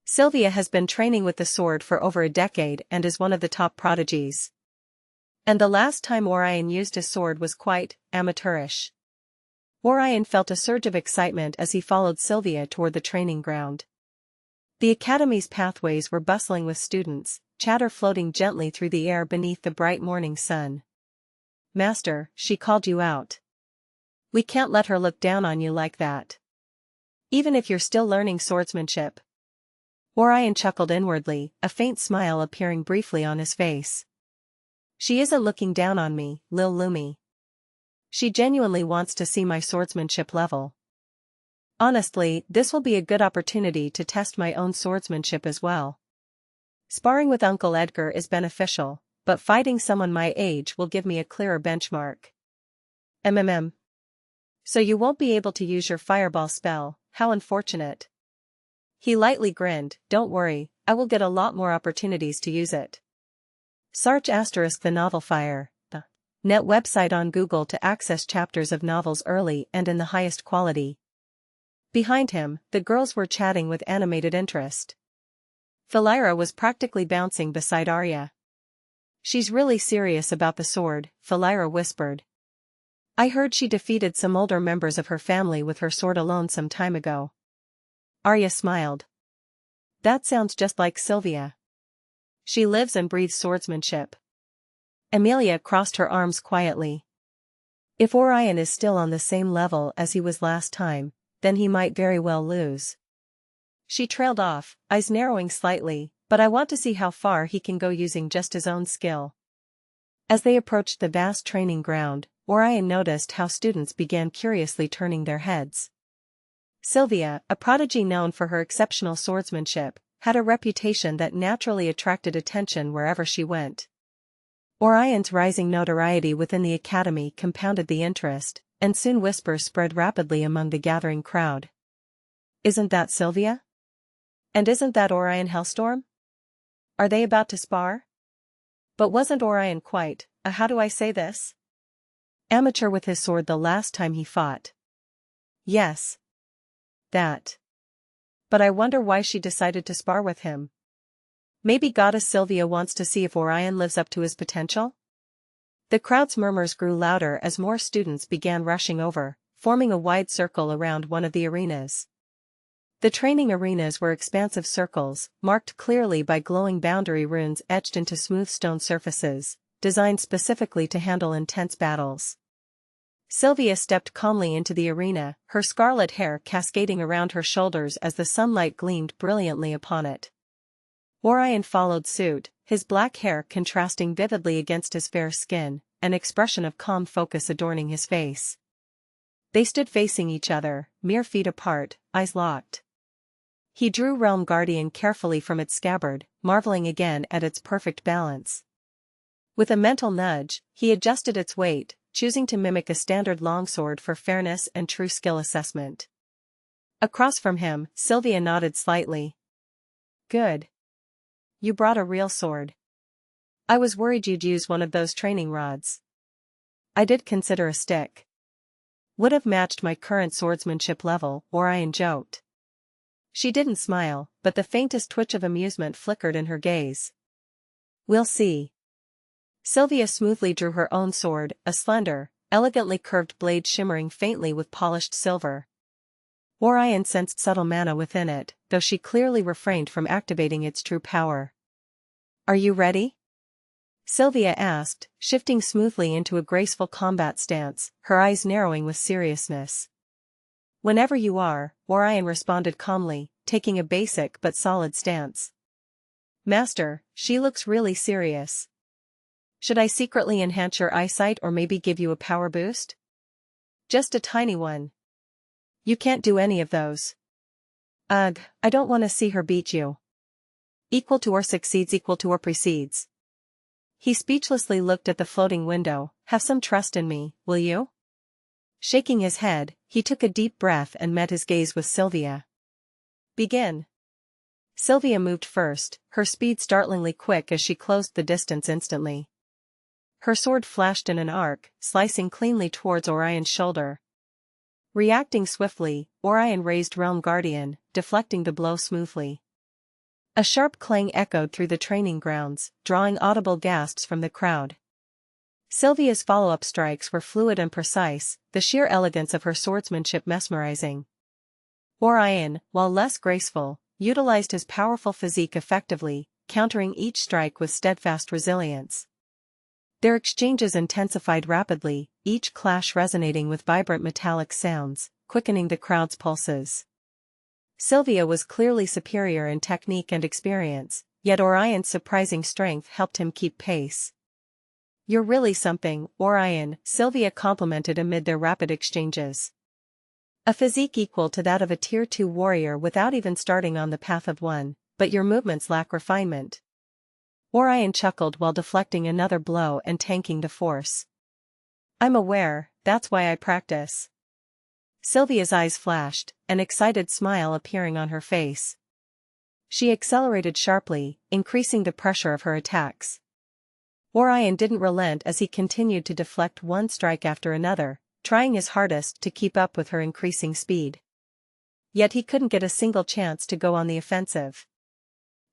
Sylvia has been training with the sword for over a decade and is one of the top prodigies. And the last time Orion used his sword was quite amateurish. Orion felt a surge of excitement as he followed Sylvia toward the training ground. The academy's pathways were bustling with students, chatter floating gently through the air beneath the bright morning sun. Master, she called you out. We can't let her look down on you like that. Even if you're still learning swordsmanship. Orion chuckled inwardly, a faint smile appearing briefly on his face. She isn't looking down on me, Lil Lumi. She genuinely wants to see my swordsmanship level. Honestly, this will be a good opportunity to test my own swordsmanship as well. Sparring with Uncle Edgar is beneficial, but fighting someone my age will give me a clearer benchmark. So you won't be able to use your fireball spell, how unfortunate. He lightly grinned. Don't worry, I will get a lot more opportunities to use it. Search * the novel Fire, the net website on Google to access chapters of novels early and in the highest quality. Behind him, the girls were chatting with animated interest. Felira was practically bouncing beside Arya. She's really serious about the sword, Felira whispered. I heard she defeated some older members of her family with her sword alone some time ago. Arya smiled. That sounds just like Sylvia. She lives and breathes swordsmanship. Emilia crossed her arms quietly. If Orion is still on the same level as he was last time, then he might very well lose. She trailed off, eyes narrowing slightly, but I want to see how far he can go using just his own skill. As they approached the vast training ground, Orion noticed how students began curiously turning their heads. Sylvia, a prodigy known for her exceptional swordsmanship, had a reputation that naturally attracted attention wherever she went. Orion's rising notoriety within the academy compounded the interest, and soon whispers spread rapidly among the gathering crowd. Isn't that Sylvia? And isn't that Orion Hellstorm? Are they about to spar? But wasn't Orion quite, how do I say this? Amateur with his sword the last time he fought. Yes. That. But I wonder why she decided to spar with him. Maybe Goddess Sylvia wants to see if Orion lives up to his potential? The crowd's murmurs grew louder as more students began rushing over, forming a wide circle around one of the arenas. The training arenas were expansive circles, marked clearly by glowing boundary runes etched into smooth stone surfaces, designed specifically to handle intense battles. Sylvia stepped calmly into the arena, her scarlet hair cascading around her shoulders as the sunlight gleamed brilliantly upon it. Orion followed suit, his black hair contrasting vividly against his fair skin, an expression of calm focus adorning his face. They stood facing each other, mere feet apart, eyes locked. He drew Realm Guardian carefully from its scabbard, marveling again at its perfect balance. With a mental nudge, he adjusted its weight, choosing to mimic a standard longsword for fairness and true skill assessment. Across from him, Sylvia nodded slightly. Good. You brought a real sword. I was worried you'd use one of those training rods. I did consider a stick. Would have matched my current swordsmanship level, Orion joked. She didn't smile, but the faintest twitch of amusement flickered in her gaze. We'll see. Sylvia smoothly drew her own sword, a slender, elegantly curved blade shimmering faintly with polished silver. Orion sensed subtle mana within it, though she clearly refrained from activating its true power. Are you ready? Sylvia asked, shifting smoothly into a graceful combat stance, her eyes narrowing with seriousness. Whenever you are, Orion responded calmly, taking a basic but solid stance. Master, she looks really serious. Should I secretly enhance your eyesight or maybe give you a power boost? Just a tiny one. You can't do any of those. Ugh, I don't want to see her beat you. Equal to or succeeds equal to or precedes. He speechlessly looked at the floating window. Have some trust in me, will you? Shaking his head, he took a deep breath and met his gaze with Sylvia. Begin. Sylvia moved first, her speed startlingly quick as she closed the distance instantly. Her sword flashed in an arc, slicing cleanly towards Orion's shoulder. Reacting swiftly, Orion raised Realm Guardian, deflecting the blow smoothly. A sharp clang echoed through the training grounds, drawing audible gasps from the crowd. Sylvia's follow-up strikes were fluid and precise, the sheer elegance of her swordsmanship mesmerizing. Orion, while less graceful, utilized his powerful physique effectively, countering each strike with steadfast resilience. Their exchanges intensified rapidly, each clash resonating with vibrant metallic sounds, quickening the crowd's pulses. Sylvia was clearly superior in technique and experience, yet Orion's surprising strength helped him keep pace. "You're really something, Orion," Sylvia complimented amid their rapid exchanges. "A physique equal to that of a Tier 2 warrior without even starting on the path of one, but your movements lack refinement." Orion chuckled while deflecting another blow and tanking the force. "I'm aware, that's why I practice." Sylvia's eyes flashed, an excited smile appearing on her face. She accelerated sharply, increasing the pressure of her attacks. Orion didn't relent as he continued to deflect one strike after another, trying his hardest to keep up with her increasing speed. Yet he couldn't get a single chance to go on the offensive.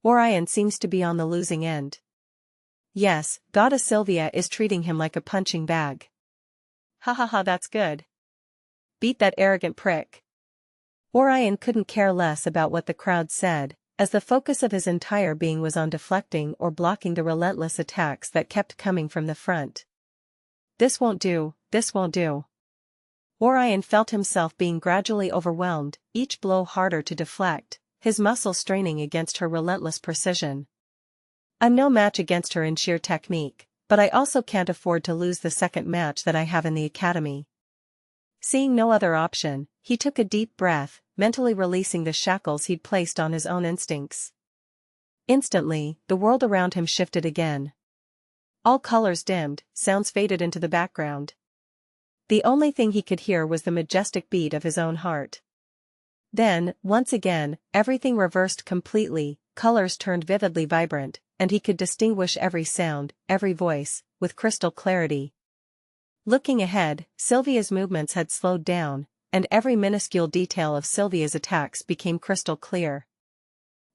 Orion seems to be on the losing end. Yes, Goddess Sylvia is treating him like a punching bag. Ha ha ha, that's good. Beat that arrogant prick. Orion couldn't care less about what the crowd said, as the focus of his entire being was on deflecting or blocking the relentless attacks that kept coming from the front. This won't do, this won't do. Orion felt himself being gradually overwhelmed, each blow harder to deflect, his muscles straining against her relentless precision. "I'm no match against her in sheer technique, but I also can't afford to lose the second match that I have in the academy." Seeing no other option, he took a deep breath, mentally releasing the shackles he'd placed on his own instincts. Instantly, the world around him shifted again. All colors dimmed, sounds faded into the background. The only thing he could hear was the majestic beat of his own heart. Then, once again, everything reversed completely, colors turned vividly vibrant, and he could distinguish every sound, every voice, with crystal clarity. Looking ahead, Sylvia's movements had slowed down, and every minuscule detail of Sylvia's attacks became crystal clear.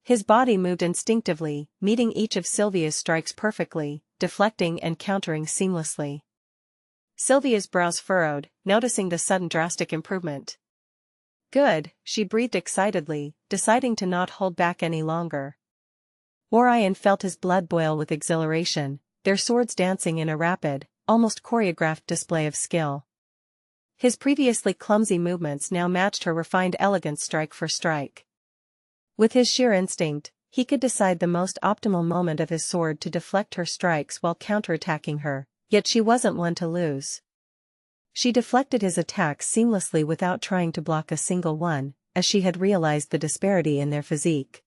His body moved instinctively, meeting each of Sylvia's strikes perfectly, deflecting and countering seamlessly. Sylvia's brows furrowed, noticing the sudden drastic improvement. "Good," she breathed excitedly, deciding to not hold back any longer. Orion felt his blood boil with exhilaration, their swords dancing in a rapid, almost choreographed display of skill. His previously clumsy movements now matched her refined elegance strike for strike. With his sheer instinct, he could decide the most optimal moment of his sword to deflect her strikes while counterattacking her, yet she wasn't one to lose. She deflected his attacks seamlessly without trying to block a single one, as she had realized the disparity in their physique.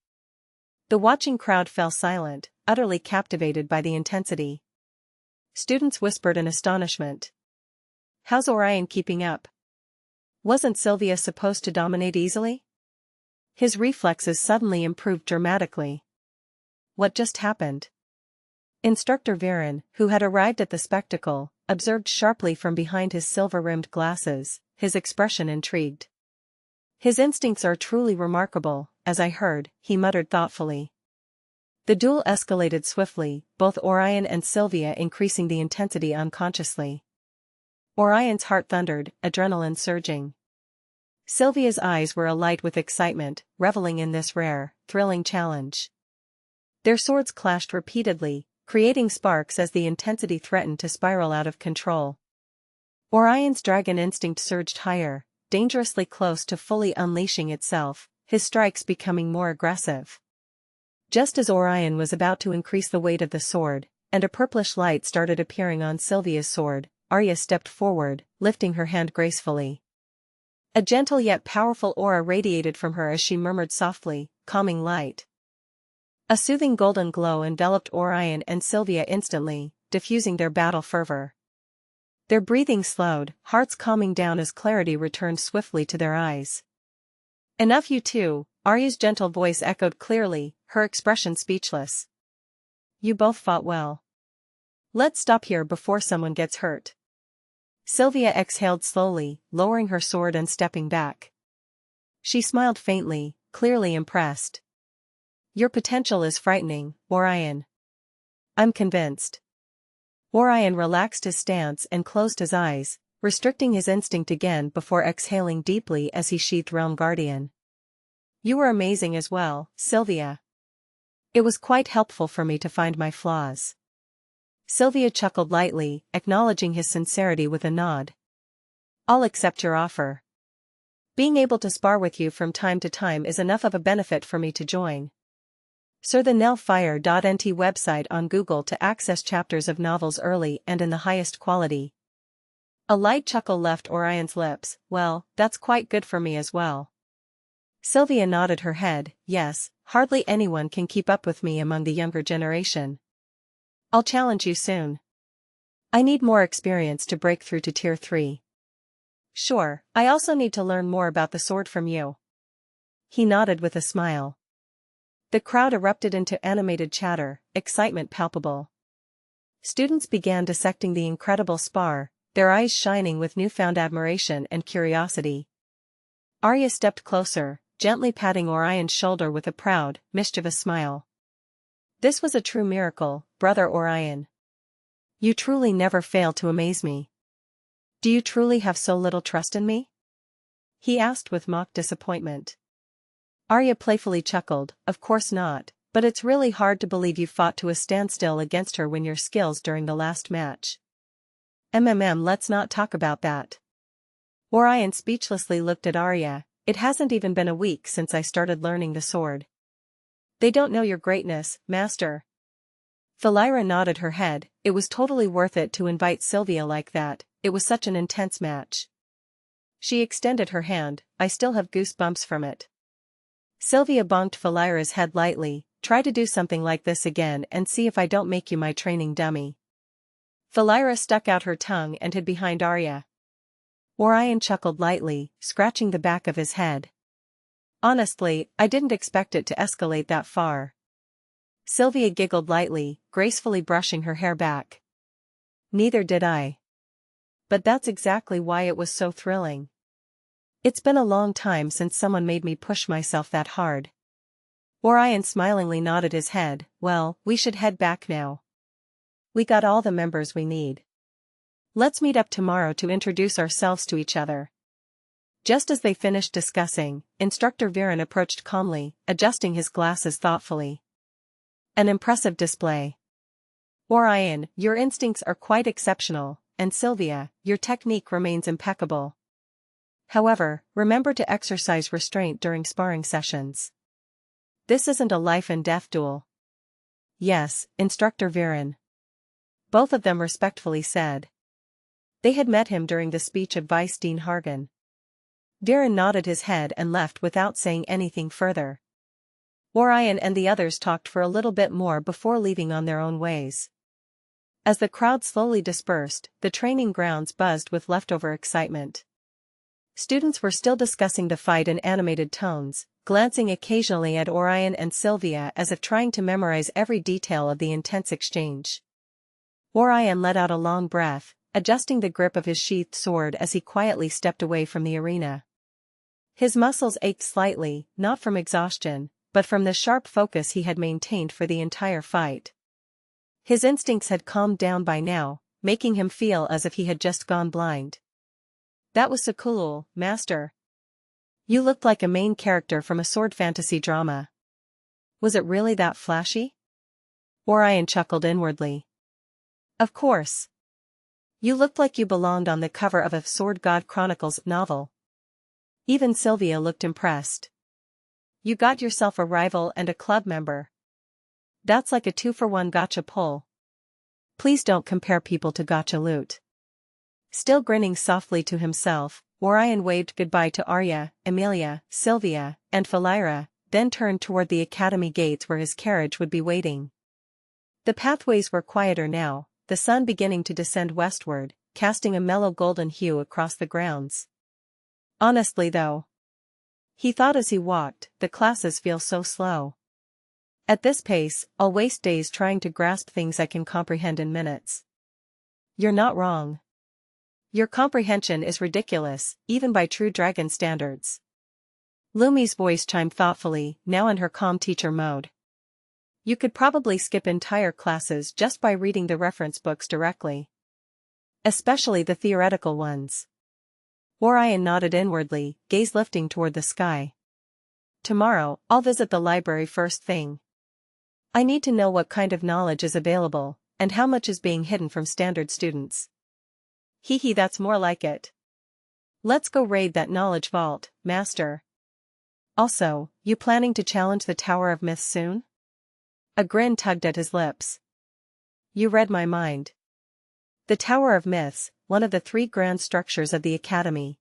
The watching crowd fell silent, utterly captivated by the intensity. Students whispered in astonishment. "How's Orion keeping up? Wasn't Sylvia supposed to dominate easily?" His reflexes suddenly improved dramatically. What just happened? Instructor Viren, who had arrived at the spectacle, observed sharply from behind his silver-rimmed glasses, his expression intrigued. "His instincts are truly remarkable, as I heard," he muttered thoughtfully. The duel escalated swiftly, both Orion and Sylvia increasing the intensity unconsciously. Orion's heart thundered, adrenaline surging. Sylvia's eyes were alight with excitement, reveling in this rare, thrilling challenge. Their swords clashed repeatedly, creating sparks as the intensity threatened to spiral out of control. Orion's dragon instinct surged higher, dangerously close to fully unleashing itself, his strikes becoming more aggressive. Just as Orion was about to increase the weight of the sword, and a purplish light started appearing on Sylvia's sword, Arya stepped forward, lifting her hand gracefully. A gentle yet powerful aura radiated from her as she murmured softly, "Calming light." A soothing golden glow enveloped Orion and Sylvia instantly, diffusing their battle fervor. Their breathing slowed, hearts calming down as clarity returned swiftly to their eyes. Enough you two, Arya's gentle voice echoed clearly, her expression speechless. You both fought well. Let's stop here before someone gets hurt. Sylvia exhaled slowly, lowering her sword and stepping back. She smiled faintly, clearly impressed. Your potential is frightening, Orion. I'm convinced. Orion relaxed his stance and closed his eyes, restricting his instinct again before exhaling deeply as he sheathed Realm Guardian. You were amazing as well, Sylvia. It was quite helpful for me to find my flaws. Sylvia chuckled lightly, acknowledging his sincerity with a nod. I'll accept your offer. Being able to spar with you from time to time is enough of a benefit for me to join. Search the nellfire.nt website on Google to access chapters of novels early and in the highest quality. A light chuckle left Orion's lips. Well, that's quite good for me as well. Sylvia nodded her head. Yes, hardly anyone can keep up with me among the younger generation. I'll challenge you soon. I need more experience to break through to Tier 3. Sure, I also need to learn more about the sword from you. He nodded with a smile. The crowd erupted into animated chatter, excitement palpable. Students began dissecting the incredible spar, their eyes shining with newfound admiration and curiosity. Arya stepped closer, gently patting Orion's shoulder with a proud, mischievous smile. This was a true miracle, Brother Orion. You truly never fail to amaze me. Do you truly have so little trust in me? He asked with mock disappointment. Arya playfully chuckled. Of course not, but it's really hard to believe you fought to a standstill against her when your skills during the last match. Let's not talk about that. Orion speechlessly looked at Arya. It hasn't even been a week since I started learning the sword. They don't know your greatness, Master. Felira nodded her head. It was totally worth it to invite Sylvia like that, it was such an intense match. She extended her hand. I still have goosebumps from it. Sylvia bonked Felira's head lightly. Try to do something like this again and see if I don't make you my training dummy. Felira stuck out her tongue and hid behind Arya. Orion chuckled lightly, scratching the back of his head. Honestly, I didn't expect it to escalate that far. Sylvia giggled lightly, gracefully brushing her hair back. Neither did I. But that's exactly why it was so thrilling. It's been a long time since someone made me push myself that hard. Orion smilingly nodded his head. Well, we should head back now. We got all the members we need. Let's meet up tomorrow to introduce ourselves to each other. Just as they finished discussing, Instructor Viren approached calmly, adjusting his glasses thoughtfully. An impressive display. Orion, your instincts are quite exceptional, and Sylvia, your technique remains impeccable. However, remember to exercise restraint during sparring sessions. This isn't a life and death duel. Yes, Instructor Viren. Both of them respectfully said. They had met him during the speech of Vice Dean Hargan. Viren nodded his head and left without saying anything further. Orion and the others talked for a little bit more before leaving on their own ways. As the crowd slowly dispersed, the training grounds buzzed with leftover excitement. Students were still discussing the fight in animated tones, glancing occasionally at Orion and Sylvia as if trying to memorize every detail of the intense exchange. Orion let out a long breath, adjusting the grip of his sheathed sword as he quietly stepped away from the arena. His muscles ached slightly, not from exhaustion, but from the sharp focus he had maintained for the entire fight. His instincts had calmed down by now, making him feel as if he had just gone blind. That was so cool, Master. You looked like a main character from a sword fantasy drama. Was it really that flashy? Orion chuckled inwardly. Of course. You looked like you belonged on the cover of a Sword God Chronicles novel. Even Sylvia looked impressed. You got yourself a rival and a club member. That's like a 2-for-1 gotcha pull. Please don't compare people to gotcha loot. Still grinning softly to himself, Orion waved goodbye to Arya, Emilia, Sylvia, and Felira, then turned toward the academy gates where his carriage would be waiting. The pathways were quieter now, the sun beginning to descend westward, casting a mellow golden hue across the grounds. Honestly though, He thought as he walked, the classes feel so slow. At this pace, I'll waste days trying to grasp things I can comprehend in minutes. You're not wrong. Your comprehension is ridiculous, even by true dragon standards. Lumi's voice chimed thoughtfully, now in her calm teacher mode. You could probably skip entire classes just by reading the reference books directly. Especially the theoretical ones. Orion nodded inwardly, gaze lifting toward the sky. Tomorrow, I'll visit the library first thing. I need to know what kind of knowledge is available, and how much is being hidden from standard students. Hee, that's more like it. Let's go raid that knowledge vault, Master. Also, you planning to challenge the Tower of Myths soon? A grin tugged at his lips. You read my mind. The Tower of Myths, one of the 3 grand structures of the Academy.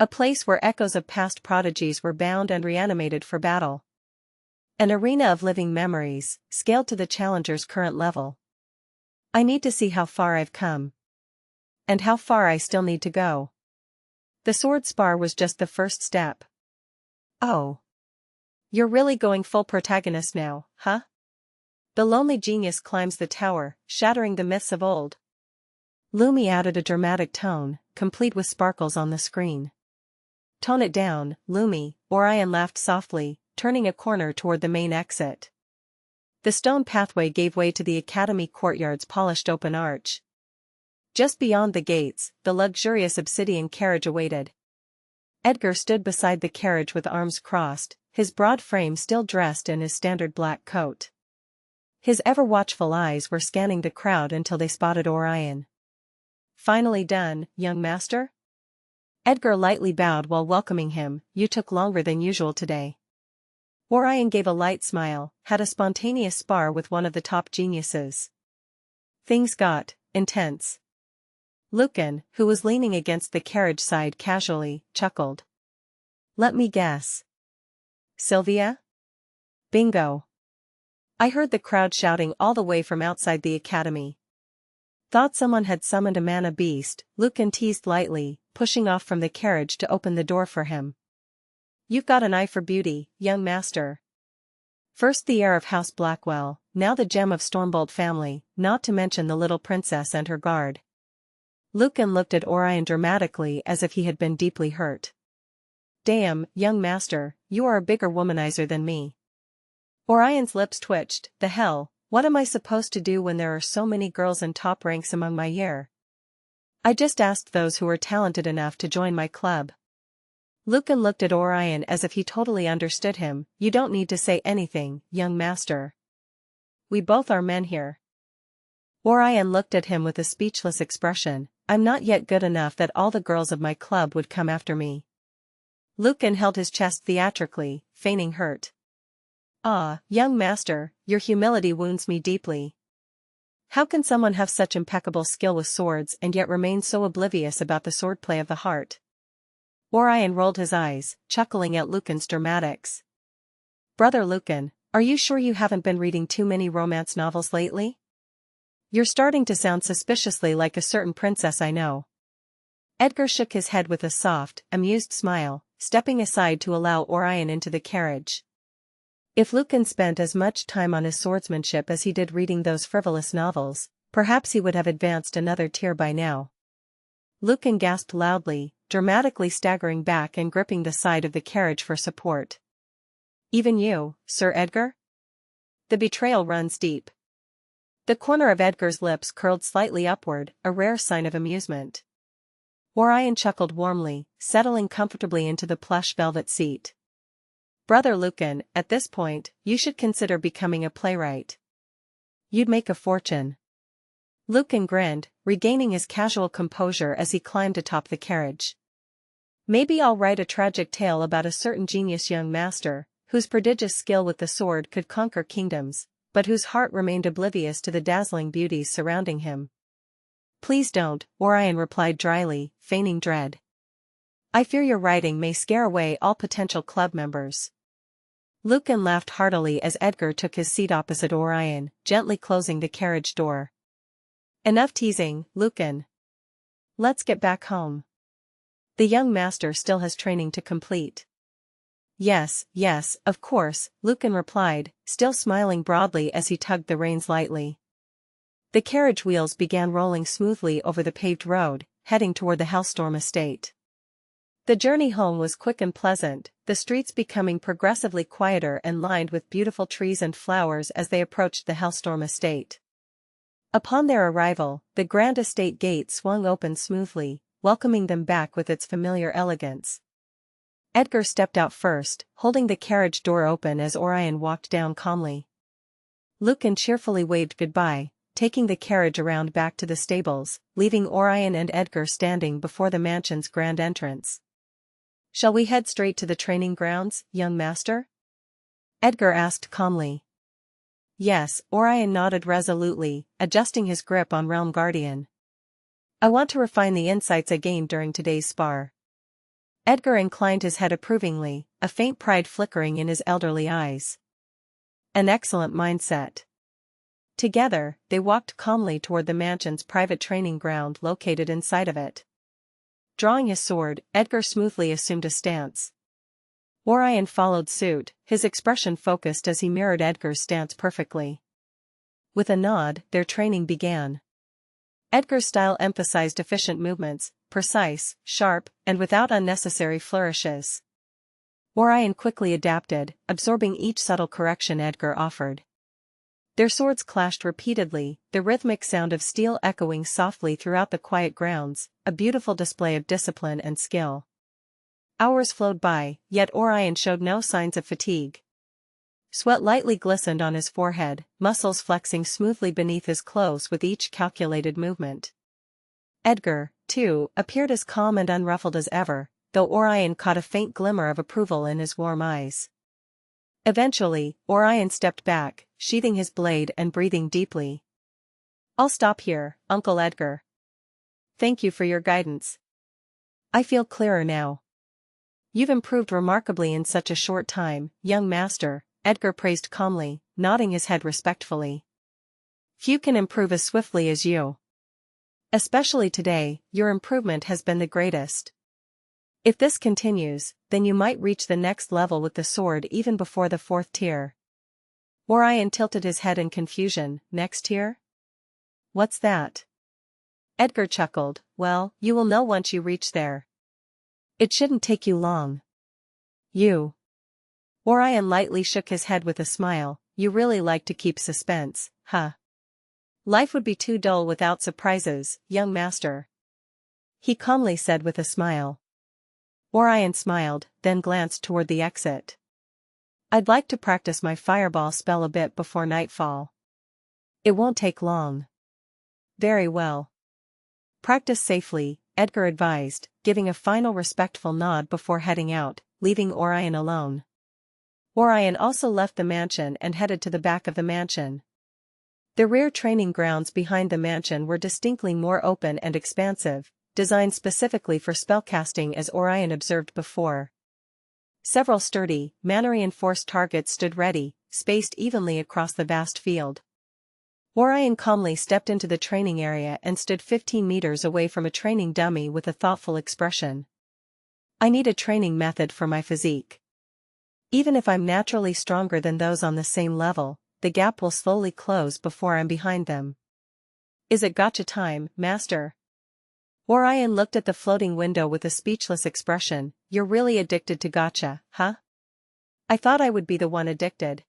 A place where echoes of past prodigies were bound and reanimated for battle. An arena of living memories, scaled to the challenger's current level. I need to see how far I've come. And how far I still need to go. The sword spar was just the first step. Oh. You're really going full protagonist now, huh? The lonely genius climbs the tower, shattering the myths of old. Lumi added a dramatic tone, complete with sparkles on the screen. Tone it down, Lumi, Orion laughed softly, turning a corner toward the main exit. The stone pathway gave way to the Academy courtyard's polished open arch. Just beyond the gates, the luxurious obsidian carriage awaited. Edgar stood beside the carriage with arms crossed, his broad frame still dressed in his standard black coat. His ever-watchful eyes were scanning the crowd until they spotted Orion. Finally done, young master? Edgar lightly bowed while welcoming him. You took longer than usual today. Orion gave a light smile, had a spontaneous spar with one of the top geniuses. Things got intense. Lucan, who was leaning against the carriage side casually, chuckled. Let me guess. Sylvia? Bingo. I heard the crowd shouting all the way from outside the academy. Thought someone had summoned a mana beast, Lucan teased lightly, pushing off from the carriage to open the door for him. You've got an eye for beauty, young master. First the heir of House Blackwell, now the gem of Stormbolt family, not to mention the little princess and her guard. Lucan looked at Orion dramatically as if he had been deeply hurt. Damn, young master, you are a bigger womanizer than me. Orion's lips twitched. The hell, what am I supposed to do when there are so many girls in top ranks among my year? I just asked those who were talented enough to join my club. Lucan looked at Orion as if he totally understood him. You don't need to say anything, young master. We both are men here. Orion looked at him with a speechless expression. I'm not yet good enough that all the girls of my club would come after me. Lucan held his chest theatrically, feigning hurt. Ah, young master, your humility wounds me deeply. How can someone have such impeccable skill with swords and yet remain so oblivious about the swordplay of the heart? Orion rolled his eyes, chuckling at Lucan's dramatics. Brother Lucan, are you sure you haven't been reading too many romance novels lately? You're starting to sound suspiciously like a certain princess I know. Edgar shook his head with a soft, amused smile, stepping aside to allow Orion into the carriage. If Lucan spent as much time on his swordsmanship as he did reading those frivolous novels, perhaps he would have advanced another tier by now. Lucan gasped loudly, dramatically staggering back and gripping the side of the carriage for support. Even you, Sir Edgar? The betrayal runs deep. The corner of Edgar's lips curled slightly upward, a rare sign of amusement. Orion chuckled warmly, settling comfortably into the plush velvet seat. Brother Lucan, at this point, you should consider becoming a playwright. You'd make a fortune. Lucan grinned, regaining his casual composure as he climbed atop the carriage. Maybe I'll write a tragic tale about a certain genius young master, whose prodigious skill with the sword could conquer kingdoms, but whose heart remained oblivious to the dazzling beauties surrounding him. Please don't, Orion replied dryly, feigning dread. I fear your writing may scare away all potential club members. Lucan laughed heartily as Edgar took his seat opposite Orion, gently closing the carriage door. Enough teasing, Lucan. Let's get back home. The young master still has training to complete. Yes, yes, of course, Lucan replied, still smiling broadly as he tugged the reins lightly. The carriage wheels began rolling smoothly over the paved road, heading toward the Hellstorm estate. The journey home was quick and pleasant, the streets becoming progressively quieter and lined with beautiful trees and flowers as they approached the Hellstorm estate. Upon their arrival, the grand estate gate swung open smoothly, welcoming them back with its familiar elegance. Edgar stepped out first, holding the carriage door open as Orion walked down calmly. Lucan cheerfully waved goodbye, taking the carriage around back to the stables, leaving Orion and Edgar standing before the mansion's grand entrance. "Shall we head straight to the training grounds, young master?" Edgar asked calmly. "Yes," Orion nodded resolutely, adjusting his grip on Realm Guardian. "I want to refine the insights I gained during today's spar." Edgar inclined his head approvingly, a faint pride flickering in his elderly eyes. "An excellent mindset." Together, they walked calmly toward the mansion's private training ground located inside of it. Drawing his sword, Edgar smoothly assumed a stance. Orion followed suit, his expression focused as he mirrored Edgar's stance perfectly. With a nod, their training began. Edgar's style emphasized efficient movements, precise, sharp, and without unnecessary flourishes. Orion quickly adapted, absorbing each subtle correction Edgar offered. Their swords clashed repeatedly, the rhythmic sound of steel echoing softly throughout the quiet grounds, a beautiful display of discipline and skill. Hours flowed by, yet Orion showed no signs of fatigue. Sweat lightly glistened on his forehead, muscles flexing smoothly beneath his clothes with each calculated movement. Edgar, too, appeared as calm and unruffled as ever, though Orion caught a faint glimmer of approval in his warm eyes. Eventually, Orion stepped back, sheathing his blade and breathing deeply. "I'll stop here, Uncle Edgar. Thank you for your guidance. I feel clearer now." "You've improved remarkably in such a short time, young master," Edgar praised calmly, nodding his head respectfully. "Few can improve as swiftly as you. Especially today, your improvement has been the greatest. If this continues, then you might reach the next level with the sword even before the 4th tier." Orion tilted his head in confusion. "Next tier? What's that?" Edgar chuckled. "Well, you will know once you reach there. It shouldn't take you long." "You." Orion lightly shook his head with a smile. "You really like to keep suspense, huh? Life would be too dull without surprises, young master," he calmly said with a smile. Orion smiled, then glanced toward the exit. "I'd like to practice my fireball spell a bit before nightfall." "It won't take long." "Very well. Practice safely," Edgar advised, giving a final respectful nod before heading out, leaving Orion alone. Orion also left the mansion and headed to the back of the mansion. The rear training grounds behind the mansion were distinctly more open and expansive, designed specifically for spellcasting as Orion observed before. Several sturdy, mana-reinforced targets stood ready, spaced evenly across the vast field. Orion calmly stepped into the training area and stood 15 meters away from a training dummy with a thoughtful expression. "I need a training method for my physique. Even if I'm naturally stronger than those on the same level, the gap will slowly close before I'm behind them. Is it gotcha time, master?" Orion looked at the floating window with a speechless expression. "You're really addicted to gotcha, huh? I thought I would be the one addicted.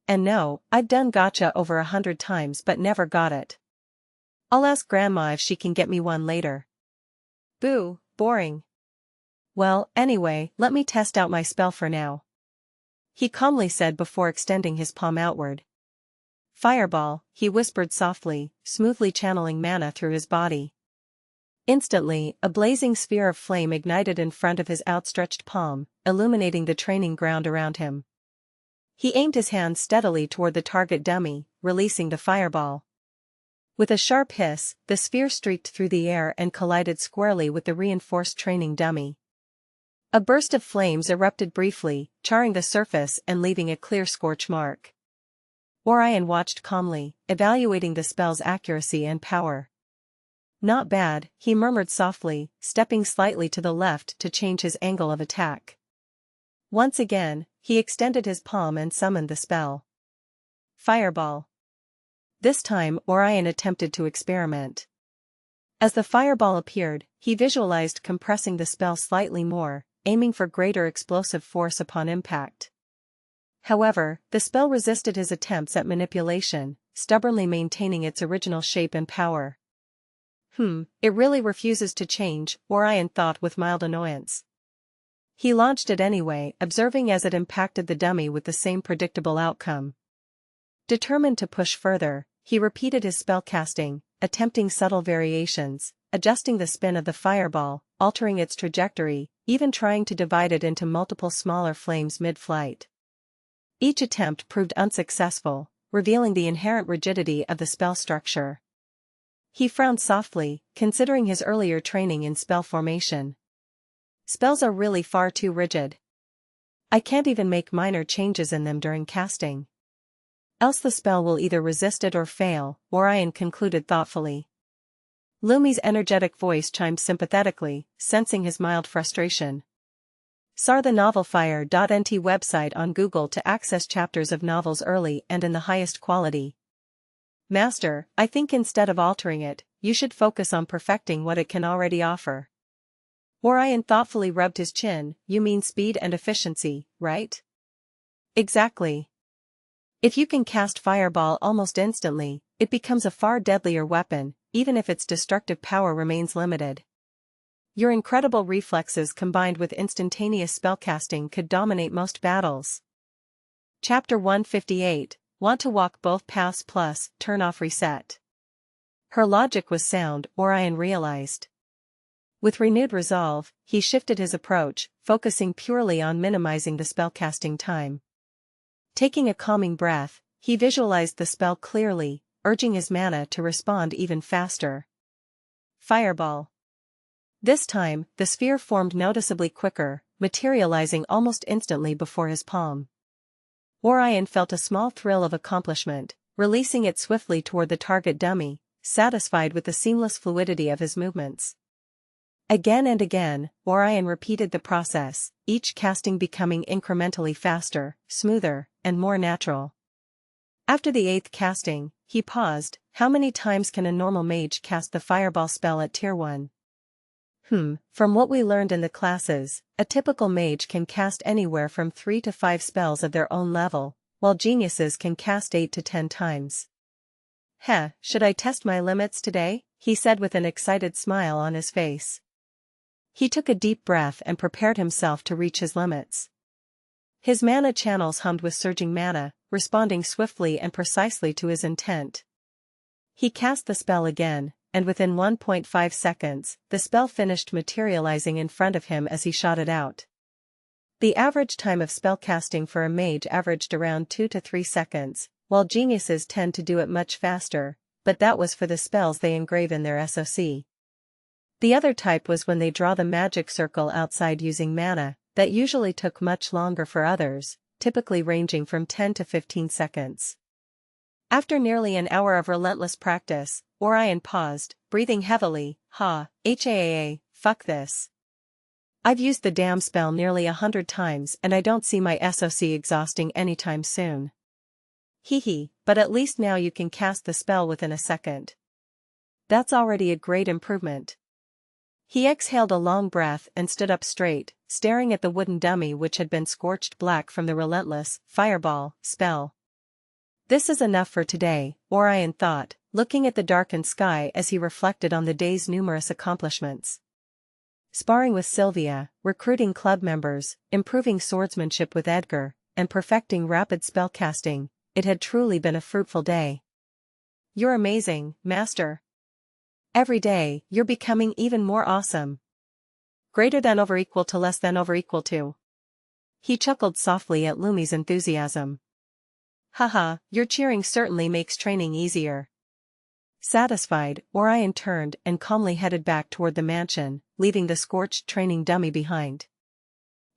And no, I've done gotcha over 100 times but never got it. I'll ask Grandma if she can get me one later." "Boo, boring. Well, anyway, let me test out my spell for now," he calmly said before extending his palm outward. "Fireball," he whispered softly, smoothly channeling mana through his body. Instantly, a blazing sphere of flame ignited in front of his outstretched palm, illuminating the training ground around him. He aimed his hand steadily toward the target dummy, releasing the fireball. With a sharp hiss, the sphere streaked through the air and collided squarely with the reinforced training dummy. A burst of flames erupted briefly, charring the surface and leaving a clear scorch mark. Orion watched calmly, evaluating the spell's accuracy and power. "Not bad," he murmured softly, stepping slightly to the left to change his angle of attack. Once again, he extended his palm and summoned the spell. Fireball. This time Orion attempted to experiment. As the fireball appeared, he visualized compressing the spell slightly more, aiming for greater explosive force upon impact. However, the spell resisted his attempts at manipulation, stubbornly maintaining its original shape and power. It really refuses to change, Orion thought with mild annoyance. He launched it anyway, observing as it impacted the dummy with the same predictable outcome. Determined to push further, he repeated his spell casting, attempting subtle variations, adjusting the spin of the fireball, altering its trajectory, even trying to divide it into multiple smaller flames mid-flight. Each attempt proved unsuccessful, revealing the inherent rigidity of the spell structure. He frowned softly, considering his earlier training in spell formation. Spells are really far too rigid. I can't even make minor changes in them during casting. Else the spell will either resist it or fail, Orion concluded thoughtfully. Lumi's energetic voice chimed sympathetically, sensing his mild frustration. SAR the novelfire.nt website on Google to access chapters of novels early and in the highest quality. Master, I think instead of altering it, you should focus on perfecting what it can already offer. Orion thoughtfully rubbed his chin. You mean speed and efficiency, right? Exactly. If you can cast Fireball almost instantly, it becomes a far deadlier weapon, even if its destructive power remains limited. Your incredible reflexes combined with instantaneous spellcasting could dominate most battles. Chapter 158, Want to Walk Both Paths Plus, Turn Off Reset. Her logic was sound, Orion realized. With renewed resolve, he shifted his approach, focusing purely on minimizing the spellcasting time. Taking a calming breath, he visualized the spell clearly, urging his mana to respond even faster. Fireball. This time, the sphere formed noticeably quicker, materializing almost instantly before his palm. Orion felt a small thrill of accomplishment, releasing it swiftly toward the target dummy, satisfied with the seamless fluidity of his movements. Again and again, Orion repeated the process, each casting becoming incrementally faster, smoother, and more natural. After the 8th casting, he paused. How many times can a normal mage cast the Fireball spell at Tier 1? From what we learned in the classes, a typical mage can cast anywhere from 3 to 5 spells at their own level, while geniuses can cast 8 to 10 times. Should I test my limits today? He said with an excited smile on his face. He took a deep breath and prepared himself to reach his limits. His mana channels hummed with surging mana, responding swiftly and precisely to his intent. He cast the spell again, and within 1.5 seconds, the spell finished materializing in front of him as he shot it out. The average time of spellcasting for a mage averaged around 2 to 3 seconds, while geniuses tend to do it much faster, but that was for the spells they engrave in their SOC. The other type was when they draw the magic circle outside using mana, that usually took much longer for others, typically ranging from 10 to 15 seconds. After nearly an hour of relentless practice, Orion paused, breathing heavily. Fuck this. I've used the damn spell nearly 100 times and I don't see my SOC exhausting anytime soon. But at least now you can cast the spell within a second. That's already a great improvement. He exhaled a long breath and stood up straight, staring at the wooden dummy which had been scorched black from the relentless Fireball spell. This is enough for today, Orion thought, looking at the darkened sky as he reflected on the day's numerous accomplishments. Sparring with Sylvia, recruiting club members, improving swordsmanship with Edgar, and perfecting rapid spellcasting, it had truly been a fruitful day. You're amazing, Master. Every day, you're becoming even more awesome. Greater than over equal to less than over equal to. He chuckled softly at Lumi's enthusiasm. Your cheering certainly makes training easier. Satisfied, Orion turned and calmly headed back toward the mansion, leaving the scorched training dummy behind.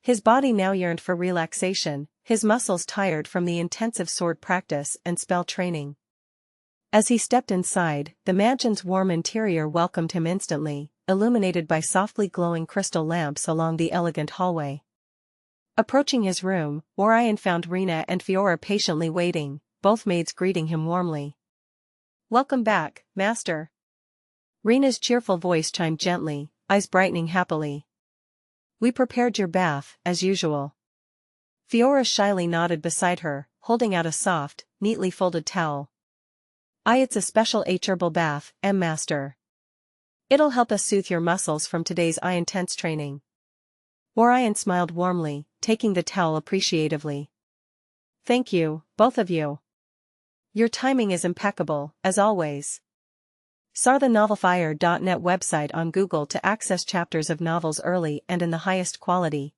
His body now yearned for relaxation, his muscles tired from the intensive sword practice and spell training. As he stepped inside, the mansion's warm interior welcomed him instantly, illuminated by softly glowing crystal lamps along the elegant hallway. Approaching his room, Orion found Rena and Fiora patiently waiting, both maids greeting him warmly. "Welcome back, Master." Rena's cheerful voice chimed gently, eyes brightening happily. "We prepared your bath, as usual." Fiora shyly nodded beside her, holding out a soft, neatly folded towel. It's a special herbal bath, Master. It'll help us soothe your muscles from today's intense training." Orion smiled warmly, taking the towel appreciatively. "Thank you, both of you. Your timing is impeccable, as always." Saw the novelfire.net website on Google to access chapters of novels early and in the highest quality.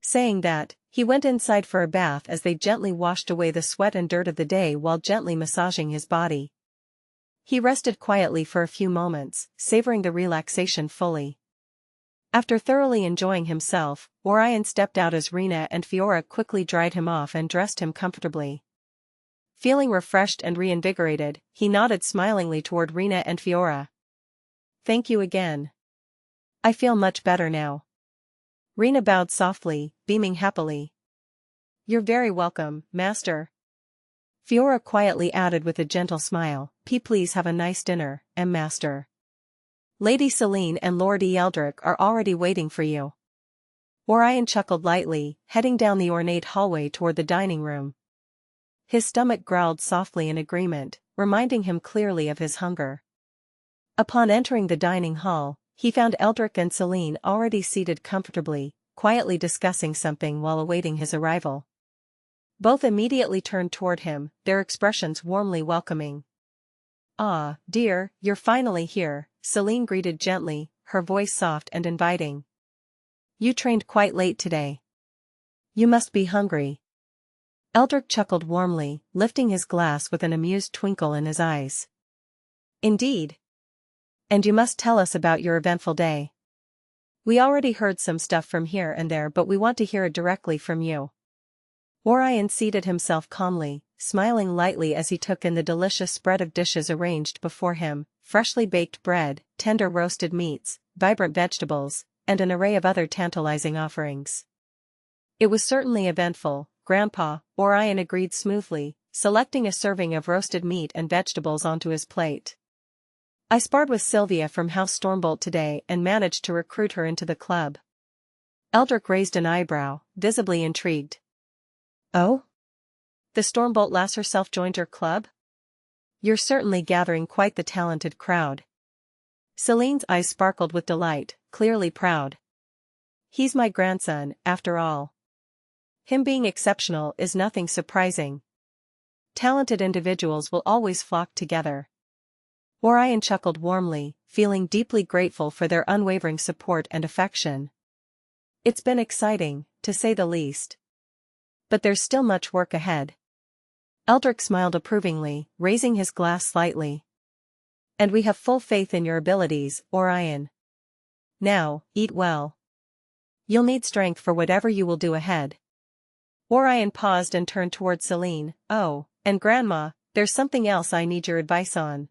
Saying that, he went inside for a bath as they gently washed away the sweat and dirt of the day while gently massaging his body. He rested quietly for a few moments, savoring the relaxation fully. After thoroughly enjoying himself, Orion stepped out as Rena and Fiora quickly dried him off and dressed him comfortably. Feeling refreshed and reinvigorated, he nodded smilingly toward Rena and Fiora. "Thank you again. I feel much better now." Rena bowed softly, beaming happily. "You're very welcome, Master." Fiora quietly added with a gentle smile, Please have a nice dinner, Master. Lady Celine and Lord Eldrick are already waiting for you." Orion chuckled lightly, heading down the ornate hallway toward the dining room. His stomach growled softly in agreement, reminding him clearly of his hunger. Upon entering the dining hall, he found Eldrick and Celine already seated comfortably, quietly discussing something while awaiting his arrival. Both immediately turned toward him, their expressions warmly welcoming. "Ah, dear, you're finally here," Celine greeted gently, her voice soft and inviting. "You trained quite late today. You must be hungry." Eldrick chuckled warmly, lifting his glass with an amused twinkle in his eyes. "Indeed. And you must tell us about your eventful day. We already heard some stuff from here and there, but we want to hear it directly from you." Orion seated himself calmly, smiling lightly as he took in the delicious spread of dishes arranged before him, freshly baked bread, tender roasted meats, vibrant vegetables, and an array of other tantalizing offerings. "It was certainly eventful, Grandpa," Orion agreed smoothly, selecting a serving of roasted meat and vegetables onto his plate. "I sparred with Sylvia from House Stormbolt today and managed to recruit her into the club." Eldrick raised an eyebrow, visibly intrigued. "Oh? The Stormbolt lass herself joined your club? You're certainly gathering quite the talented crowd." Celine's eyes sparkled with delight, clearly proud. "He's my grandson, after all. Him being exceptional is nothing surprising. Talented individuals will always flock together." Orion chuckled warmly, feeling deeply grateful for their unwavering support and affection. "It's been exciting, to say the least. But there's still much work ahead." Eldrick smiled approvingly, raising his glass slightly. "And we have full faith in your abilities, Orion. Now, eat well. You'll need strength for whatever you will do ahead." Orion paused and turned toward Celine. "Oh, and Grandma, there's something else I need your advice on.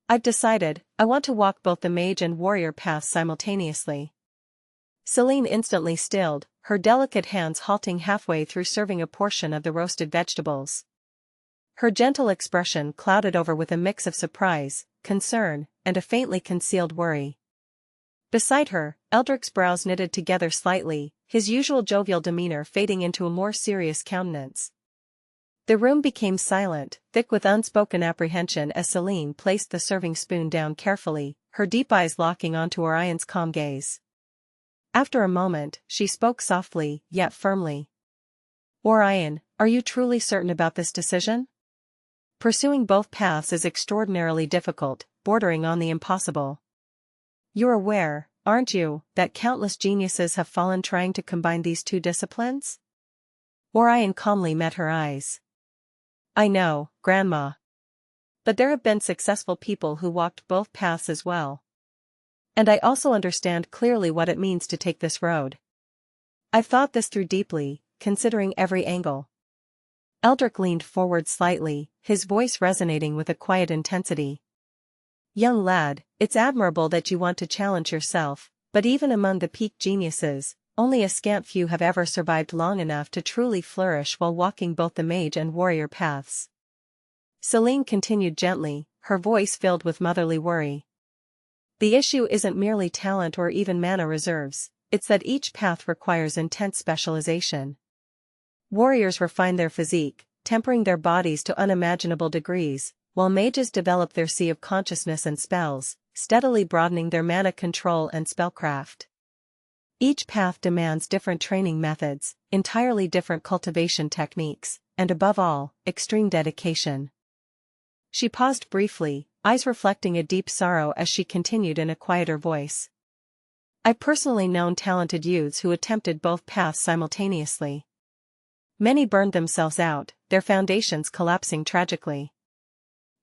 I've decided, I want to walk both the mage and warrior paths simultaneously." Celine instantly stilled, her delicate hands halting halfway through serving a portion of the roasted vegetables. Her gentle expression clouded over with a mix of surprise, concern, and a faintly concealed worry. Beside her, Eldrick's brows knitted together slightly, his usual jovial demeanor fading into a more serious countenance. The room became silent, thick with unspoken apprehension as Celine placed the serving spoon down carefully, her deep eyes locking onto Orion's calm gaze. After a moment, she spoke softly, yet firmly. "Orion, are you truly certain about this decision? Pursuing both paths is extraordinarily difficult, bordering on the impossible. You're aware, aren't you, that countless geniuses have fallen trying to combine these two disciplines?" Orion calmly met her eyes. "I know, Grandma. But there have been successful people who walked both paths as well. And I also understand clearly what it means to take this road. I've thought this through deeply, considering every angle." Eldrick leaned forward slightly, his voice resonating with a quiet intensity. "Young lad, it's admirable that you want to challenge yourself, but even among the peak geniuses, only a scant few have ever survived long enough to truly flourish while walking both the mage and warrior paths. Celine continued gently, her voice filled with motherly worry. The issue isn't merely talent or even mana reserves, it's that each path requires intense specialization. Warriors refine their physique, tempering their bodies to unimaginable degrees, while mages develop their sea of consciousness and spells, steadily broadening their mana control and spellcraft. Each path demands different training methods, entirely different cultivation techniques, and above all, extreme dedication. She paused briefly, eyes reflecting a deep sorrow as she continued in a quieter voice. I've personally known talented youths who attempted both paths simultaneously. Many burned themselves out, their foundations collapsing tragically.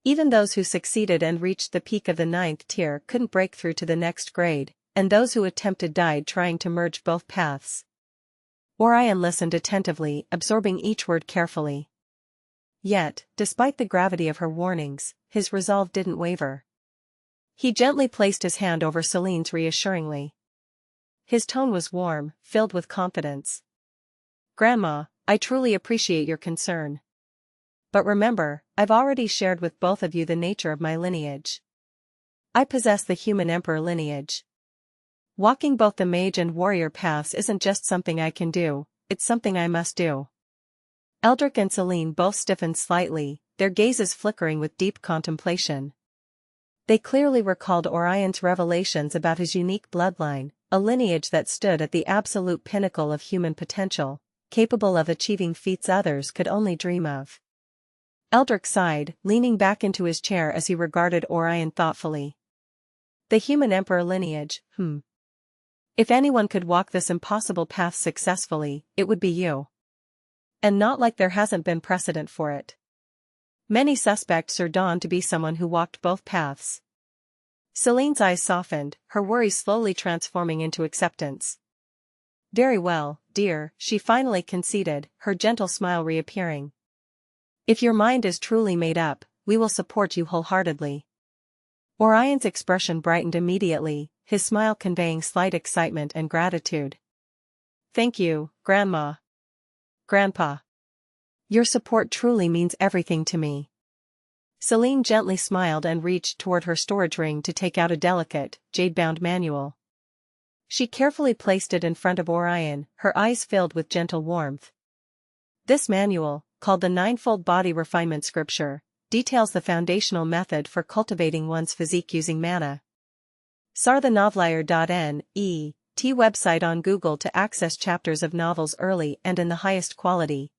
Even those who succeeded and reached the peak of the 9th tier couldn't break through to the next grade, and those who attempted died trying to merge both paths. Orion listened attentively, absorbing each word carefully. Yet, despite the gravity of her warnings, his resolve didn't waver. He gently placed his hand over Celine's reassuringly. His tone was warm, filled with confidence. Grandma, I truly appreciate your concern. But remember, I've already shared with both of you the nature of my lineage. I possess the human emperor lineage. Walking both the mage and warrior paths isn't just something I can do, it's something I must do. Eldrick and Celine both stiffened slightly, their gazes flickering with deep contemplation. They clearly recalled Orion's revelations about his unique bloodline, a lineage that stood at the absolute pinnacle of human potential, capable of achieving feats others could only dream of. Eldrick sighed, leaning back into his chair as he regarded Orion thoughtfully. The human emperor lineage, If anyone could walk this impossible path successfully, it would be you. And not like there hasn't been precedent for it. Many suspect Sir Dawn to be someone who walked both paths. Celine's eyes softened, her worries slowly transforming into acceptance. Very well, dear, she finally conceded, her gentle smile reappearing. If your mind is truly made up, we will support you wholeheartedly. Orion's expression brightened immediately, his smile conveying slight excitement and gratitude. Thank you, Grandma. Grandpa. Your support truly means everything to me. Celine gently smiled and reached toward her storage ring to take out a delicate, jade-bound manual. She carefully placed it in front of Orion, her eyes filled with gentle warmth. This manual, called the Ninefold Body Refinement Scripture, details the foundational method for cultivating one's physique using mana. sarthenovelier.net website on Google to access chapters of novels early and in the highest quality.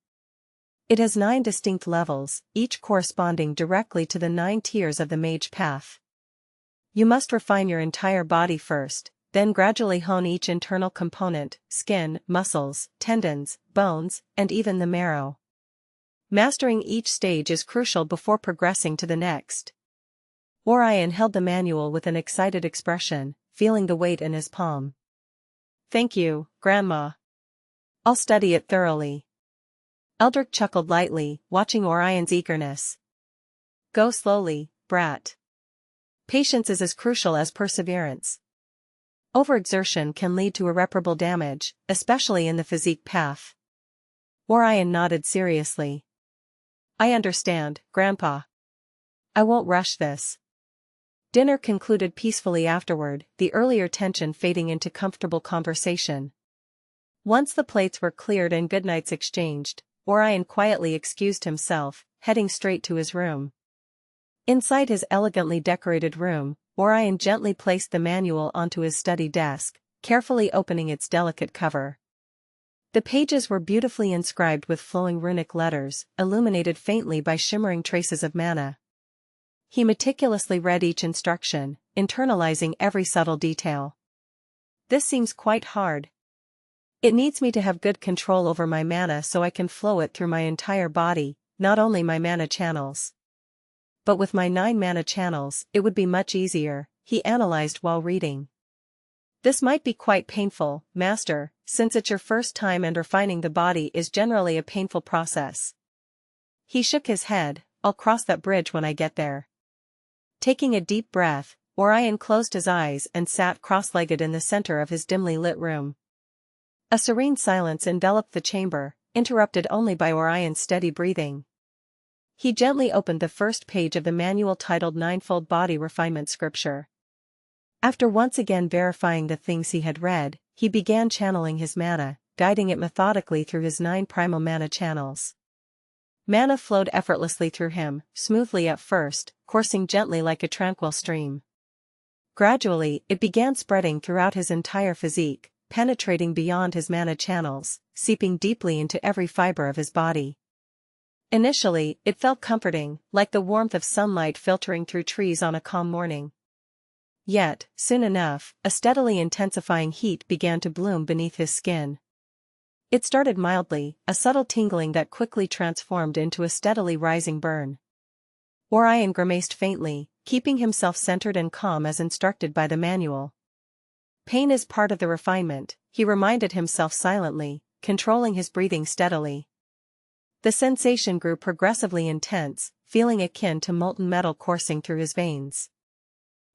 It has 9 distinct levels, each corresponding directly to the 9 tiers of the mage path. You must refine your entire body first, then gradually hone each internal component, skin, muscles, tendons, bones, and even the marrow. Mastering each stage is crucial before progressing to the next. Orion held the manual with an excited expression, feeling the weight in his palm. Thank you, Grandma. I'll study it thoroughly. Eldrick chuckled lightly, watching Orion's eagerness. Go slowly, brat. Patience is as crucial as perseverance. Overexertion can lead to irreparable damage, especially in the physique path. Orion nodded seriously. I understand, Grandpa. I won't rush this. Dinner concluded peacefully afterward, the earlier tension fading into comfortable conversation. Once the plates were cleared and goodnights exchanged, Orion quietly excused himself, heading straight to his room. Inside his elegantly decorated room, Orion gently placed the manual onto his study desk, carefully opening its delicate cover. The pages were beautifully inscribed with flowing runic letters, illuminated faintly by shimmering traces of mana. He meticulously read each instruction, internalizing every subtle detail. This seems quite hard. It needs me to have good control over my mana so I can flow it through my entire body, not only my mana channels. But with my 9 mana channels, it would be much easier, he analyzed while reading. This might be quite painful, Master, since it's your first time and refining the body is generally a painful process. He shook his head, I'll cross that bridge when I get there. Taking a deep breath, Orion closed his eyes and sat cross-legged in the center of his dimly lit room. A serene silence enveloped the chamber, interrupted only by Orion's steady breathing. He gently opened the first page of the manual titled Ninefold Body Refinement Scripture. After once again verifying the things he had read, he began channeling his mana, guiding it methodically through his 9 primal mana channels. Mana flowed effortlessly through him, smoothly at first, coursing gently like a tranquil stream. Gradually, it began spreading throughout his entire physique, penetrating beyond his mana channels, seeping deeply into every fiber of his body. Initially, it felt comforting, like the warmth of sunlight filtering through trees on a calm morning. Yet, soon enough, a steadily intensifying heat began to bloom beneath his skin. It started mildly, a subtle tingling that quickly transformed into a steadily rising burn. Orion grimaced faintly, keeping himself centered and calm as instructed by the manual. Pain is part of the refinement, he reminded himself silently, controlling his breathing steadily. The sensation grew progressively intense, feeling akin to molten metal coursing through his veins.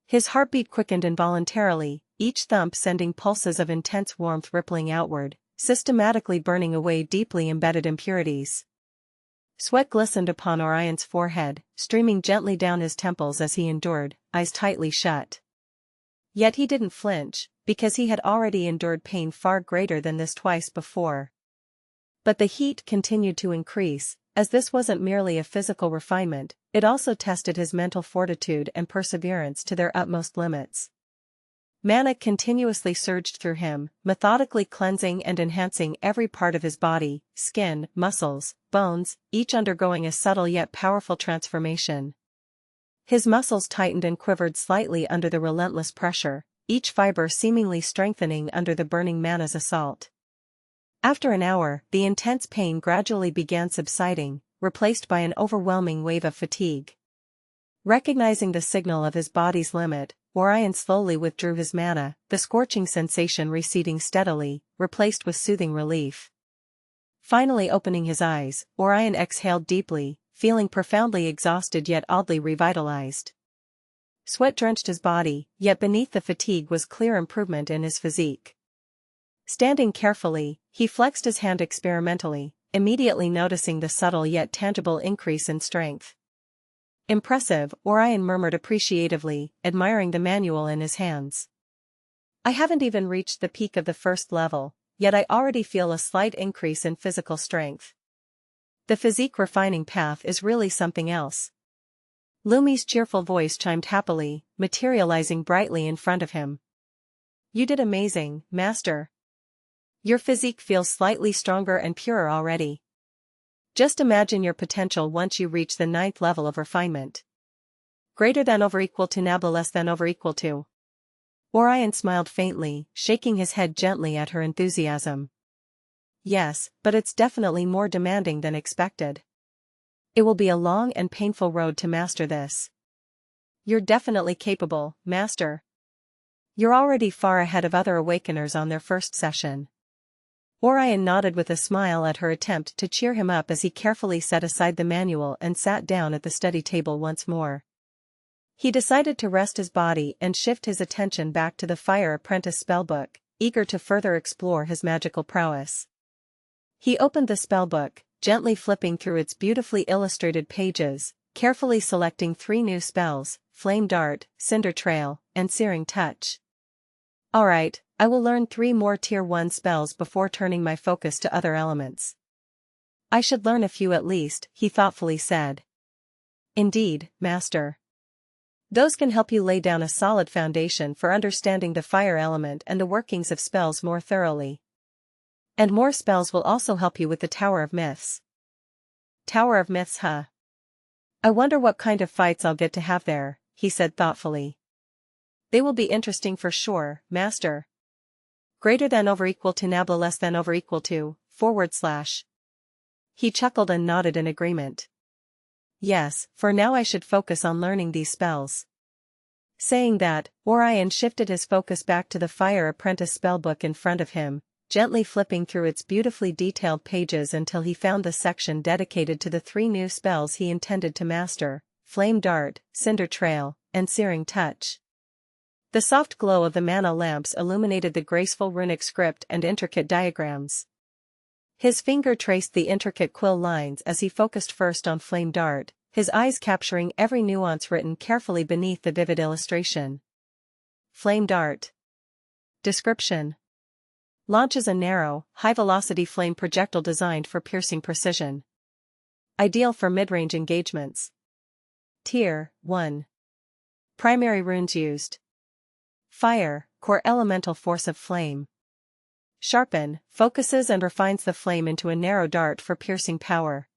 His heartbeat quickened involuntarily, each thump sending pulses of intense warmth rippling outward, systematically burning away deeply embedded impurities. Sweat glistened upon Orion's forehead, streaming gently down his temples as he endured, eyes tightly shut. Yet he didn't flinch, because he had already endured pain far greater than this twice before. But the heat continued to increase, as this wasn't merely a physical refinement, it also tested his mental fortitude and perseverance to their utmost limits. Mana continuously surged through him, methodically cleansing and enhancing every part of his body, skin, muscles, bones, each undergoing a subtle yet powerful transformation. His muscles tightened and quivered slightly under the relentless pressure, each fiber seemingly strengthening under the burning mana's assault. After an hour, the intense pain gradually began subsiding, replaced by an overwhelming wave of fatigue. Recognizing the signal of his body's limit, Orion slowly withdrew his mana, the scorching sensation receding steadily, replaced with soothing relief. Finally opening his eyes, Orion exhaled deeply, feeling profoundly exhausted yet oddly revitalized. Sweat drenched his body, yet beneath the fatigue was clear improvement in his physique. Standing carefully, he flexed his hand experimentally, immediately noticing the subtle yet tangible increase in strength. Impressive, Orion murmured appreciatively, admiring the manual in his hands. I haven't even reached the peak of the first level, yet I already feel a slight increase in physical strength. The physique refining path is really something else. Lumi's cheerful voice chimed happily, materializing brightly in front of him. You did amazing, Master. Your physique feels slightly stronger and purer already. Just imagine your potential once you reach the 9th level of refinement. Greater than over equal to nabla less than over equal to. Orion smiled faintly, shaking his head gently at her enthusiasm. Yes, but it's definitely more demanding than expected. It will be a long and painful road to master this. You're definitely capable, Master. You're already far ahead of other awakeners on their first session. Orion nodded with a smile at her attempt to cheer him up as he carefully set aside the manual and sat down at the study table once more. He decided to rest his body and shift his attention back to the Fire Apprentice spellbook, eager to further explore his magical prowess. He opened the spellbook, gently flipping through its beautifully illustrated pages, carefully selecting 3 new spells, Flame Dart, Cinder Trail, and Searing Touch. Alright, I will learn 3 more Tier 1 spells before turning my focus to other elements. I should learn a few at least, he thoughtfully said. Indeed, Master. Those can help you lay down a solid foundation for understanding the fire element and the workings of spells more thoroughly. And more spells will also help you with the Tower of Myths. Tower of Myths, huh? I wonder what kind of fights I'll get to have there, he said thoughtfully. They will be interesting for sure, Master. Greater than over equal to nabla less than over equal to, /. He chuckled and nodded in agreement. Yes, for now I should focus on learning these spells. Saying that, Orion shifted his focus back to the Fire Apprentice spellbook in front of him, gently flipping through its beautifully detailed pages until he found the section dedicated to the 3 new spells he intended to master, Flame Dart, Cinder Trail, and Searing Touch. The soft glow of the mana lamps illuminated the graceful runic script and intricate diagrams. His finger traced the intricate quill lines as he focused first on Flame Dart, his eyes capturing every nuance written carefully beneath the vivid illustration. Flame Dart. Description: launches a narrow, high-velocity flame projectile designed for piercing precision. Ideal for mid-range engagements. Tier 1. Primary runes used. Fire, core elemental force of flame. Sharpen, focuses and refines the flame into a narrow dart for piercing power.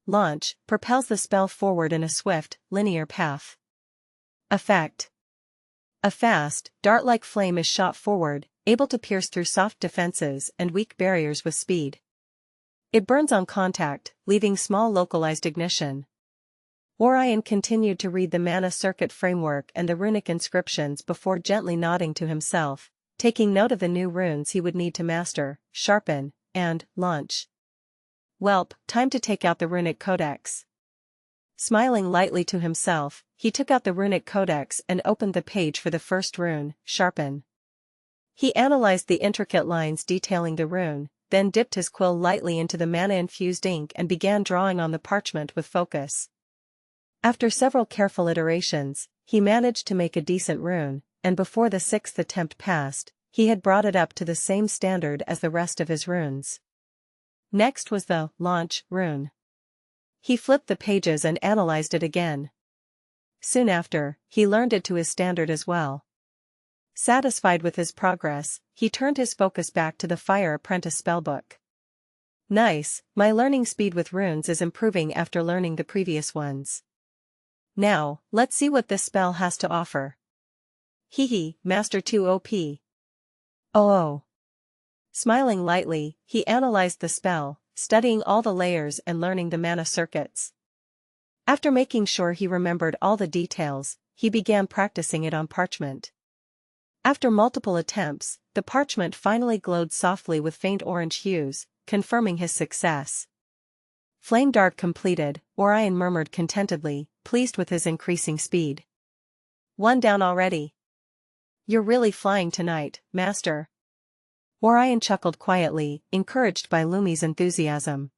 Launch, propels the spell forward in a swift, linear path. Effect: a fast, dart-like flame is shot forward, able to pierce through soft defenses and weak barriers with speed. It burns on contact, leaving small localized ignition. Orion continued to read the mana circuit framework and the runic inscriptions before gently nodding to himself, taking note of the new runes he would need to master, sharpen, and launch. Welp, time to take out the runic codex. Smiling lightly to himself, he took out the runic codex and opened the page for the first rune, sharpen. He analyzed the intricate lines detailing the rune, then dipped his quill lightly into the mana-infused ink and began drawing on the parchment with focus. After several careful iterations, he managed to make a decent rune, and before the 6th attempt passed, he had brought it up to the same standard as the rest of his runes. Next was the launch rune. He flipped the pages and analyzed it again. Soon after, he learned it to his standard as well. Satisfied with his progress, he turned his focus back to the Fire Apprentice spellbook. Nice, my learning speed with runes is improving after learning the previous ones. Now, let's see what this spell has to offer. Hehe, Master 2 OP. Oh. Smiling lightly, he analyzed the spell, studying all the layers and learning the mana circuits. After making sure he remembered all the details, he began practicing it on parchment. After multiple attempts, the parchment finally glowed softly with faint orange hues, confirming his success. Flame Dart completed, Orion murmured contentedly, pleased with his increasing speed. One down already. You're really flying tonight, Master. Orion chuckled quietly, encouraged by Lumi's enthusiasm.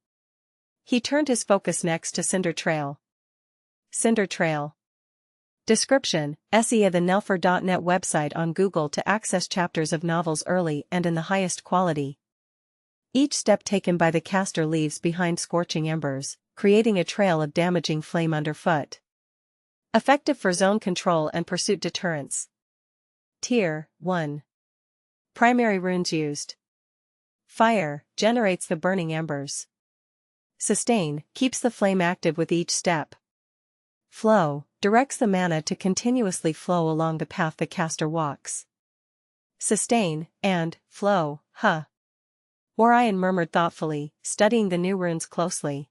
He turned his focus next to Cinder Trail. Cinder Trail. Description: SEA the Nelfer.net website on Google to access chapters of novels early and in the highest quality. Each step taken by the caster leaves behind scorching embers, creating a trail of damaging flame underfoot. Effective for zone control and pursuit deterrence. Tier 1. Primary runes used. Fire, generates the burning embers. Sustain, keeps the flame active with each step. Flow, directs the mana to continuously flow along the path the caster walks. Sustain, and flow, Orion murmured thoughtfully, studying the new runes closely.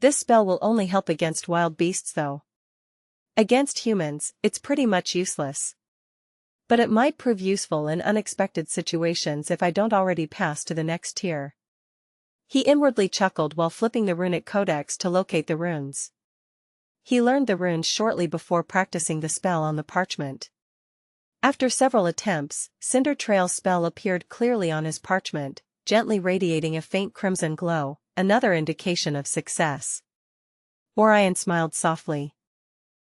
This spell will only help against wild beasts though. Against humans, it's pretty much useless. But it might prove useful in unexpected situations if I don't already pass to the next tier. He inwardly chuckled while flipping the runic codex to locate the runes. He learned the runes shortly before practicing the spell on the parchment. After several attempts, Cinder Trail's spell appeared clearly on his parchment, gently radiating a faint crimson glow, another indication of success. Orion smiled softly.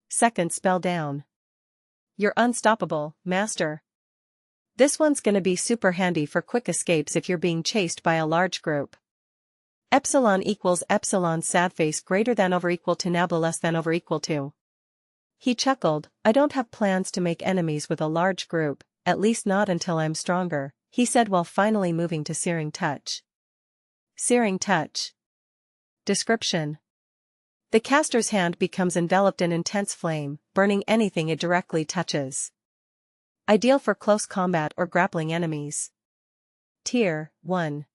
Second spell down. You're unstoppable, Master. This one's gonna be super handy for quick escapes if you're being chased by a large group. Epsilon equals epsilon sadface greater than over equal to nabla less than over equal to. He chuckled, I don't have plans to make enemies with a large group, at least not until I'm stronger, he said while finally moving to Searing Touch. Searing Touch. Description: the caster's hand becomes enveloped in intense flame, burning anything it directly touches. Ideal for close combat or grappling enemies. Tier 1.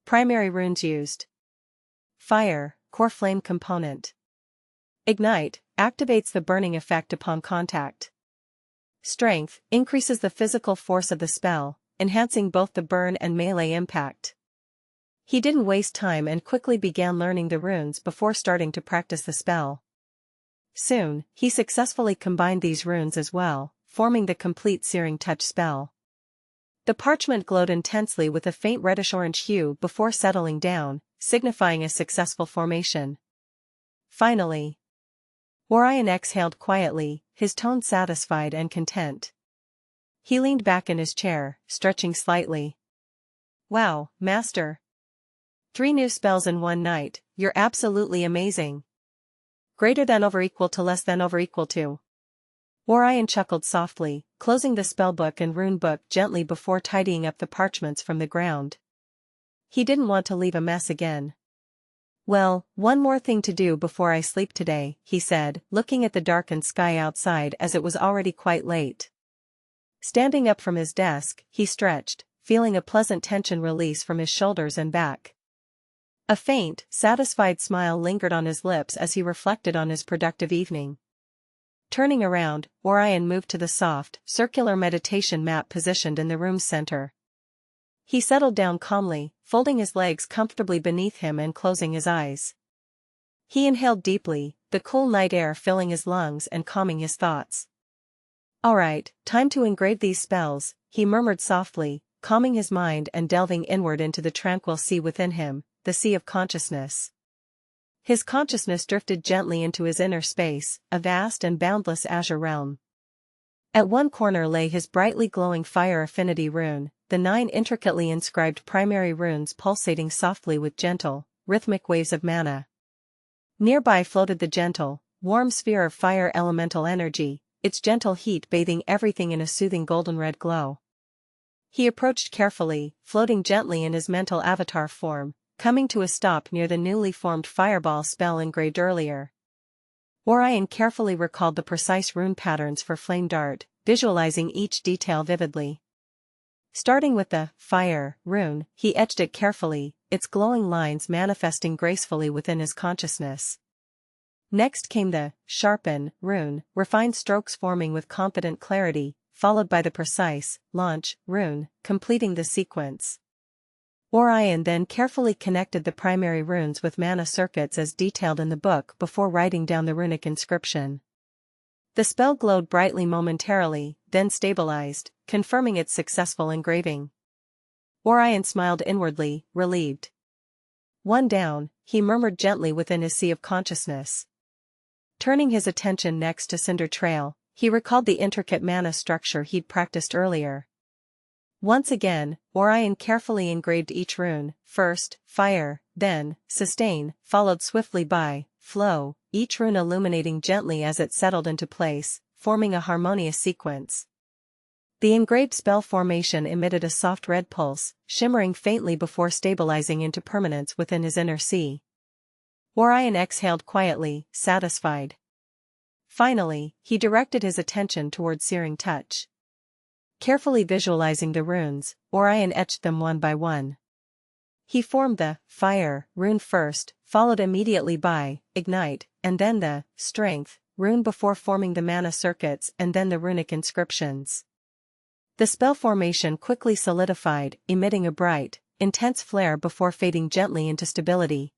Primary runes used. Fire, core flame component. Ignite, activates the burning effect upon contact. Strength, increases the physical force of the spell, enhancing both the burn and melee impact. He didn't waste time and quickly began learning the runes before starting to practice the spell. Soon, he successfully combined these runes as well, forming the complete searing touch spell. The parchment glowed intensely with a faint reddish-orange hue before settling down, signifying a successful formation. Finally, Orion exhaled quietly, his tone satisfied and content. He leaned back in his chair, stretching slightly. Wow, Master! 3 new spells in one night, you're absolutely amazing. Greater than over equal to less than over equal to. Orion chuckled softly, closing the spellbook and runebook gently before tidying up the parchments from the ground. He didn't want to leave a mess again. Well, one more thing to do before I sleep today, he said, looking at the darkened sky outside as it was already quite late. Standing up from his desk, he stretched, feeling a pleasant tension release from his shoulders and back. A faint, satisfied smile lingered on his lips as he reflected on his productive evening. Turning around, Orion moved to the soft, circular meditation mat positioned in the room's center. He settled down calmly, folding his legs comfortably beneath him and closing his eyes. He inhaled deeply, the cool night air filling his lungs and calming his thoughts. All right, time to engrave these spells, he murmured softly, calming his mind and delving inward into the tranquil sea within him, the sea of consciousness. His consciousness drifted gently into his inner space, a vast and boundless azure realm. At one corner lay his brightly glowing fire affinity rune, the 9 intricately inscribed primary runes pulsating softly with gentle, rhythmic waves of mana. Nearby floated the gentle, warm sphere of fire elemental energy, its gentle heat bathing everything in a soothing golden-red glow. He approached carefully, floating gently in his mental avatar form, coming to a stop near the newly formed fireball spell engraved earlier. Orion carefully recalled the precise rune patterns for Flame Dart, visualizing each detail vividly. Starting with the fire rune, he etched it carefully, its glowing lines manifesting gracefully within his consciousness. Next came the sharpen rune, refined strokes forming with confident clarity, followed by the precise launch rune, completing the sequence. Orion then carefully connected the primary runes with mana circuits as detailed in the book before writing down the runic inscription. The spell glowed brightly momentarily, then stabilized, confirming its successful engraving. Orion smiled inwardly, relieved. One down, he murmured gently within his sea of consciousness. Turning his attention next to Cinder Trail, he recalled the intricate mana structure he'd practiced earlier. Once again, Orion carefully engraved each rune, first, fire, then, sustain, followed swiftly by, flow, each rune illuminating gently as it settled into place, forming a harmonious sequence. The engraved spell formation emitted a soft red pulse, shimmering faintly before stabilizing into permanence within his inner sea. Orion exhaled quietly, satisfied. Finally, he directed his attention towards searing touch. Carefully visualizing the runes, Orion etched them one by one. He formed the fire rune first, followed immediately by ignite, and then the strength rune before forming the mana circuits and then the runic inscriptions. The spell formation quickly solidified, emitting a bright, intense flare before fading gently into stability.